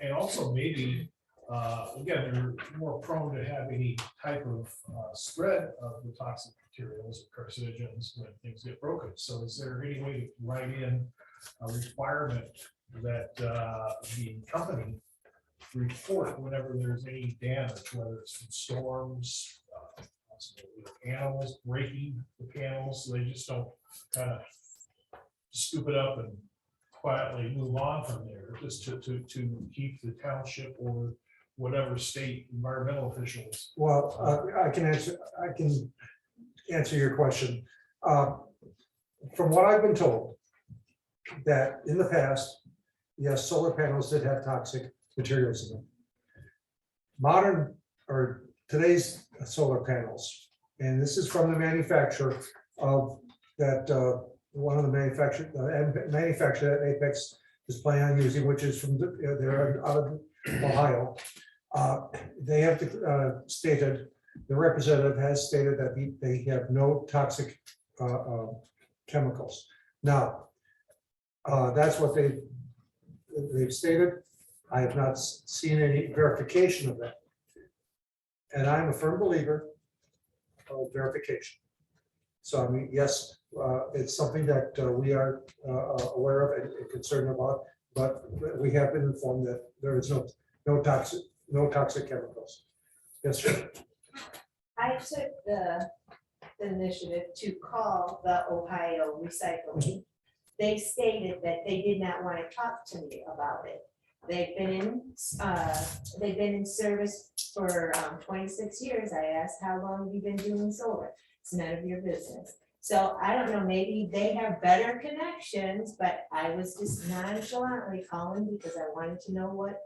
And also maybe, again, they're more prone to have any type of spread of the toxic materials or carcinogens when things get broken. So is there any way to write in a requirement that the company report whenever there's any damage, whether it's from storms, animals breaking the panels, so they just don't kind of scoop it up and quietly move on from there, just to keep the township or whatever state environmental officials. Well, I can answer your question. From what I've been told, that in the past, yes, solar panels did have toxic materials in them. Modern or today's solar panels, and this is from the manufacturer of that, one of the manufacturer that Apex is planning on using, which is from they're out of Ohio. They have stated, the representative has stated that they have no toxic chemicals. Now, that's what they've stated. I have not seen any verification of that. And I'm a firm believer of verification. So I mean, yes, it's something that we are aware of and concerned about, but we have been informed that there is no toxic chemicals. Yes, sir. I took the initiative to call the Ohio Recycling. They stated that they did not want to talk to me about it. They've been in service for 26 years. I asked, how long have you been doing solar? It's none of your business. So I don't know, maybe they have better connections, but I was just nonchalantly calling because I wanted to know what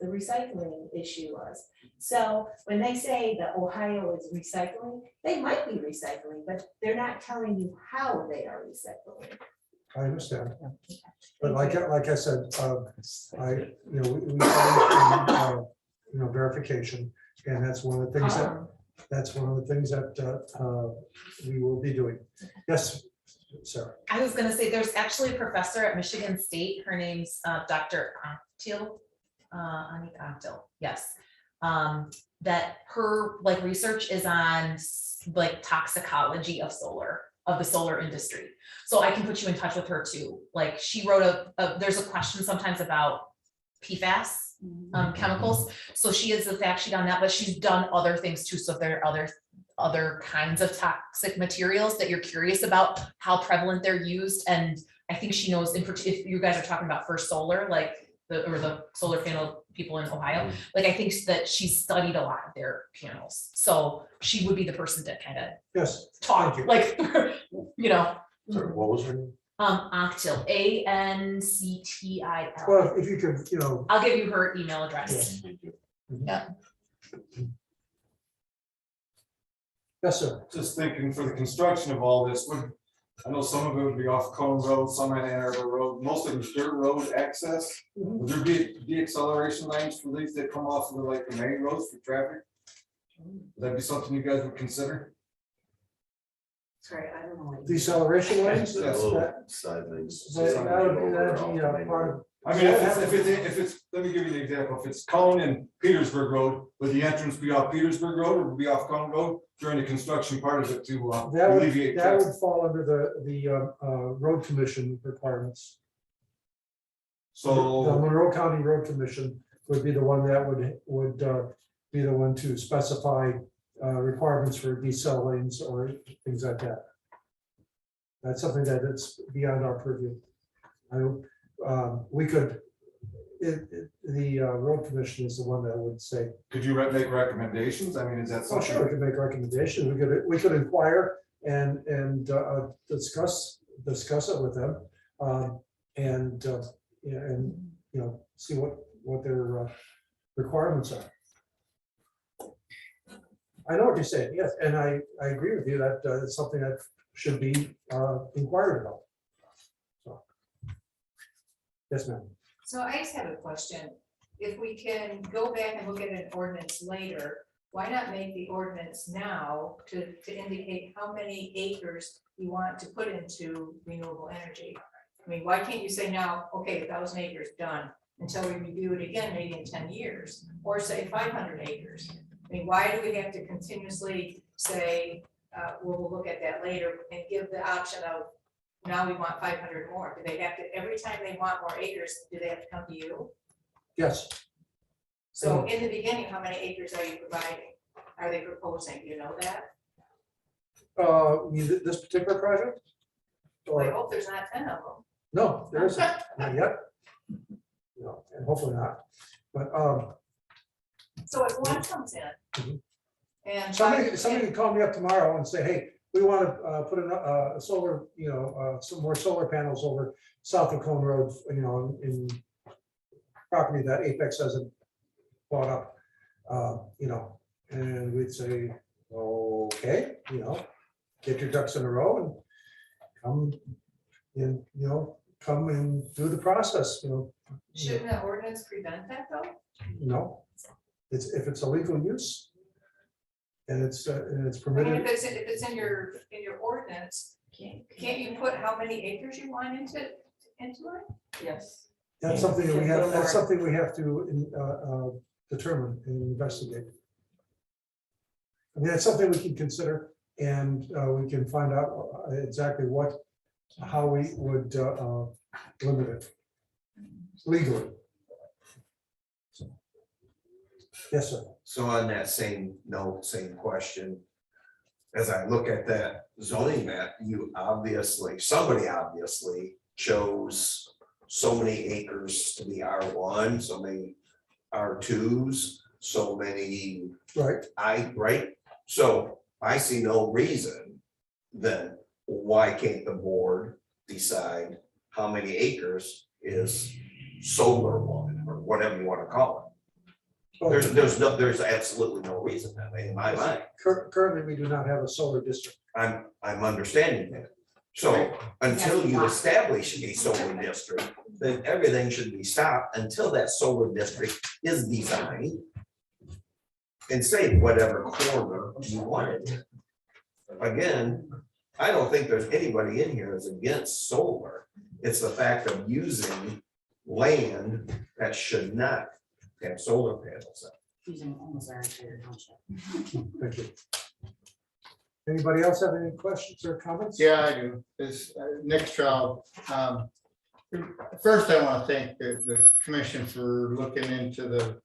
the recycling issue was. So when they say that Ohio is recycling, they might be recycling, but they're not telling you how they are recycling. I understand, but like I said, we verification, and that's one of the things that we will be doing. Yes. Sarah. I was gonna say, there's actually a professor at Michigan State, her name's Dr. Antil, Anik Antil, yes. That her like research is on like toxicology of the solar industry. So I can put you in touch with her too. Like she wrote there's a question sometimes about PFAS chemicals. So she is the fact sheet on that, but she's done other things too. So if there are other kinds of toxic materials that you're curious about, how prevalent they're used. And I think she knows if you guys are talking about First Solar, like the solar panel people in Ohio, like I think that she's studied a lot of their panels. So she would be the person to kind of Yes. talk, like, you know. Sorry, what was her name? Anctil, ANCTIL. Well, if you could, you know. I'll give you her email address. Yes, sir. Just thinking for the construction of all this, I know some of it would be off Cone Road, some on Ann Arbor Road, most of it's dirt road access. Would there be deceleration lanes for these that come off of like the main roads for traffic? Would that be something you guys would consider? Sorry, I don't know. Deceleration lanes? That That's little that. side things. That'd be part of. I mean, if it's, let me give you an example, if it's Cone and Petersburg Road, would the entrance be off Petersburg Road or would it be off Cone Road during the construction part of it to alleviate That traffic? would fall under the road commission requirements. The So, Monroe County Road Commission would be the one that would be the one to specify requirements for decel lanes or things like that. That's something that it's beyond our purview. We could, the road commission is the one that would say. could you make recommendations? I mean, is that Oh, something? sure, we could make recommendations. We could inquire and discuss it with them. And you know, see what their requirements are. I know what you're saying, yes, and I agree with you that it's something that should be inquired about. So, yes, ma'am. So I just have a question. If we can go back and look at an ordinance later, why not make the ordinance now to indicate how many acres you want to put into renewable energy? I mean, why can't you say now, okay, 1,000 acres done, until we review it again, maybe in 10 years, or say 500 acres? I mean, why do we have to continuously say, we'll look at that later and give the option of, now we want 500 more? Do they have to, every time they want more acres, do they have to come to you? Yes. So in the beginning, how many acres are you providing? Are they proposing? Do you know that? This particular project? I Or, hope there's not 10 of them. no, there isn't, not yet. No, and hopefully not. But So if one comes in and. somebody can call me up tomorrow and say, hey, we want to put a solar, you know, some more solar panels over south of Cone Road, you know, in property that Apex hasn't bought up, you know, and we'd say, okay, you know, get your ducks in a row and come and, you know, come and do the process, you know. Shouldn't the ordinance prevent that though? No, it's, if it's a legal use and it's I permitted. mean, if it's in your ordinance, can't you put how many acres you want into it? Yes. That's something that we have, that's something we have to determine and investigate. I mean, that's something we can consider and we can find out exactly how we would limit it legally. So, yes, sir. So on that same note, same question, as I look at that zoning map, somebody obviously chose so many acres to be R1, so many R2s, so many. Right. So I see no reason then why can't the board decide how many acres is solar one or whatever you want to call it? There's absolutely no reason that in my mind. Currently, we do not have a solar district. I'm understanding that. So until you establish a solar district, then everything should be stopped until that solar district is designed. And say whatever corner you wanted. Again, I don't think there's anybody in here that's against solar. It's the fact of using land that should not have solar panels. Using almost our entire township. Thank you. Anybody else have any questions or comments? Yeah, I do. This Nick Stroud. First, I want to thank the commission for looking into the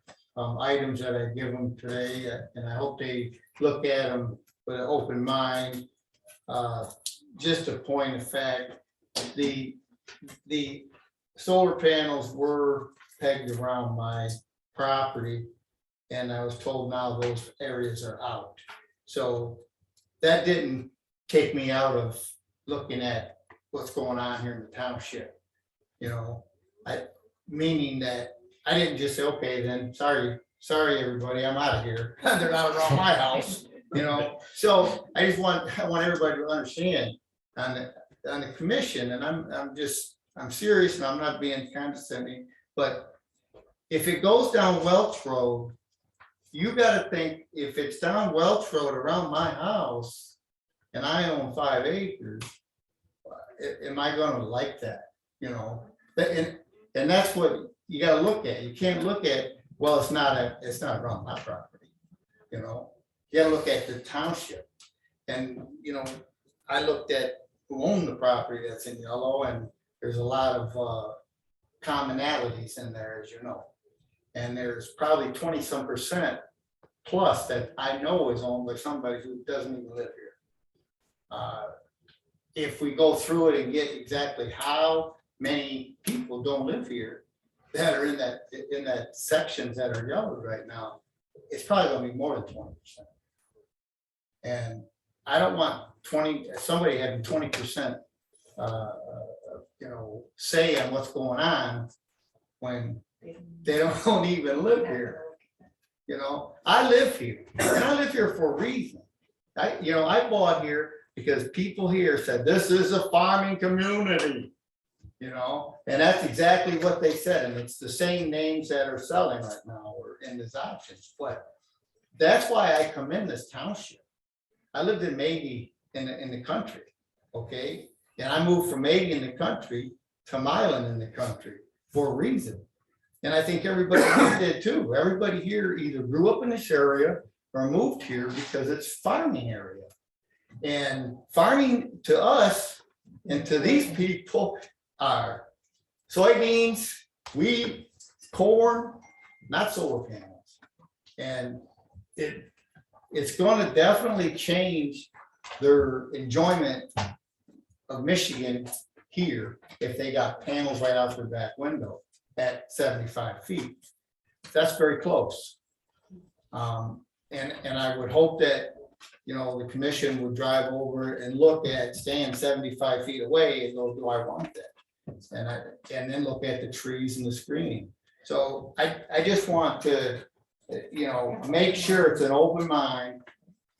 items that I give them today, and I hope they look at them with an open mind. Just a point of fact, the solar panels were pegged around my property, and I was told now those areas are out. So that didn't take me out of looking at what's going on here in the township. You know, meaning that I didn't just say, okay, then sorry, everybody, I'm out of here. They're not around my house, you know. So I want everybody to understand on the commission, and I'm serious, and I'm not being condescending, but if it goes down Welch Road, you gotta think, if it's down Welch Road around my house and I own 5 acres, am I gonna like that? You know, and that's what you gotta look at. You can't look at, well, it's not around my property. You know, you gotta look at the township. And, you know, I looked at who owned the property that's in yellow, and there's a lot of commonalities in there, as you know. And there's probably 20-some% plus that I know is owned by somebody who doesn't even live here. If we go through it and get exactly how many people don't live here that are in that sections that are yellow right now, it's probably gonna be more than 20%. And I don't want somebody having 20% you know, say on what's going on when they don't even live here. You know, I live here, and I live here for a reason. I bought here because people here said, this is a farming community, you know, and that's exactly what they said. And it's the same names that are selling right now or in this options. But that's why I come in this township. I lived in Maybe in the country, okay? And I moved from Maybe in the country to Milan in the country for a reason. And I think everybody here did too. Everybody here either grew up in this area or moved here because it's farming area. And farming to us and to these people are soybeans, wheat, corn, not solar panels. And it's going to definitely change their enjoyment of Michigan here if they got panels right out their back window at 75 feet. That's very close. And I would hope that, you know, the commission would drive over and look at staying 75 feet away and go, do I want that? And then look at the trees and the screening. So I just want to, you know, make sure it's an open mind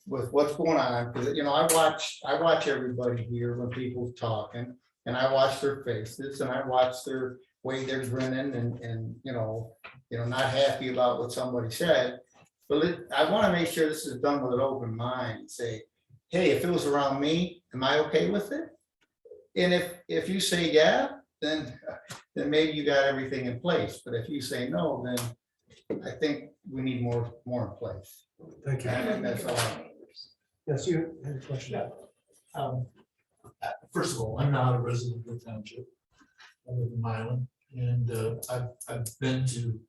with what's going on. Because, you know, I watch everybody here when people's talking, and I watch their faces, and I watch their way they're grinning and you know, not happy about what somebody said. But I want to make sure this is done with an open mind and say, hey, if it was around me, am I okay with it? And if you say yeah, then maybe you got everything in place. But if you say no, then I think we need more in place. Thank you. And that's all. Yes, you had a question. First of all, I'm not a resident of the township. I live in Milan, and I've been to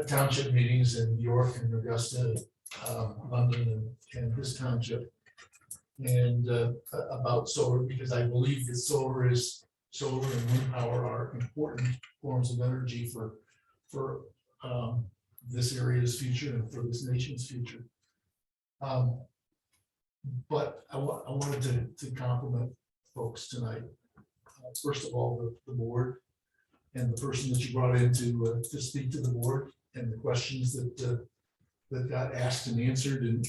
township meetings in York and Augusta, London, and this township. And about solar, because I believe that solar and wind power are important forms of energy for this area's future and for this nation's future. But I wanted to compliment folks tonight. First of all, the board and the person that you brought in to speak to the board, and the questions that got asked and answered, and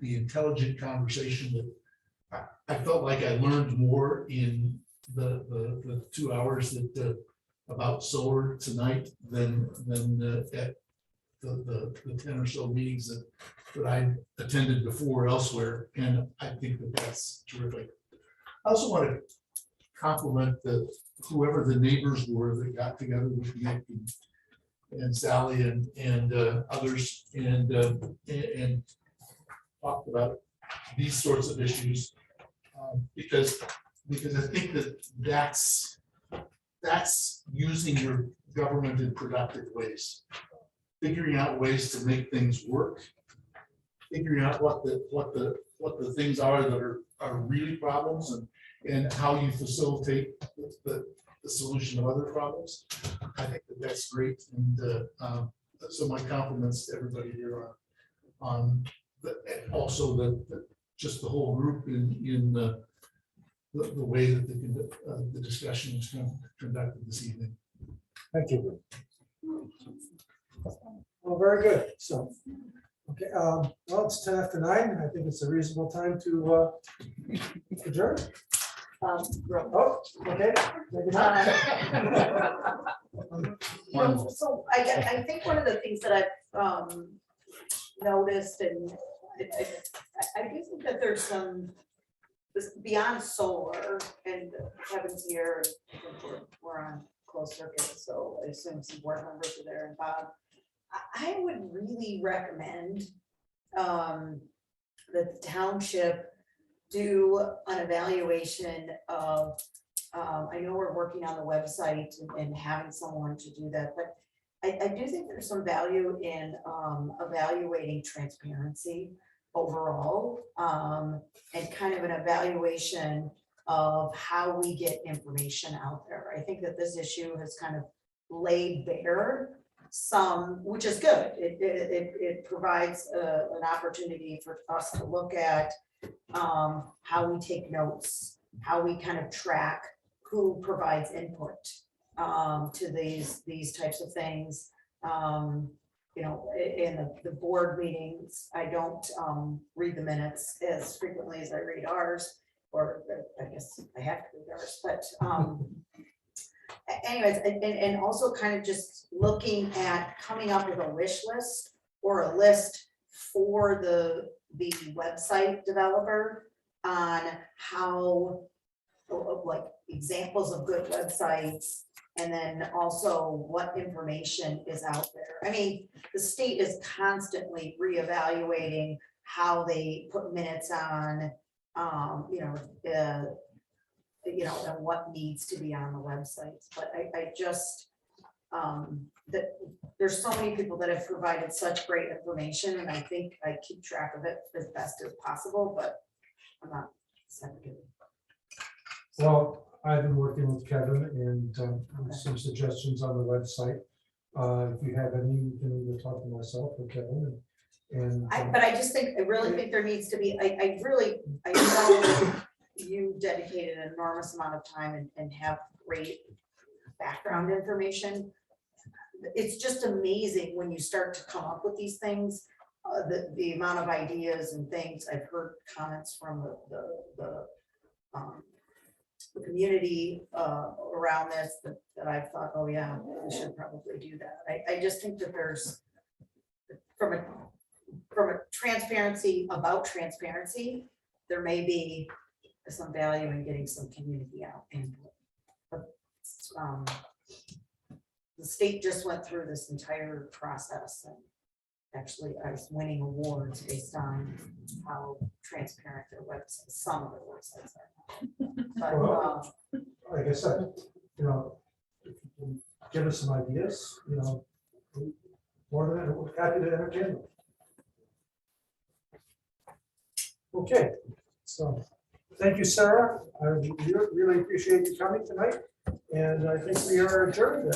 the intelligent conversation that I felt like I learned more in the 2 hours that about solar tonight than at the 10 or so meetings that I attended before elsewhere, and I think that that's terrific. I also want to compliment whoever the neighbors were that got together with Nick and Sally and others and talked about these sorts of issues. Because I think that's using your government in productive ways, figuring out ways to make things work, figuring out what the things are that are really problems and how you facilitate the solution of other problems. I think that's great, and so my compliments to everybody here on and also just the whole group in the way that the discussion was conducted this evening. Thank you. Well, very good. So, okay, well, it's 10 after 9. I think it's a reasonable time to adjourn. Oh, okay. Maybe not. So I think one of the things that I've noticed, and I do think that there's some, this beyond solar, and Kevin's here, and we're on closed circuit, so I assume some board members are there, and Bob. I would really recommend that the township do an evaluation of, I know we're working on the website and having someone to do that, but I do think there's some value in evaluating transparency overall, and kind of an evaluation of how we get information out there. I think that this issue has kind of laid bare some, which is good. It provides an opportunity for us to look at how we take notes, how we kind of track who provides input to these types of things. You know, in the board meetings, I don't read the minutes as frequently as I read ours, or I guess I have to read ours, but anyways, and also kind of just looking at coming up with a wish list or a list for the website developer on how, like, examples of good websites, and then also what information is out there. I mean, the state is constantly reevaluating how they put minutes on, and what needs to be on the websites. But I just, that there's so many people that have provided such great information, and I think I keep track of it as best as possible, but I'm not second. Well, I've been working with Kevin and some suggestions on the website. If you have any, you can either talk to myself or Kevin. But I just think, I really think there needs to be, I know you dedicated an enormous amount of time and have great background information. It's just amazing when you start to come up with these things, the amount of ideas and things. I've heard comments from the community around this that I've thought, oh yeah, we should probably do that. I just think that there's, from a transparency, about transparency, there may be some value in getting some community out input. But the state just went through this entire process, and actually I was winning awards based on how transparent their websites, some of their websites are. But Well, like I said, if you can give us some ideas, more than we're happy to entertain them. Okay, so thank you, Sarah. I really appreciate you coming tonight, and I think we are adjourned.